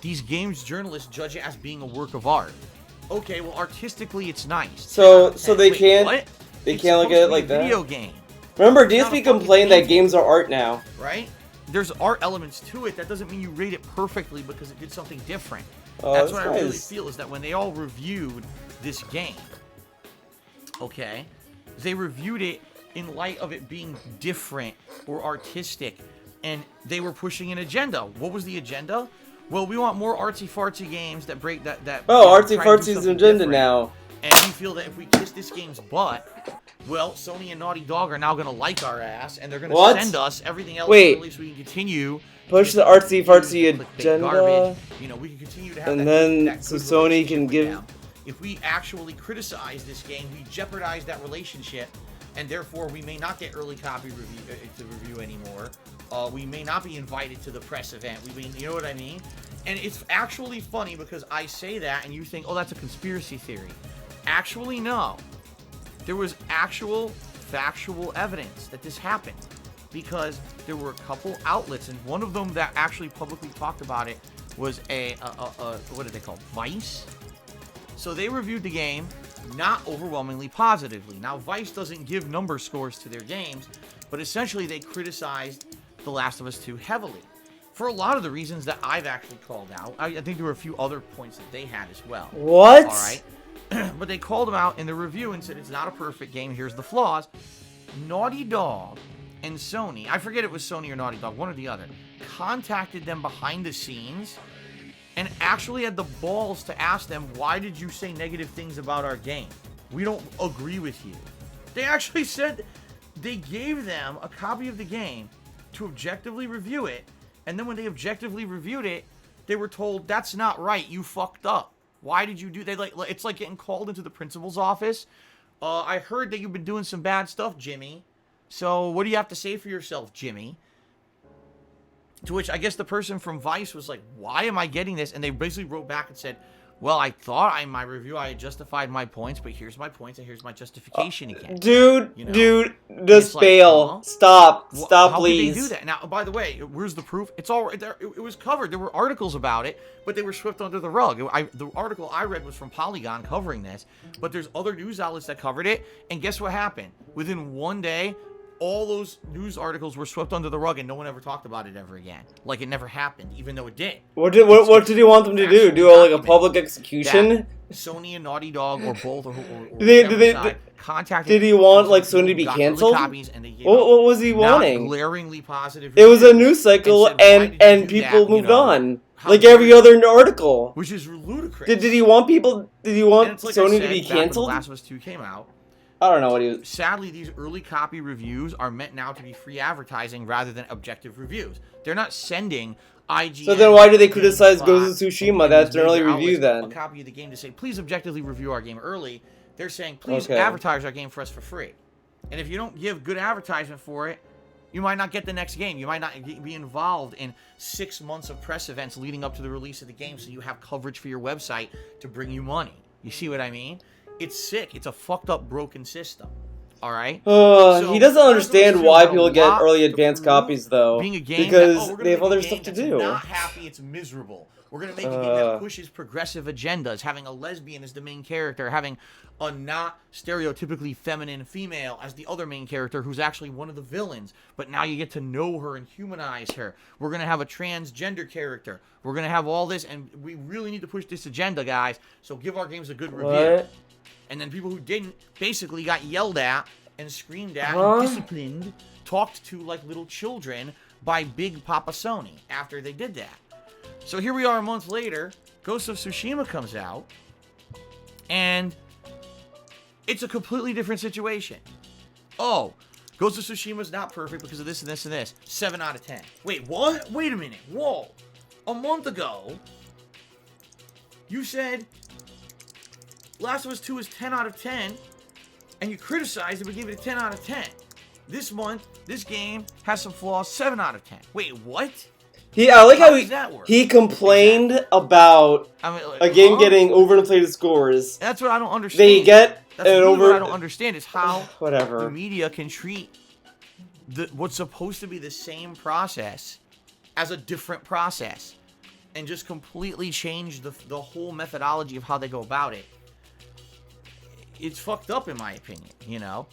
These games journalists judge it as being a work of art. Okay, well, artistically, it's nice. So they Wait, can't what? they It's can't look supposed at to it be like a that. video game, Remember, It's not a DSP fucking complained that painting. games are art now. right? There's art elements to it. That doesn't mean you rate it perfectly because it did something different. Oh, That's this what I really guy's- feel, is that when they all reviewed this game, okay, they reviewed it in light of it being different or artistic, and they were pushing an agenda. What was the agenda? Well, we want more artsy-fartsy games that break that. Oh, you know, artsy try and do fartsy's something agenda different. now. And we feel that if we kiss this game's butt, well, Sony and Naughty Dog are now going to like our ass, and they're going What? to send us everything else Wait. early so we can continue. Push to the get artsy fartsy clickbait agenda, garbage. You know, we can continue to have and that, then that so good Sony relationship can with give. them. If we actually criticize this game, we jeopardize that relationship, and therefore we may not get early copy to review anymore. We may not be invited to the press event. We mean, you know what I mean? And it's actually funny because I say that, and you think, oh, that's a conspiracy theory. Actually, no. There was actual factual evidence that this happened, because there were a couple outlets, and one of them that actually publicly talked about it was a what did they call, Vice? So they reviewed the game not overwhelmingly positively. Now, Vice doesn't give number scores to their games, but essentially they criticized The Last of Us 2 heavily for a lot of the reasons that I've actually called out. I think there were a few other points that they had as well. What? All right. But they called them out in the review and said it's not a perfect game. Here's the flaws. Naughty Dog and Sony, I forget it was Sony or Naughty Dog, one or the other, contacted them behind the scenes and actually had the balls to ask them, why did you say negative things about our game? We don't agree with you. They actually said they gave them a copy of the game to objectively review it, and then when they objectively reviewed it, they were told, that's not right, you fucked up. Why did you do that? Like, it's like getting called into the principal's office. I heard that you've been doing some bad stuff, Jimmy. So what do you have to say for yourself, Jimmy? To which I guess the person from Vice was like, why am I getting this? And they basically wrote back and said, well, I thought in my review I had justified my points, but here's my points and here's my justification again. Dude, You know? dude, just It's like, bail. huh? Stop, Well, stop, how please. could they do that? Now, by the way, where's the proof? It's all right there. It was covered. There were articles about it, but they were swept under the rug. The article I read was from Polygon covering this, but there's other news outlets that covered it, and guess what happened? Within one day, all those news articles were swept under the rug, and no one ever talked about it ever again. Like it never happened, even though it did. What did he want them to do? Do like a public execution? That Sony and Naughty Dog, or both, or Did they- side, contacted. did he want, like, people Sony to who be got early canceled? copies, and they gave What out was he not wanting? glaringly positive. It was a reviews news cycle, and said, "Why did you and do people that?" You moved know, on, how like every dare other article. Which is ludicrous. Did he want people? Did he want And it's like I Sony said, to be back when The canceled? Last of Us 2 came out. I don't know what he was. Sadly, these early copy reviews are meant now to be free advertising rather than objective reviews. They're not sending IGN. So then why do they GameSpot, criticize Ghost of Tsushima? and That's an major early review outlets then. A copy of the game to say, please objectively review our game early. They're saying, please Okay. advertise our game for us for free. And if you don't give good advertisement for it, you might not get the next game. You might not be involved in 6 months of press events leading up to the release of the game, so you have coverage for your website to bring you money. You see what I mean? It's sick. It's a fucked up, broken system. All right. He doesn't understand why people get early advance copies, though. Being a game Because they have other stuff to do. Not happy, it's miserable. We're gonna make a game that pushes progressive agendas, having a lesbian as the main character, having a not stereotypically feminine female as the other main character, who's actually one of the villains. But now you get to know her and humanize her. We're gonna have a transgender character. We're gonna have all this, and we really need to push this agenda, guys. So give our games a good review. What? And then people who didn't basically got yelled at and screamed at and disciplined, talked to like little children by Big Papa Sony after they did that. So here we are a month later, Ghost of Tsushima comes out, and it's a completely different situation. Oh, Ghost of Tsushima is not perfect because of this and this and this. 7 out of 10. Wait, what? Wait a minute. Whoa. A month ago, you said Last of Us 2 is 10 out of 10, and you criticized it but gave it a 10 out of 10. This month, this game has some flaws, 7 out of 10. Wait, what? I like how does that work? he complained about a game getting overinflated scores. That's what I don't understand. They get That's an really over. what I don't understand is how Whatever. the media can treat what's supposed to be the same process as a different process and just completely change the whole methodology of how they go about it. It's fucked up in my opinion, you know?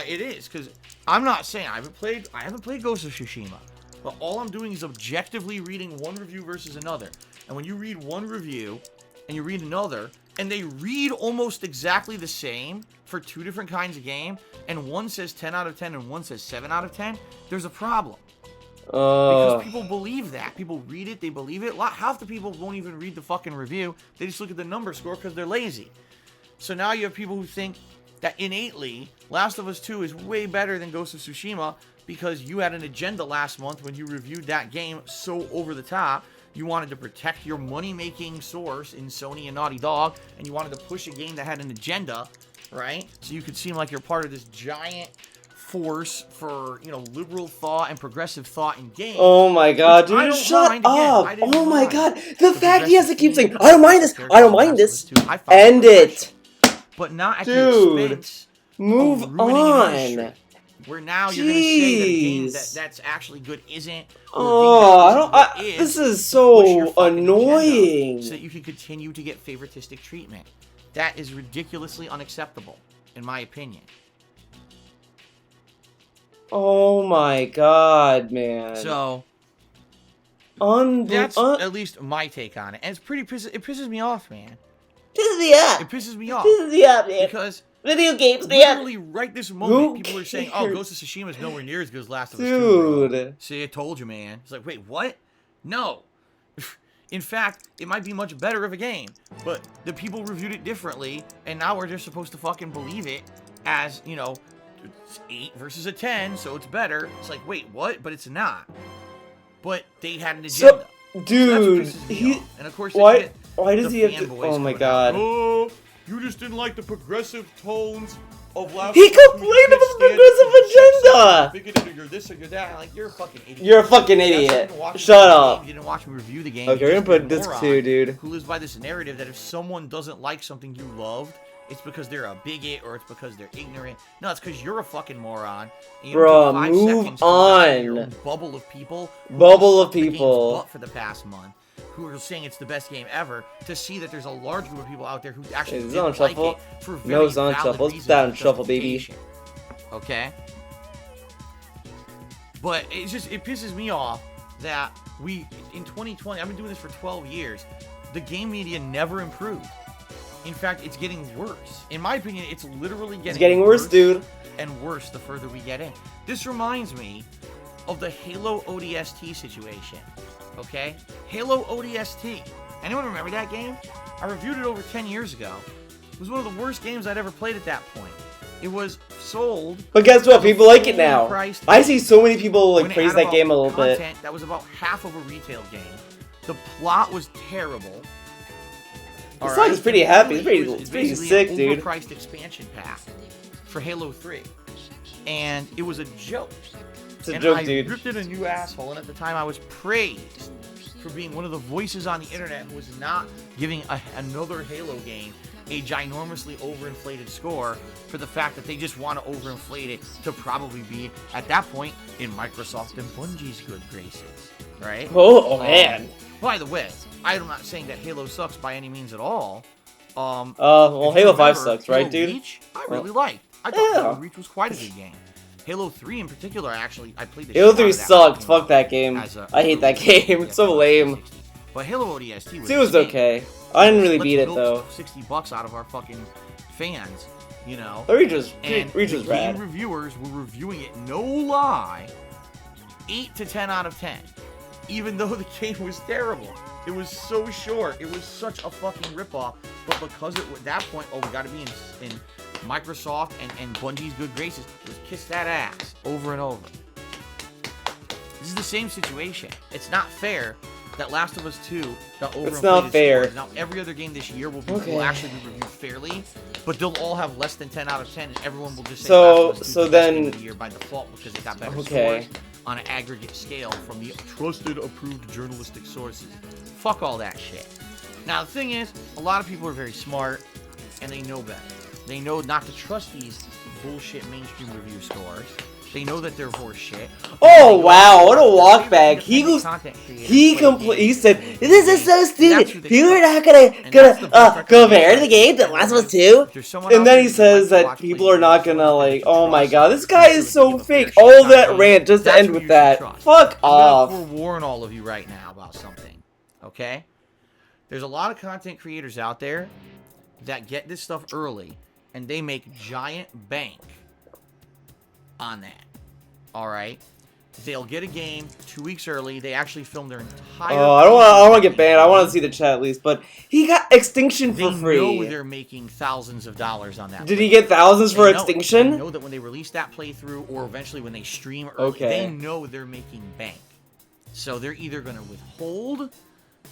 It is, because I'm not saying I haven't played Ghost of Tsushima, but all I'm doing is objectively reading one review versus another. And when you read one review and you read another, and they read almost exactly the same for two different kinds of game, and one says 10 out of 10 and one says 7 out of 10, there's a problem. Because people believe that. People read it, they believe it. Half the people won't even read the fucking review. They just look at the number score because they're lazy. So now you have people who think that innately, Last of Us 2 is way better than Ghost of Tsushima because you had an agenda last month when you reviewed that game so over the top. You wanted to protect your money-making source in Sony and Naughty Dog, and you wanted to push a game that had an agenda, right? So you could seem like you're part of this giant force for, you know, liberal thought and progressive thought in games. Oh my god, dude, shut up! Oh my god, the fact he has to keep saying, I don't mind this, I don't mind this, end it! But not at Dude, the expense move of ruining an industry. on. Where now you're going to say that a game that's actually good isn't. This is so annoying. So that you can continue to get favoritistic treatment. That is ridiculously unacceptable, in my opinion. Oh my god, man. So, that's at least my take on it. And it's pretty it pisses me off, man. Pisses me off. It pisses me off. Pisses me off, man. Because video games, man. literally right this moment, people are saying, oh, Ghost of Tsushima is nowhere near as good as Last of Us 2. Dude. Bro. See, I told you, man. It's like, wait, what? No. In fact, it might be much better of a game. But the people reviewed it differently, and now we're just supposed to fucking believe it as, you know, it's 8 versus a 10, so it's better. It's like, wait, what? But it's not. But they had an agenda. Dude, so and of course, why does he have to? Oh my god. Oh, you just didn't like the progressive tones of Last He complained about the progressive agenda! You're this or you're that. Like, you're a fucking idiot. You're a fucking idiot. Shut up. You didn't watch me review the game. Okay, we're gonna put disc 2, dude. Who lives by this narrative that if someone doesn't like something you loved, it's because they're a bigot or it's because they're ignorant. No, it's because you're a fucking moron. Bruh, move on. Bubble of people. Bubble of people. For the past month, who are saying it's the best game ever, to see that there's a large group of people out there who actually didn't like it for very no, it's on valid shuffle. It's reasons down of shuffle, baby. justification. Okay? But it pisses me off that in 2020, I've been doing this for 12 years, the game media never improved. In fact, it's getting worse. In my opinion, it's literally getting worse, dude. And worse the further we get in. This reminds me of the Halo ODST situation. Okay? Halo ODST. Anyone remember that game? I reviewed it over 10 years ago. It was one of the worst games I'd ever played at that point. It was sold. But guess what? People like it now. Priced I see so many people like when it praise had that about game a little bit. content that was about half of a retail game. The plot was terrible. This song is pretty happy. It's pretty basically sick, an dude. overpriced expansion pack for Halo 3, and it was a joke. It's a And joke, I dude. ripped it a new asshole, and at the time I was praised for being one of the voices on the internet who was not giving another Halo game a ginormously overinflated score for the fact that they just want to overinflate it to probably be, at that point, in Microsoft and Bungie's good graces, right? Oh man. By the way, I'm not saying that Halo sucks by any means at all. Well, if you Halo 5 remember, sucks, right, Halo dude? Reach, I really liked. I thought Yeah. Halo Reach was quite a good game. Halo 3 in particular, I played the Halo shit 3 out of that sucked. game Fuck that game. as a I hate that game. It's so lame. But Halo ODST was It was insane. okay. I didn't really Let's beat it milk though. $60 out of our fucking fans, you know. Reach was And Reach the was game rad. reviewers were reviewing it, no lie, 8 to 10 out of 10. Even though the game was terrible. It was so short. It was such a fucking ripoff. But because at that point, we got to be in Microsoft and Bungie's good graces. It was kiss that ass over and over. This is the same situation. It's not fair that Last of Us 2 got overinflated. It's not fair. Scores. Now every other game this year will Okay. actually be reviewed fairly, but they'll all have less than 10 out of 10, and everyone will just say So- Last of Us 2 so is the best then- game of the year by default because it got better Okay. scores on an aggregate scale from the trusted, approved journalistic sources. Fuck all that shit. Now the thing is, a lot of people are very smart, and they know better. They know not to trust these bullshit mainstream review scores. They know that they're horse shit. Oh wow, what a walk back. He goes he said, "This is so stupid. People are not gonna compare the game to Last of Us 2." And then he says that people are not gonna like, oh my god, this guy is so fake. All that rant just to end with that. Fuck off. I'm gonna forewarn all of you right now about something, okay? There's a lot of content creators out there that get this stuff early, and they make giant bank on that. All right, they'll get a game 2 weeks early. They actually film their entire. Oh, I don't want to get banned. I want to see the chat at least. But he got Extinction for They know free. they're making thousands of dollars on that. Did he get thousands for They know Extinction? that when they release that playthrough, or eventually when they stream early, Okay. they know they're making bank. So they're either going to withhold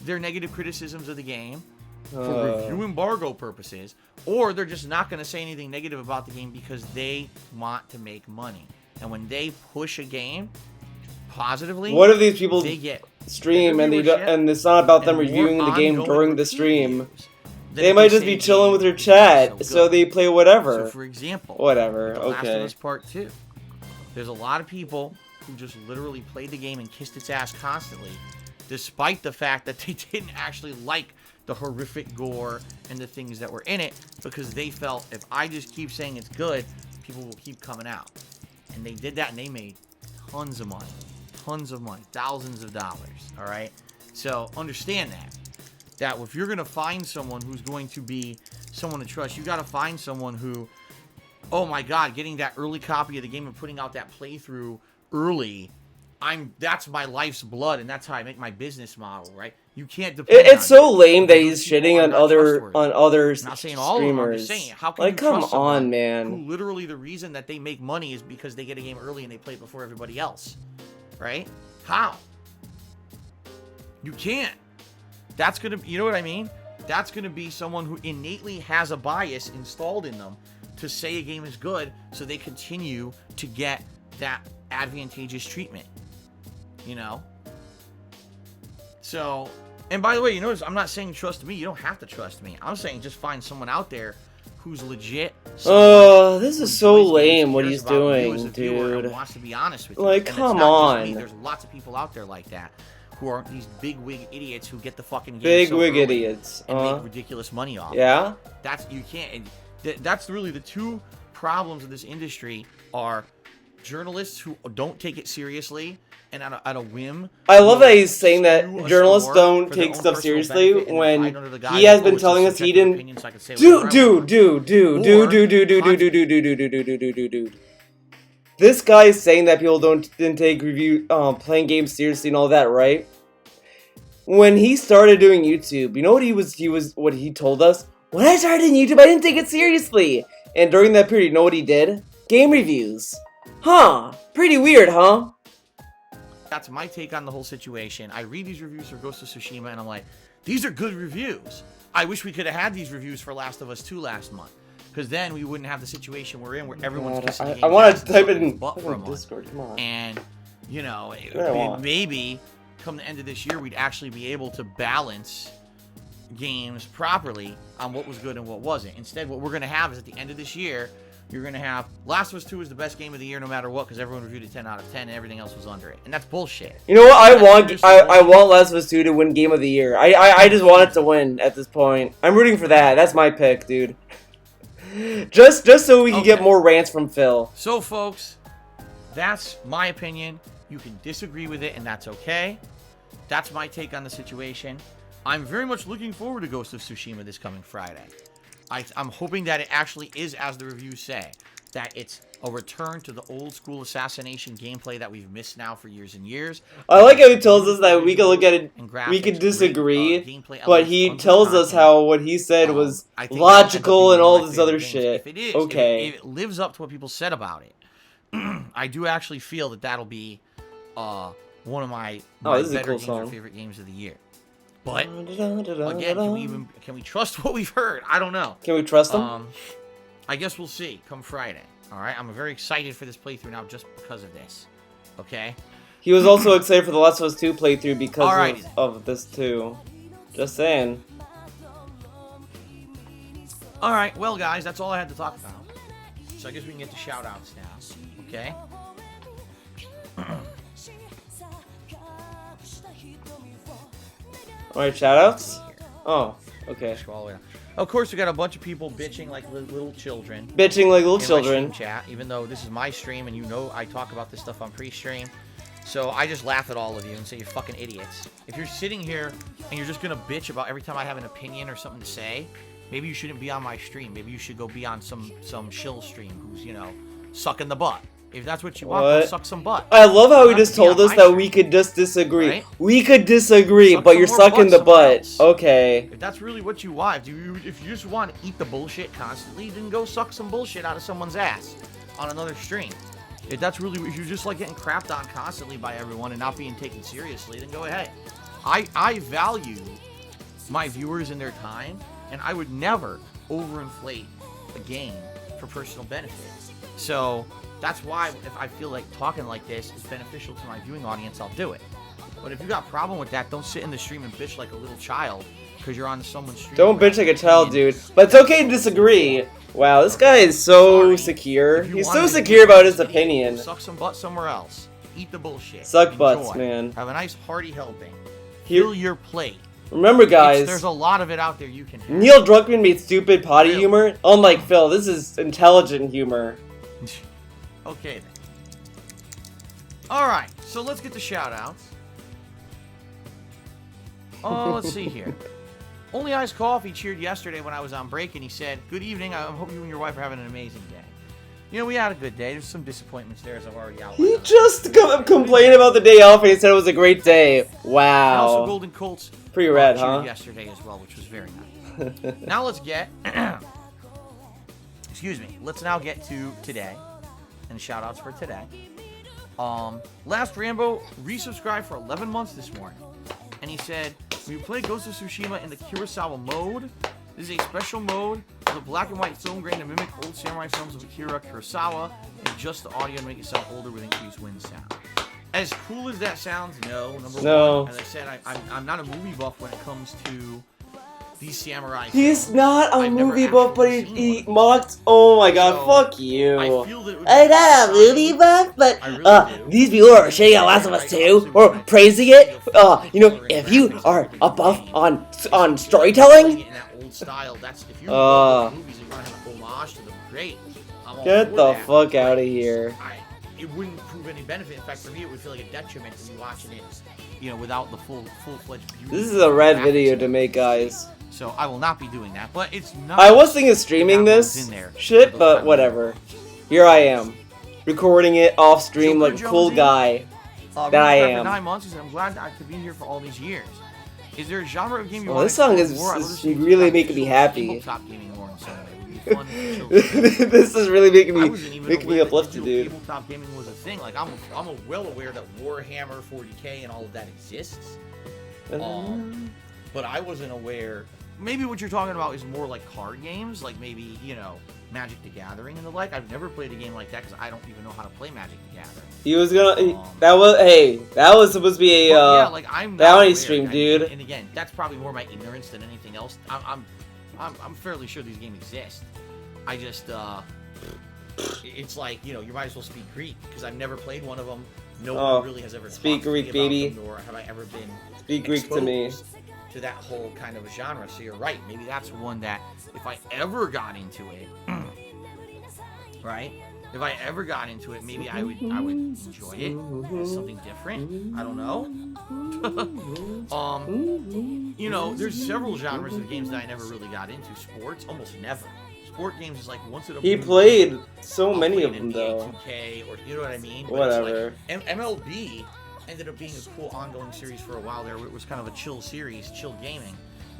their negative criticisms of the game for review embargo purposes, or they're just not going to say anything negative about the game because they want to make money. And when they push a game positively, What if these people they get stream and viewership and it's not about them and more reviewing the game ongoing during the repeat stream? views than They if might the just be same chilling game with their is chat, so so good. they play whatever. So, for example, Whatever, The Last of okay. Us Part 2. There's a lot of people who just literally played the game and kissed its ass constantly, despite the fact that they didn't actually like the horrific gore and the things that were in it, because they felt if I just keep saying it's good, people will keep coming out. And they did that, and they made tons of money, thousands of dollars. All right, so understand that if you're gonna find someone who's going to be someone to trust, you got to find someone who, oh my god, getting that early copy of the game and putting out that playthrough early, that's my life's blood, and that's how I make my business model, right? You can't depend on It's so it. lame that Those he's people shitting are on not other trustworthy. I'm not saying all of them, I'm streamers. just saying, how can Like, you come trust on, someone man. who literally the reason that they make money is because they get a game early and they play it before everybody else, right? How? You can't. That's gonna, you know what I mean? That's gonna be someone who innately has a bias installed in them to say a game is good, so they continue to get that advantageous treatment. You know? So, and by the way, you notice I'm not saying trust me. You don't have to trust me. I'm saying just find someone out there who's legit. Oh, this is so enjoys games, lame what cares he's about you as doing, a viewer, and dude. wants to be honest with you. Like, And it's come not just me. on. There's lots of people out there like that who are these big wig idiots who get the fucking game Big so wig early idiots. and make ridiculous money off. Yeah? That's you can't. And that's really the two problems of this industry are journalists who don't take it seriously and at a whim. I love will that he's saying that skew a journalists score don't for their take own stuff personal seriously benefit and when hide under the guise he has of, been it's a telling us he subjective didn't. opinion, so I can say whatever I want. Dude. This guy is saying that people didn't take playing games seriously and all that, right? When he started doing YouTube, you know what what he told us? When I started in YouTube, I didn't take it seriously. And during that period, you know what he did? Game reviews. Huh. Pretty weird, huh? That's my take on the whole situation. I read these reviews for Ghost of Tsushima, and I'm like, these are good reviews. I wish we could have had these reviews for Last of Us 2 last month. Because then we wouldn't have the situation we're in where everyone's kissing I want to type it in Discord, come on. And, you know, Yeah, maybe come the end of this year, we'd actually be able to balance games properly on what was good and what wasn't. Instead, what we're going to have is at the end of this year, you're going to have Last of Us 2 is the best game of the year no matter what, because everyone reviewed it 10 out of 10 and everything else was under it. And that's bullshit. You know what? I want Last of Us 2 to win Game of the Year. I just want it to win at this point. I'm rooting for that. That's my pick, dude. Just so we can get more rants from Phil. So, folks, that's my opinion. You can disagree with it, and that's okay. That's my take on the situation. I'm very much looking forward to Ghost of Tsushima this coming Friday. I'm hoping that it actually is, as the reviews say, that it's a return to the old school assassination gameplay that we've missed now for years and years. I like how he tells us that we can look at it, we can disagree, but he tells us how what he said was logical and all this other shit. If it is, okay. if it lives up to what people said about it, I do actually feel that that'll be one of my better games or favorite games of the year. But again, can we trust what we've heard? I don't know. Can we trust them? I guess we'll see come Friday. All right, I'm very excited for this playthrough now just because of this. Okay. He was also excited for the Last of Us 2 playthrough because of this too. Just saying. All right, well, guys, that's all I had to talk about. So I guess we can get to shout-outs now. Okay. Alright, shoutouts? Oh, okay. Of course, we got a bunch of people bitching like little children. Bitching like little in children. My stream chat, even though this is my stream and you know I talk about this stuff on pre-stream. So I just laugh at all of you and say you're fucking idiots. If you're sitting here and you're just gonna bitch about every time I have an opinion or something to say, maybe you shouldn't be on my stream. Maybe you should go be on some shill stream who's, you know, sucking the butt. If that's what you want, go suck some butt. I love how he just told us that we could just disagree. Right? We could disagree, but you're sucking the butt. Okay. If that's really what you want, if you just want to eat the bullshit constantly, then go suck some bullshit out of someone's ass on another stream. If that's really, if you just like getting crapped on constantly by everyone and not being taken seriously, then go ahead. I value my viewers and their time, and I would never overinflate a game for personal benefit. So that's why if I feel like talking like this is beneficial to my viewing audience, I'll do it. But if you got a problem with that, don't sit in the stream and bitch like a little child because you're on someone's stream. Don't bitch like a child, dude. But it's okay to disagree. Wow, this guy is so secure. He's so secure about his opinion. Suck some butt somewhere else. Eat the bullshit. Suck butts, man. Have a nice hearty helping. Fill your plate. Remember, guys, there's a lot of it out there you can have. Neil Druckmann made stupid potty humor. Unlike Phil, this is intelligent humor. Okay then. Alright, so let's get to shoutouts. Oh, let's see here. Only Ice Coffee cheered yesterday when I was on break and he said, "Good evening, I hope you and your wife are having an amazing day." You know, we had a good day. There's some disappointments there, as I've already outlined. He just complained about the day off and he said it was a great day. Wow. And also Golden Colts pretty rad, huh? Yesterday as well, which was very nice. Now let's get... excuse me. Let's now get to today. And shout-outs for today. Last Rambo resubscribed for 11 months this morning. And he said, "When you play Ghost of Tsushima in the Kurosawa mode, this is a special mode with a black and white film grain to mimic old samurai films of Akira Kurosawa and adjust the audio to make it sound older with increased wind sound." As cool as that sounds, no. Number one, as I said, I'm not a movie buff when it comes to these samurai He's films. not a movie buff, but he mocked. Oh my god, So, fuck you. I feel that I'm not a movie buff, but really these people are shitting on Last of Us 2 or praising it. You know, if you are a buff on storytelling, in that old style, that's if you love the movies and you want to have a homage to them, great. I'm all get for the that. fuck out of here. It wouldn't prove any benefit. In fact, for me, it would feel like a detriment to me watching it, you know, without the full-fledged beauty. This is a rad video to make, guys. So I will not be doing that. But it's not. I was thinking of streaming this shit, but whatever. Here I am, recording it off stream like a cool guy that I am. 9 months, and I'm glad I could be here for all these years. Is there a genre of game you Oh, want this song is really making me happy. Tabletop gaming more in some way would be fun and chill game. This is really making I me wasn't even aware that uplifted, digital dude. tabletop gaming was a thing. Like I'm well aware that Warhammer 40K and all of that exists. But I wasn't aware. Maybe what you're talking about is more like card games, like maybe, you know, Magic the Gathering and the like. I've never played a game like that because I don't even know how to play Magic the Gathering. He was gonna. That was supposed to be a yeah, like I'm bounty not stream, aware. dude. And again, that's probably more my ignorance than anything else. I'm fairly sure these games exist. I just it's like, you know, you might as well speak Greek because I've never played one of them. No one really has ever speak talked to me Greek, about baby. them, nor have I ever been Speak Greek to me. to that whole kind of a genre. So you're right. Maybe that's one that if I ever got into it, right? If I ever got into it, maybe I would enjoy it. It's something different. I don't know. You know, there's several genres of games that I never really got into. Sports, almost never. Sport games is like once in a He blue played moon, so I'll many play of an them NBA though. 2K, or you know what I mean? But Whatever. it's like, MLB ended up being a cool ongoing series for a while there. It was kind of a chill series, chill gaming.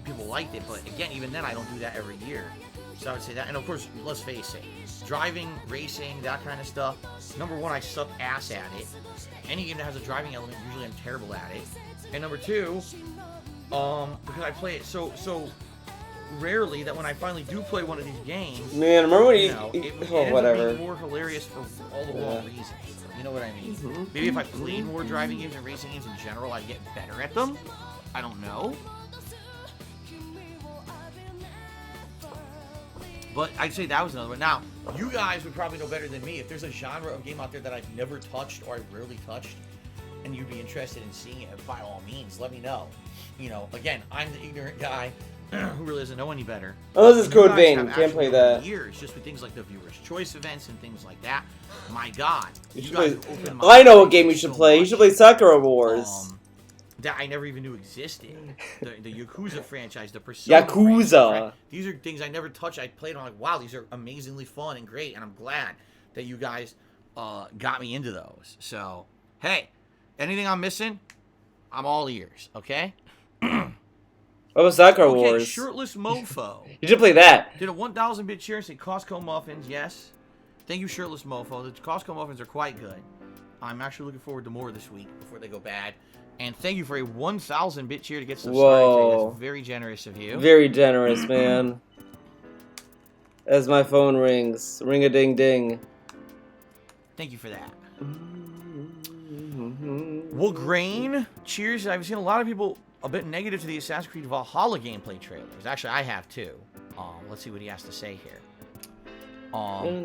People liked it, but again, even then, I don't do that every year. So I would say that, and of course, let's face it, driving, racing, that kind of stuff. Number one, I suck ass at it. Any game that has a driving element, usually I'm terrible at it. And number two, because I play it so rarely that when I finally do play one of these games, Man, remember when you know, it ends up whatever. being more hilarious for all the wrong reasons. You know what I mean? Maybe if I played more driving games and racing games in general, I'd get better at them. I don't know. But I'd say that was another one. Now, you guys would probably know better than me. If there's a genre of game out there that I've never touched or I've rarely touched, and you'd be interested in seeing it, by all means, let me know. You know, again, I'm the ignorant guy who really doesn't know any better. Oh, this is And you Code guys Vein. have Can't actually play over that. the years, just with things like the Viewer's Choice events and things like that. My God, You you should guys play- have opened my I know what eyes game you should so play. You much, should play Sakura Wars. that I never even knew existed. The Yakuza franchise, the Persona Yakuza. franchise, right? These are things I never touched. I played. I'm like, wow, these are amazingly fun and great, and I'm glad that you guys got me into those. So, hey, anything I'm missing, I'm all ears. Okay. What was Sakura Okay, Wars? shirtless mofo. You should play that. Did a 1,000-bit share and say Costco muffins? Yes. Thank you, shirtless mofo. The Costco muffins are quite good. I'm actually looking forward to more this week before they go bad. And thank you for a 1,000-bit cheer to get some started today. That's very generous of you. Very generous, man. As my phone rings. Ring-a-ding-ding. Thank you for that. Well, Grain, cheers. I've seen a lot of people a bit negative to the Assassin's Creed Valhalla gameplay trailers. Actually, I have too. Let's see what he has to say here.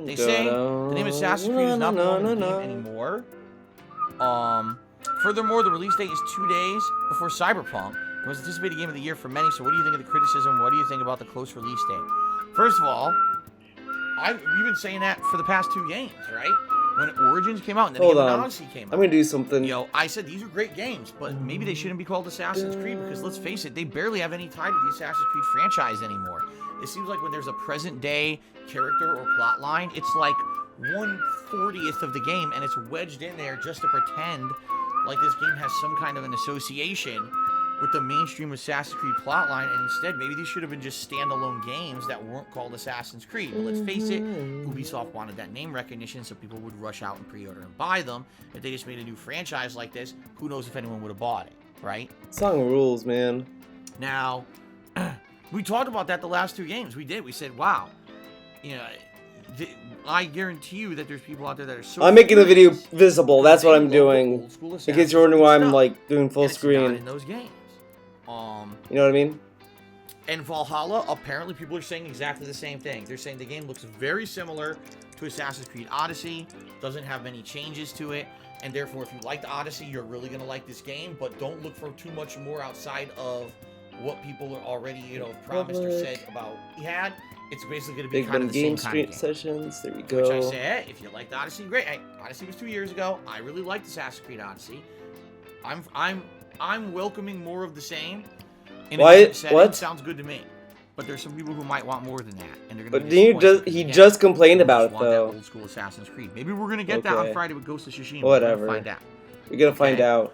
They say the name Assassin's Creed is not belonging to the game anymore. Furthermore, the release date is 2 days before Cyberpunk. It was anticipated game of the year for many, so what do you think of the criticism? What do you think about the close release date? First of all, we've been saying that for the past 2 games, right? When Origins came out and then Hold Game on. Odyssey came out. I'm gonna do something. Yo, I said these are great games, but maybe they shouldn't be called Assassin's Creed because let's face it, they barely have any tie to the Assassin's Creed franchise anymore. It seems like when there's a present day character or plot line, it's like 1/40th of the game and it's wedged in there just to pretend like this game has some kind of an association with the mainstream Assassin's Creed plotline, and instead maybe these should have been just standalone games that weren't called Assassin's Creed. But let's face it, Ubisoft wanted that name recognition so people would rush out and pre-order and buy them. If they just made a new franchise like this, who knows if anyone would have bought it, right? Song rules, man. Now, we talked about that the last 2 games. We did. We said, wow, you know, I guarantee you that there's people out there that are so. I'm making the video furious visible. That's what I'm because they love the doing. old school In Assassin's case you're wondering Creed why I'm stuff, like doing full and it's not screen. in those games. You know what I mean? And Valhalla, apparently people are saying exactly the same thing. They're saying the game looks very similar to Assassin's Creed Odyssey, doesn't have many changes to it, and therefore if you liked Odyssey, you're really going to like this game, but don't look for too much more outside of what people are already, you know, promised or said about had. It's basically going to be Big kind Them of the game same kind stream of game. sessions. There you Which I go. say, hey, if you liked Odyssey, great. Hey, Odyssey was 2 years ago. I really liked Assassin's Creed Odyssey. I'm welcoming more of the same. In a Why- different setting. what? Sounds good to me. But there's some people who might want more than that, and they're gonna. But be then disappointed because, he again, just complained people about just it want that though. old school Assassin's Creed. Maybe we're gonna get that on Okay. Friday with Ghost of Tsushima. Whatever. We're gonna find out. We're gonna find Okay. out.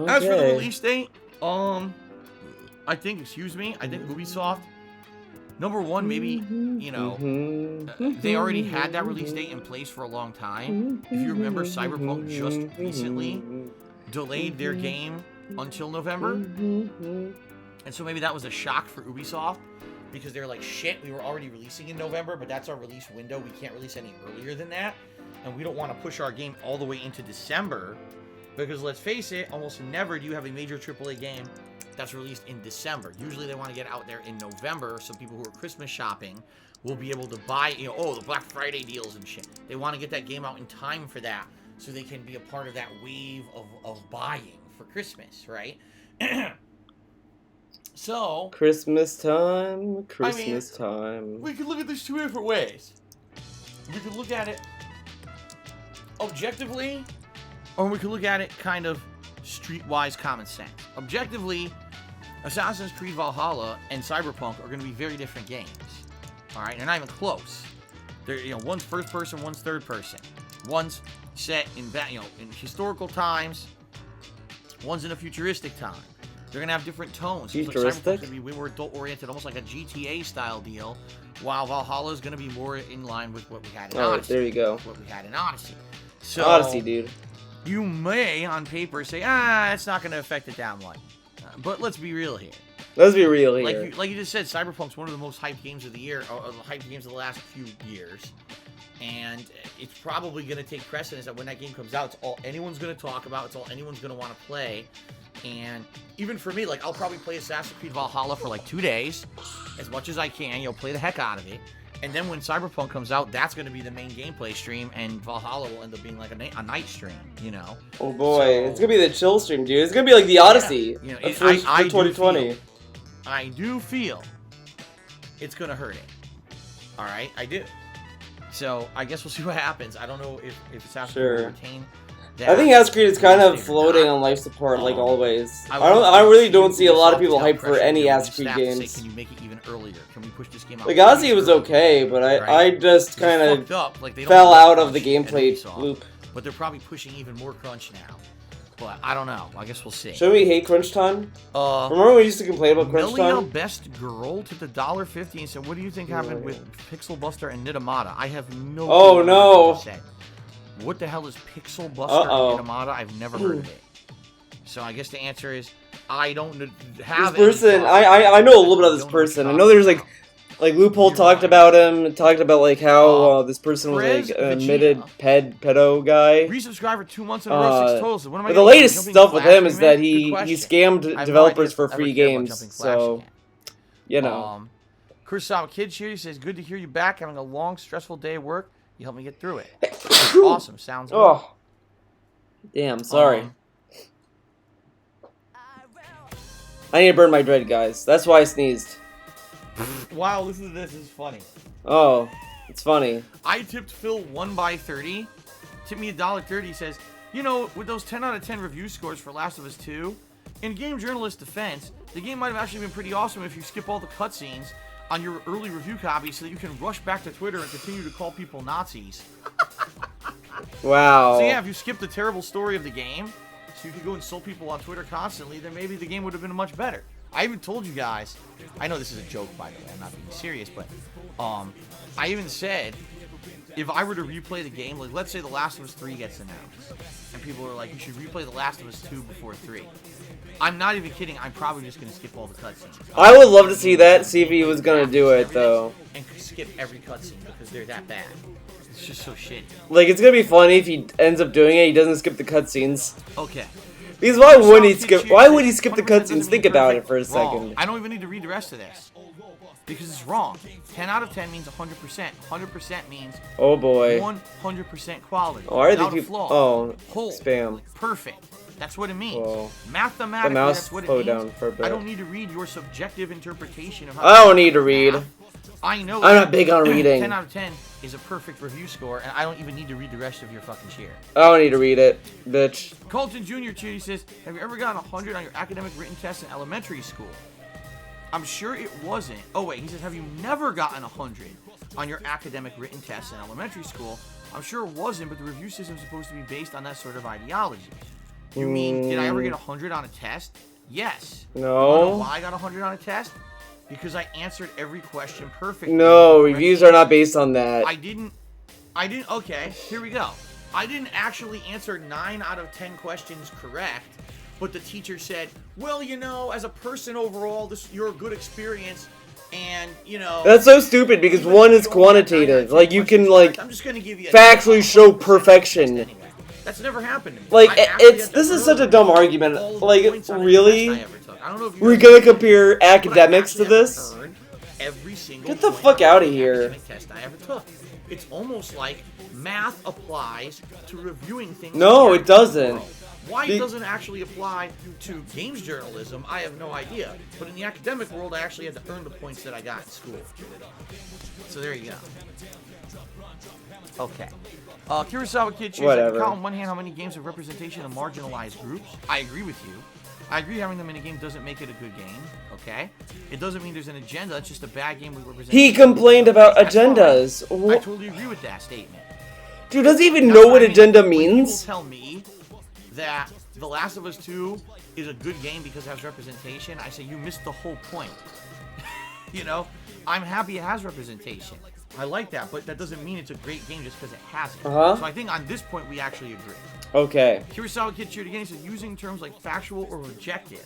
As for the Okay. release date, I think Ubisoft Number one, maybe, you know, they already had that release date in place for a long time. If you remember, Cyberpunk just recently delayed their game until November. And so maybe that was a shock for Ubisoft, because they're like, shit, we were already releasing in November, but that's our release window. We can't release any earlier than that. And we don't want to push our game all the way into December, because let's face it, almost never do you have a major AAA game that's released in December. Usually they want to get out there in November, so people who are Christmas shopping will be able to buy, you know, oh, the Black Friday deals and shit. They want to get that game out in time for that, so they can be a part of that wave of buying for Christmas, right? So Christmas time. We could look at this two different ways. We could look at it objectively, or we could look at it kind of streetwise common sense. Objectively, Assassin's Creed Valhalla and Cyberpunk are going to be very different games. All right, they're not even close. They're, you know, one's first person, one's third person. One's set in in historical times. One's in a futuristic time. They're gonna have different tones. Futuristic? Like Cyberpunk's gonna be way more adult-oriented, almost like a GTA style deal, while Valhalla is gonna be more in line with what we had in Odyssey. There you go. What we had in Odyssey. So Odyssey, dude. You may, on paper, say, it's not gonna affect it that much. But let's be real here. Let's be real here. Like you just said, Cyberpunk's one of the most hyped games of the year, or the hyped games of the last few years. And it's probably going to take precedence that when that game comes out, it's all anyone's going to talk about, it's all anyone's going to want to play. And even for me, like, I'll probably play Assassin's Creed Valhalla for like 2 days, as much as I can. You'll play the heck out of it. And then when Cyberpunk comes out, that's going to be the main gameplay stream, and Valhalla will end up being like a night stream, you know? Oh boy, so, it's going to be the chill stream, dude. It's going to be like the Odyssey for 2020. I do feel it's going to hurt it. Alright, I do. So, I guess we'll see what happens. I don't know if Assassin's Creed will retain that. I think Assassin's Creed is kind of floating on life support, like always. I really don't see a lot of people hyped for any Assassin's Creed games. Say, can you make it even earlier? Can we push this game out? Like, Odyssey was okay, but I just kind of fell out of the gameplay loop. But they're probably pushing even more crunch now. But I don't know. I guess we'll see. Should we hate crunch time? Remember when we used to complain about crunch time? Melia Best Girl to the $1.50 and said, "What do you think happened with Pixel Buster and Nitamata?" I have no. Oh no! What the hell is Pixel Buster and Nitamata? I've never heard of it. So I guess the answer is I don't have. This person, I know a little bit of this person. I know there's like Loophole talked about him, talked about like how this person was like an admitted pedo guy. Resubscribe for 2 months in a row, 6 totals. But the latest stuff with him is that he scammed developers for free games. So, you know. Kurosawa Kid here says, "Good to hear you back. Having a long, stressful day at work. You helped me get through it." Awesome. Sounds good. Oh, damn. Sorry. I need to burn my dread, guys. That's why I sneezed. Wow, listen to this. This is funny. Oh, it's funny. I tipped Phil 1 by 30. Tipped me $1.30. He says, "You know, with those 10 out of 10 review scores for Last of Us 2, in game journalist defense, the game might have actually been pretty awesome if you skip all the cutscenes on your early review copy so that you can rush back to Twitter and continue to call people Nazis." Wow. So yeah, if you skip the terrible story of the game, so you could go insult people on Twitter constantly, then maybe the game would have been much better. I even told you guys, I know this is a joke, by the way, I'm not being serious, but I even said, if I were to replay the game, like let's say The Last of Us 3 gets announced, and people are like, you should replay The Last of Us 2 before 3. I'm not even kidding, I'm probably just going to skip all the cutscenes. I would love to see that, see if he was going to do it, though. And skip every cutscene, because they're that bad. It's just so shitty. Like, it's going to be funny if he ends up doing it, he doesn't skip the cutscenes. Okay. Because why would he skip the cutscenes? Think about it for a second. I don't even need to read the rest of this. Because it's wrong. 10 out of 10 means 100%. 100% means oh boy. 100% quality. Oh, are they flaw. Oh, whole. Spam. Perfect. That's what it means. Whoa. Mathematically, the mouse that's what it slowed means. down for a bit. I don't need to read your subjective interpretation of how I don't need to read. I know I'm not big on reading. 10 out of 10 is a perfect review score, and I don't even need to read the rest of your fucking cheer. I don't need to read it, bitch. Colton Jr. Cheer says, "Have you ever gotten 100 on your academic written test in elementary school?" I'm sure it wasn't. Oh wait, he says, "Have you never gotten 100 on your academic written test in elementary school?" I'm sure it wasn't, but the review system is supposed to be based on that sort of ideology. You mean, did I ever get 100 on a test? Yes. No. You wanna know why I got 100 on a test? because I answered every question perfectly. No, reviews are not based on that. I didn't, okay, here we go. I didn't actually answer 9 out of 10 questions correct, but the teacher said, well, you know, as a person overall, you're a good experience, and, you know... That's so stupid, because one is quantitative. Like, you can, like, I'm just gonna give you factually show perfection. Anyway. That's never happened to me. Like, this is such a dumb argument. Like, really? We're gonna compare academics to this? Get the fuck out of here. Test I ever took. It's almost like math applies to reviewing things. No, it doesn't. Why it doesn't actually apply to games journalism, I have no idea. But in the academic world, I actually had to earn the points that I got in school. So there you go. Okay. Kurosawa Kid shares that you count on one hand how many games have representation of marginalized groups. I agree with you. I agree having them in a game doesn't make it a good game, okay? It doesn't mean there's an agenda, it's just a bad game with representation. He complained about agendas. I totally agree with that statement. Dude doesn't even know what agenda means. People tell me that The Last of Us 2 is a good game because it has representation. I say, you missed the whole point. You know? I'm happy it has representation. I like that, but that doesn't mean it's a great game just because it has it. So I think on this point, we actually agree. Okay. Kurosawa Kid cheered again. He said, using terms like factual or objective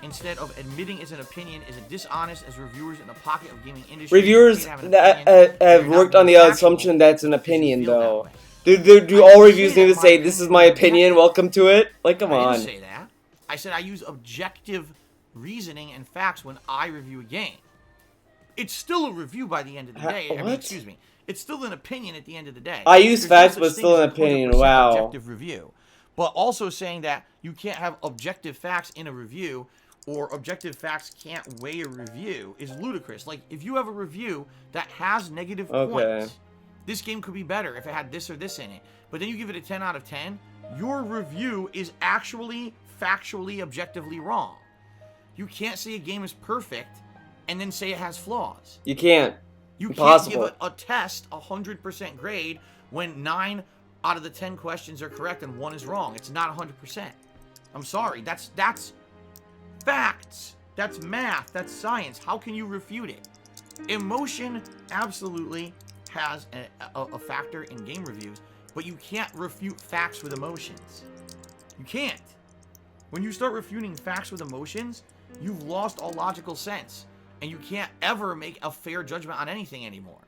instead of admitting as an opinion is dishonest as reviewers in the pocket of gaming industry. Reviewers have worked on the assumption that's an opinion, though. Do all reviews need to say, this is my opinion, welcome to it? Like, come on. I didn't say that. I said I use objective reasoning and facts when I review a game. It's still a review by the end of the day. I mean, excuse me. It's still an opinion at the end of the day. I use facts, but still an opinion. Wow. Objective review. But also saying that you can't have objective facts in a review, or objective facts can't weigh a review, is ludicrous. Like, if you have a review that has negative points, this game could be better if it had this or this in it. But then you give it a 10 out of 10, your review is actually factually, objectively wrong. You can't say a game is perfect and then say it has flaws. You can't. You Impossible. can't give a test 100% grade when 9 out of the 10 questions are correct and 1 is wrong. It's not 100%. I'm sorry. That's facts. That's math. That's science. How can you refute it? Emotion absolutely has a factor in game reviews, but you can't refute facts with emotions. You can't. When you start refuting facts with emotions, you've lost all logical sense. And you can't ever make a fair judgment on anything anymore.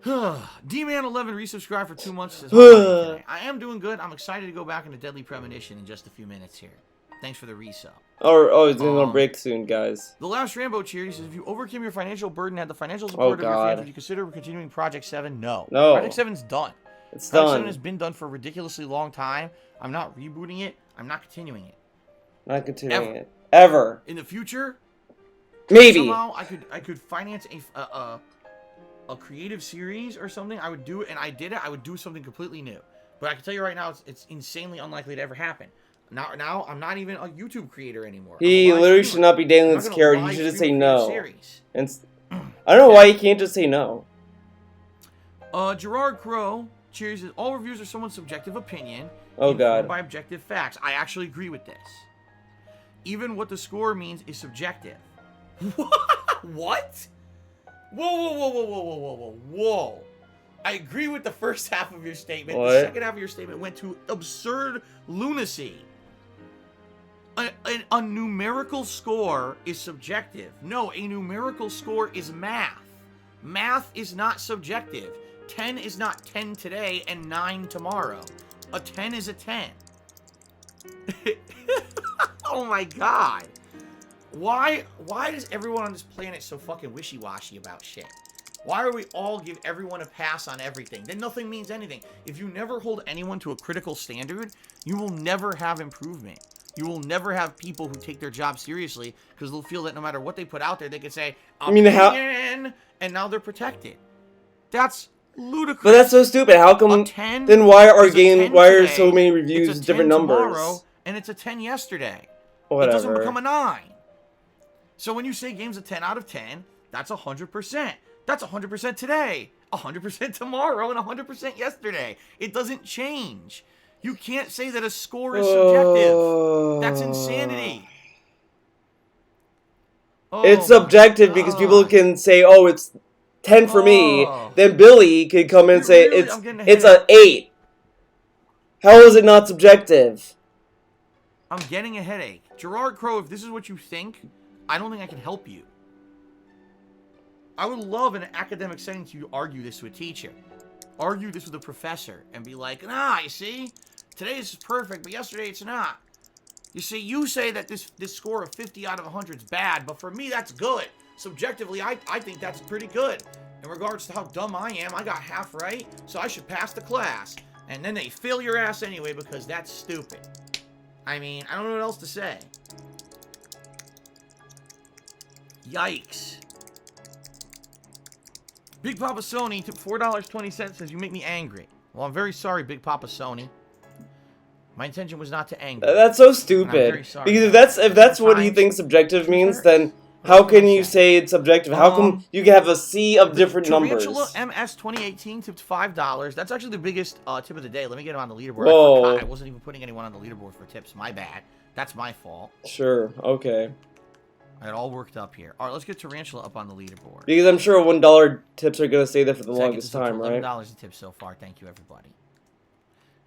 D-Man11 resubscribed for 2 months. Says, I am doing good. I'm excited to go back into Deadly Premonition in just a few minutes here. Thanks for the resub. Oh, it's going to break soon, guys. The Last Rambo cheer, he says, if you overcame your financial burden and had the financial support of your fans, would you consider continuing Project 7? No. Project 7's done. It's Project done. 7 has been done for a ridiculously long time. I'm not rebooting it. I'm not continuing it. Not continuing it. Ever. In the future, maybe. Somehow I could finance a creative series or something. I would do it, and I did it. I would do something completely new. But I can tell you right now, it's insanely unlikely to ever happen. Now I'm not even a YouTube creator anymore. He literally should not be dangling this carrot. He should just say no. And I don't know why he can't just say no. Gerard Crow cheers. All reviews are someone's subjective opinion. Oh God. By objective facts. I actually agree with this. Even what the score means is subjective. What? Whoa. I agree with the first half of your statement. What? The second half of your statement went to absurd lunacy. A numerical score is subjective. No, a numerical score is math. Math is not subjective. 10 is not 10 today and 9 tomorrow. A 10 is a 10. Oh my God. Why does everyone on this planet so fucking wishy-washy about shit? Why do we all give everyone a pass on everything? Then nothing means anything. If you never hold anyone to a critical standard, you will never have improvement. You will never have people who take their job seriously because they'll feel that no matter what they put out there, they can say, opinion, and now they're protected. That's ludicrous. But that's so stupid. How come? Then why are so many reviews different numbers? Tomorrow, and it's a 10 yesterday. Whatever. It doesn't become a 9. So when you say game's a 10 out of 10, that's 100%. That's 100% today, 100% tomorrow, and 100% yesterday. It doesn't change. You can't say that a score is subjective. That's insanity. Oh It's my subjective because people God. can say, "Oh, it's 10 for me." Oh. Then Billy could come in and say, Really, "It's I'm getting a it's headache. a 8." How is it not subjective? I'm getting a headache. Gerard Crow, if this is what you think, I don't think I can help you. I would love in an academic setting to argue this with a teacher. Argue this with a professor and be like, nah, you see? Today this is perfect, but yesterday it's not. You see, you say that this score of 50 out of 100 is bad, but for me that's good. Subjectively, I think that's pretty good. In regards to how dumb I am, I got half right, so I should pass the class. And then they fail your ass anyway because that's stupid. I mean, I don't know what else to say. Yikes. Big Papa Sony took $4.20, says you make me angry. Well, I'm very sorry, Big Papa Sony. My intention was not to anger. That's so stupid. very sorry. Because if that's what he Sometimes thinks subjective means, hurts. then how can you say it's subjective? How come you can have a sea of different numbers? Tarantula MS 2018 tipped $5. That's actually the biggest tip of the day. Let me get him on the leaderboard. Whoa. I forgot. I wasn't even putting anyone on the leaderboard for tips. My bad. That's my fault. Sure, okay. I got all worked up here. All right, let's get Tarantula up on the leaderboard. Because I'm sure $1 tips are going to stay there for the Second, longest it's up to time, right? $11 in tips so far. Thank you, everybody.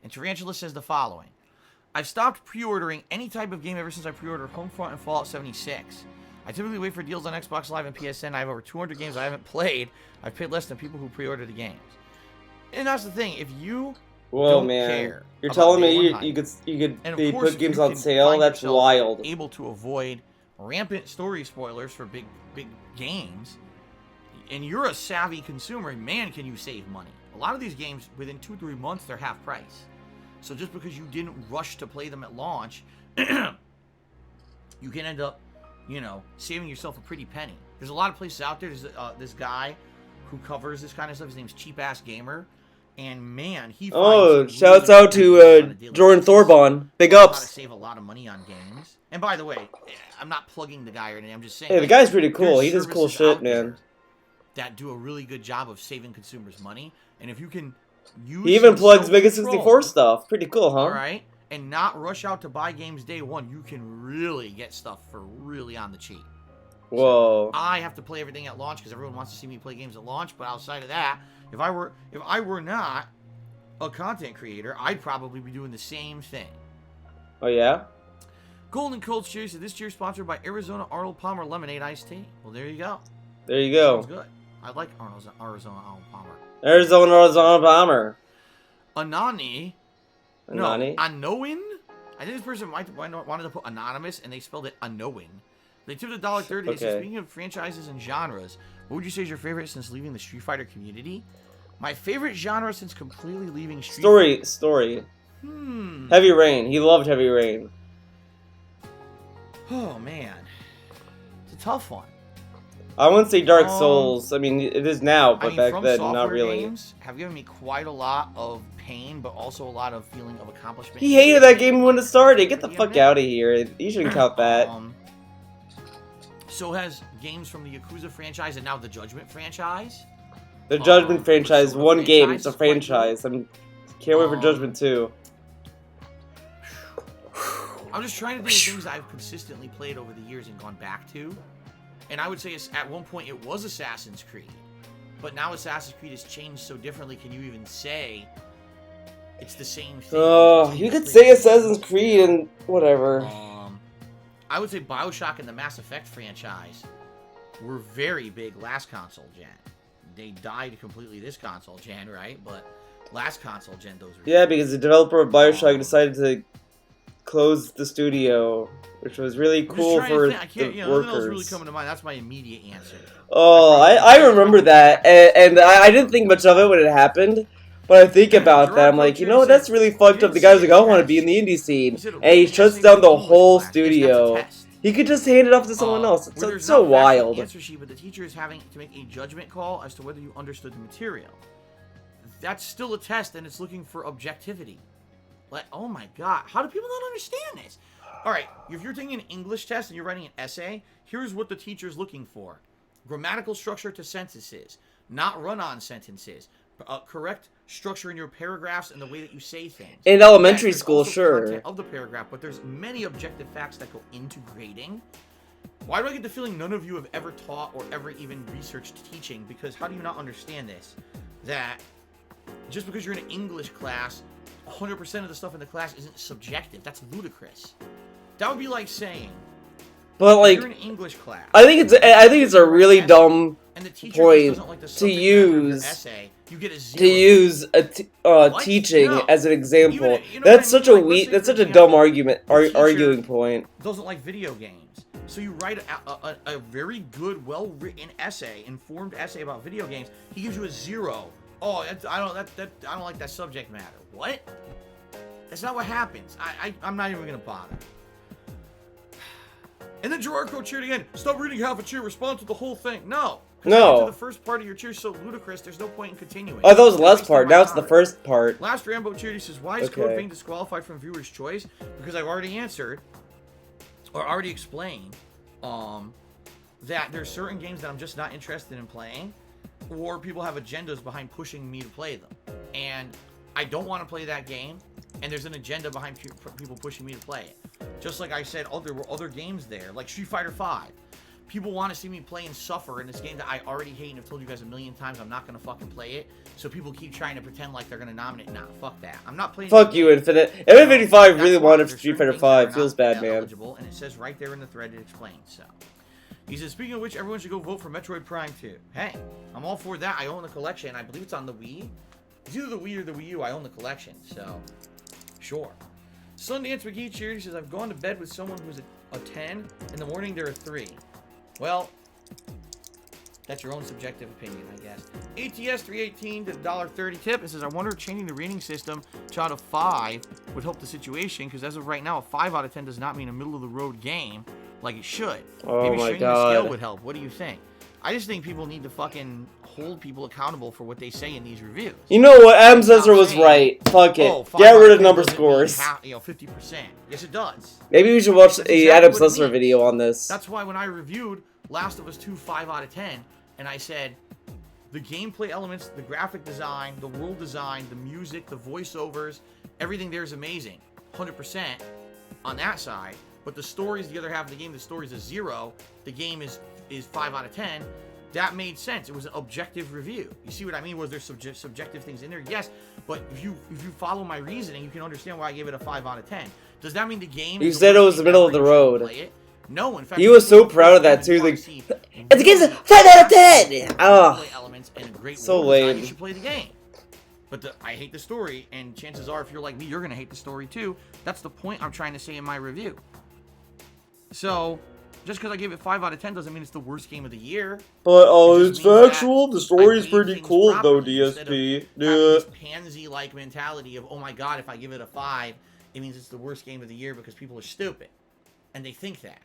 And Tarantula says the following. I've stopped pre-ordering any type of game ever since I pre-ordered Homefront and Fallout 76. I typically wait for deals on Xbox Live and PSN. I have over 200 games I haven't played. I've paid less than people who pre-order the games. And that's the thing. If you don't care, you're about telling day me one you hype, could and of they course, put if games you on can sale? find That's yourself wild. able to avoid rampant story spoilers for big games, and you're a savvy consumer, man, can you save money. A lot of these games, within 2-3 months, they're half price. So just because you didn't rush to play them at launch, you can end up, you know, saving yourself a pretty penny. There's a lot of places out there. There's this guy who covers this kind of stuff. His name's Cheap Ass Gamer. And man, he finds shouts really out good to deals on a daily Jordan basis. Thorbon. Big How to ups. save a lot of money on games. And by the way, I'm not plugging the guy or anything. I'm just saying. Hey, the like, guy's pretty cool. there's He does cool services shit, out man. there that do a really good job of saving consumers money. And if you can use He even some plugs Mega self-control, 64 stuff. Pretty cool, huh? all right, and not rush out to buy games day one, you can really get stuff for really on the cheap. Whoa. I have to play everything at launch because everyone wants to see me play games at launch. But outside of that, if I were not a content creator, I'd probably be doing the same thing. Oh, yeah? Golden Cold Cheers. This cheer sponsored by Arizona Arnold Palmer Lemonade Iced Tea. Well, there you go. There you Sounds go. good. I like Arizona Arnold Palmer. Arizona Bomber. Anani. Anani? No, Unknown? I think this person wanted to put anonymous, and they spelled it unknowing. They tipped $1.30. They said, Okay. speaking of franchises and genres, what would you say is your favorite since leaving the Street Fighter community? My favorite genre since completely leaving Street Fighter. Story. Heavy Rain. He loved Heavy Rain. Oh, man. It's a tough one. I wouldn't say Dark Souls. I mean, it is now, but back From then, Software not really. games have given me quite a lot of pain, but also a lot of feeling of accomplishment. He hated that game when it started. Get the fuck out of here. You shouldn't count that. So has games from the Yakuza franchise and now the Judgment franchise. The Judgment franchise, Persona one game. It's a franchise is quite franchise. Can't wait for Judgment 2. I'm just trying to think of things I've consistently played over the years and gone back to. And I would say at one point it was Assassin's Creed. But now Assassin's Creed has changed so differently, can you even say it's the same thing? You could say Assassin's Creed and whatever. I would say BioShock and the Mass Effect franchise were very big last console gen. They died completely this console gen, right? But last console gen, those were... Yeah, because the developer of BioShock decided to close the studio, which was really cool for the nothing else workers. really coming to mind. That's my immediate answer. Oh, I remember that, and I didn't think much of it when it happened, but I think about that, I'm like, you know, that's really fucked up. The guy was like, I want to be in the indie scene, and he shuts down the whole studio. He could just hand it off to someone else. It's so wild. Answer sheet, but the teacher is having to make a judgment call as to whether you understood the material. That's still a test, and it's looking for objectivity. Like, oh my god, how do people not understand this? All right, if you're taking an English test and you're writing an essay, here's what the teacher's looking for. Grammatical structure to sentences, not run-on sentences. correct structure in your paragraphs and the way that you say things. In elementary Yes, there's school, also sure. content of the paragraph, but there's many objective facts that go into grading. Why do I get the feeling none of you have ever taught or ever even researched teaching? Because how do you not understand this? That just because you're in an English class, 100% of the stuff in the class isn't subjective. That's ludicrous. That would be like saying, But like, you're in an English class. I think it's a really dumb and the teacher point doesn't like the to subject matter of your use essay, you get a 0. to use teaching No. as an example. You know what That's I such mean? a Like, let's say, that's for such a example, dumb argument teacher- arguing point. doesn't like video games. So you write a very good, well-written essay, informed essay about video games. He gives you a 0. Oh, I don't like that subject matter. What? That's not what happens. I'm not even gonna bother. And then Gerard Crow cheered again. Stop reading half a cheer. Respond to the whole thing. No. No. The first part of your cheer is so ludicrous. There's no point in continuing. Oh, that was the last Wasting part. my Now it's the time. first part. Last Rambo cheered. He says, "Why is Code Okay. Vein disqualified from Viewer's Choice?" Because I've already answered, or already explained, that there's certain games that I'm just not interested in playing, or people have agendas behind pushing me to play them, and I don't want to play that game, and there's an agenda behind people pushing me to play it. Just like I said, there were other games there, like Street Fighter V. People want to see me play and suffer in this game that I already hate and have told you guys a million times I'm not going to fucking play it. So people keep trying to pretend like they're going to nominate. Nah, fuck that. I'm not playing. Fuck you, Infinite. F55 really wanted Street Fighter 5. Feels bad, man. Eligible, and it says right there in the thread it explains. So he says, speaking of which, everyone should go vote for Metroid Prime 2. Hey, I'm all for that. I own the collection. I believe it's on the Wii. It's either the Wii or the Wii U. I own the collection, so sure. Sundance McGee cheers. He says, I've gone to bed with someone who's a 10. In the morning, they're a 3. Well, that's your own subjective opinion, I guess. ATS 318 to $1.30 tip. It says, I wonder if changing the rating system to out of 5 would help the situation, because as of right now, a 5 out of 10 does not mean a middle-of-the-road game like it should. Oh Maybe my changing the scale God. would help. What do you think? I just think people need to fucking hold people accountable for what they say in these reviews. You know what? Adam Sessler was right. Fuck it. Oh, 5 Get out rid of of 10 number doesn't scores. mean 50%. Yes, it does. Maybe we should watch That's a exactly Adam what it Sessler means. video on this. That's why when I reviewed Last of Us 2 5 out of 10, and I said the gameplay elements, the graphic design, the world design, the music, the voiceovers, everything there is amazing. 100% on that side. But the story is the other half of the game. The story is a 0. The game is 5 out of 10. That made sense. It was an objective review. You see what I mean? Was there subjective things in there? Yes. But if you follow my reasoning, you can understand why I gave it a 5 out of 10. Does that mean the game? You is said it worst was the game middle ever of the and you shouldn't road. play it? No, in fact, He was so proud of that too. Like, it's against a 5 out of 10. Ah, elements and a great so world design, lame. You should play the game. But I hate the story, and chances are, if you're like me, you're gonna hate the story too. That's the point I'm trying to say in my review. So, just because I gave it 5 out of 10 doesn't mean it's the worst game of the year. but It it's just means factual. The that story I is made pretty things cool though, properly instead of DSP. having Yeah. this pansy-like mentality of, oh my god, if I give it a 5, it means it's the worst game of the year because people are stupid, and they think that.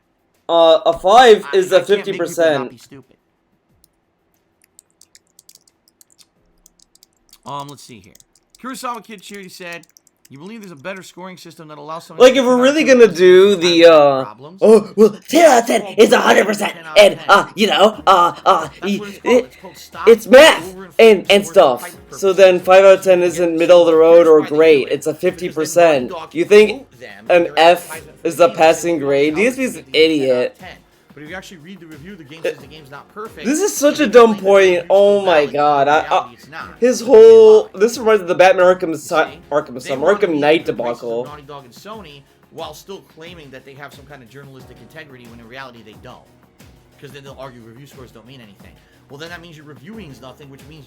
A 5 is I a can't make people not be 50%. stupid. Let's see here. Kurosawa Kid Cheery said, you believe there's a better scoring system that allows someone Like, if we're really gonna do the, problems? oh, well, 10 out of 10 is 100%, and, you know, That's what it's called. It's called stop, it's math overinflate and the word for stuff. hype So purposes. then 5 out of 10 isn't middle of the road or Here's why they great. do it. It's a Because then 50%. Naughty Dog You can think quote them an in their F advertisement for is the the game, passing and grade? they DSP's give an it 10 out of idiot. 10. But if you actually read the review, the game says the game's not perfect. This is such so a they dumb claim that the point. review's Oh still my valid, god. but in reality, it's not. His They whole... lie. This reminds me of the Batman They wanna Arkham be Knight the graces of debacle. Naughty Dog and Sony, while still claiming that they have some kind of journalistic integrity, when in reality they don't. Because then they'll argue review scores don't mean anything. Well, then that means your reviewing is nothing, which means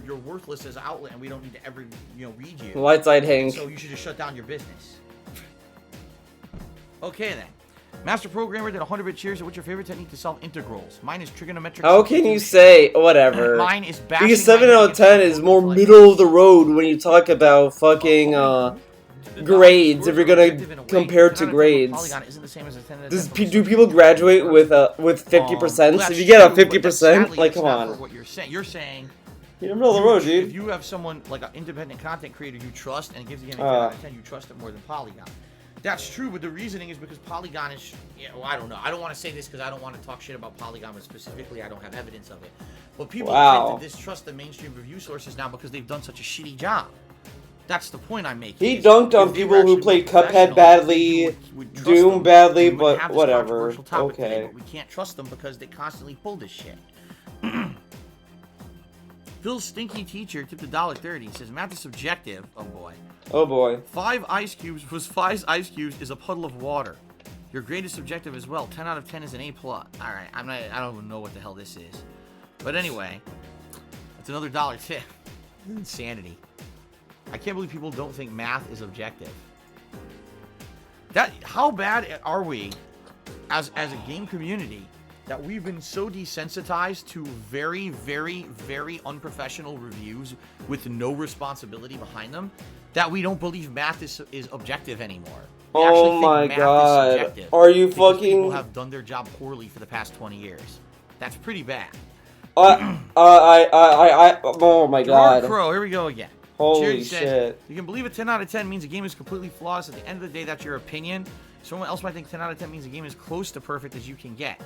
you're worthless as an outlet, and we don't need to ever read you. Light side Hank. So you should just shut down your business. Okay then. Master Programmer did 100-bit cheers. What's your favorite technique to solve integrals? Mine is trigonometric. How can you say whatever? Mine is bashing Because 7 my out of 10 is more middle of the road when you talk about fucking grades. If you're gonna compare to grades, do people graduate with 50%? If you get a 50%, like come on, What you're saying. you're in the middle of the road, If dude. you have someone like an independent content creator you trust and gives the game a 10 out of 10, you trust it more than Polygon. That's true, but the reasoning is because Polygon is... Yeah, well, I don't know. I don't want to say this because I don't want to talk shit about Polygon, but specifically I don't have evidence of it. But people tend to distrust the mainstream review sources now because they've done such a shitty job. That's the point I'm making. He dunked on people who played Cuphead badly, Doom badly, but whatever. Okay. But we can't trust them because they constantly pull this shit. Phil's stinky teacher tipped $1.30. He says, math is subjective. Oh boy. Oh boy. 5 ice cubes ice cubes is a puddle of water. Your grade is subjective as well. 10 out of 10 is an A+. Alright, I don't even know what the hell this is. But anyway, it's another $1 tip. Insanity. I can't believe people don't think math is objective. How bad are we as a game community that we've been so desensitized to very, very, very unprofessional reviews with no responsibility behind them that we don't believe math is objective anymore. We oh my god. Are you fucking... People have done their job poorly for the past 20 years. That's pretty bad. oh my god. Crow, here we go again. Holy shit. shit. You can believe a 10 out of 10 means a game is completely flawless. At the end of the day, that's your opinion. Someone else might think 10 out of 10 means a game is close to perfect as you can get.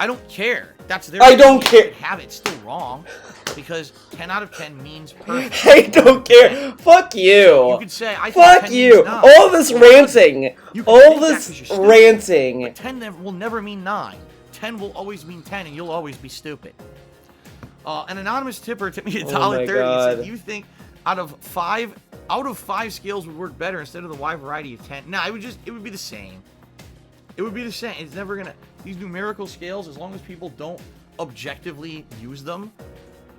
I don't care. That's their I don't care. Have it. It's still wrong. Because 10 out of 10 means perfect. I don't care. Fuck you. You could say, I think fuck 10 you. means 9. All this ranting. All this ranting. But 10 will never mean 9. 10 will always mean 10, and you'll always be stupid. An anonymous tipper tipped me $1.30. He said, you think out of 5 scales would work better instead of the wide variety of 10? Nah, it would be the same. It would be the same. It's never gonna... These numerical scales, as long as people don't objectively use them,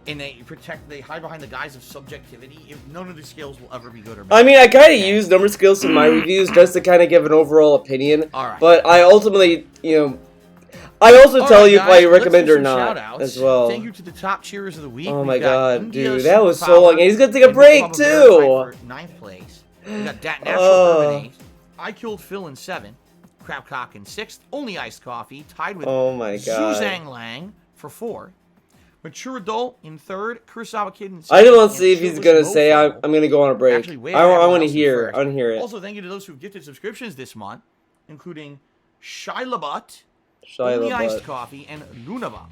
and they hide behind the guise of subjectivity, none of the scales will ever be good or bad. I mean, I kind of use number scales in my reviews just to kind of give an overall opinion. Alright. But I ultimately, I also tell you if I recommend or not as well. Thank you to the top cheerers of the week. Oh my god, dude, that was so long. And he's gonna take a break too. 9th place. We got Dat Natural in 8th. I Killed Phil in 7th. Crabcock in 6th. Only Iced Coffee tied with Zuzang Lang for 4th. Mature Adult in 3rd. Kurosawa Kid in 2nd. I just want to see if he's gonna say I'm gonna go on a break. Actually, I want to hear. I want to hear it. Also, thank you to those who gifted subscriptions this month, including Shylabut, Only Iced Coffee, and Lunaba.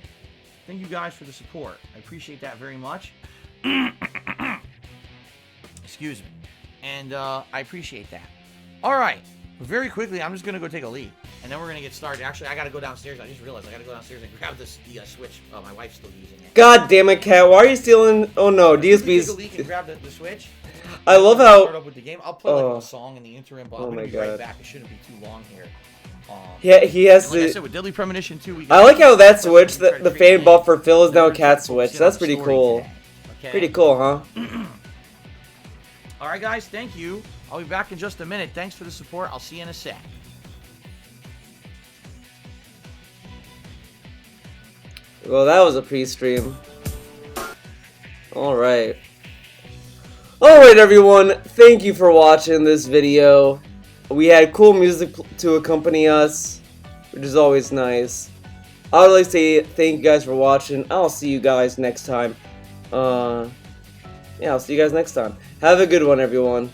Thank you guys for the support. I appreciate that very much. Excuse me. And I appreciate that. All right. Very quickly, I'm just going to go take a leak. And then we're going to get started. Actually, I got to go downstairs. I just realized I got to go downstairs and grab the Switch. Oh, my wife's still using it. God damn it, Cat. Why are you stealing... Oh, no. DSP's... Take a leak and grab the Switch. I love how... Start up with the game. I'll play like a song in the interim, but I'm going to be right back. It shouldn't be too long here. Yeah, he has like to... I said, with Deadly Premonition 2, I like how that Switch, the fan buff for Phil is now a Cat Switch. That's pretty cool. Okay. Pretty cool, huh? Alright, guys. Thank you. I'll be back in just a minute. Thanks for the support. I'll see you in a sec. Well, that was a pre-stream. Alright. Alright, everyone. Thank you for watching this video. We had cool music to accompany us, which is always nice. I would like to say thank you guys for watching. I'll see you guys next time. Yeah, I'll see you guys next time. Have a good one, everyone.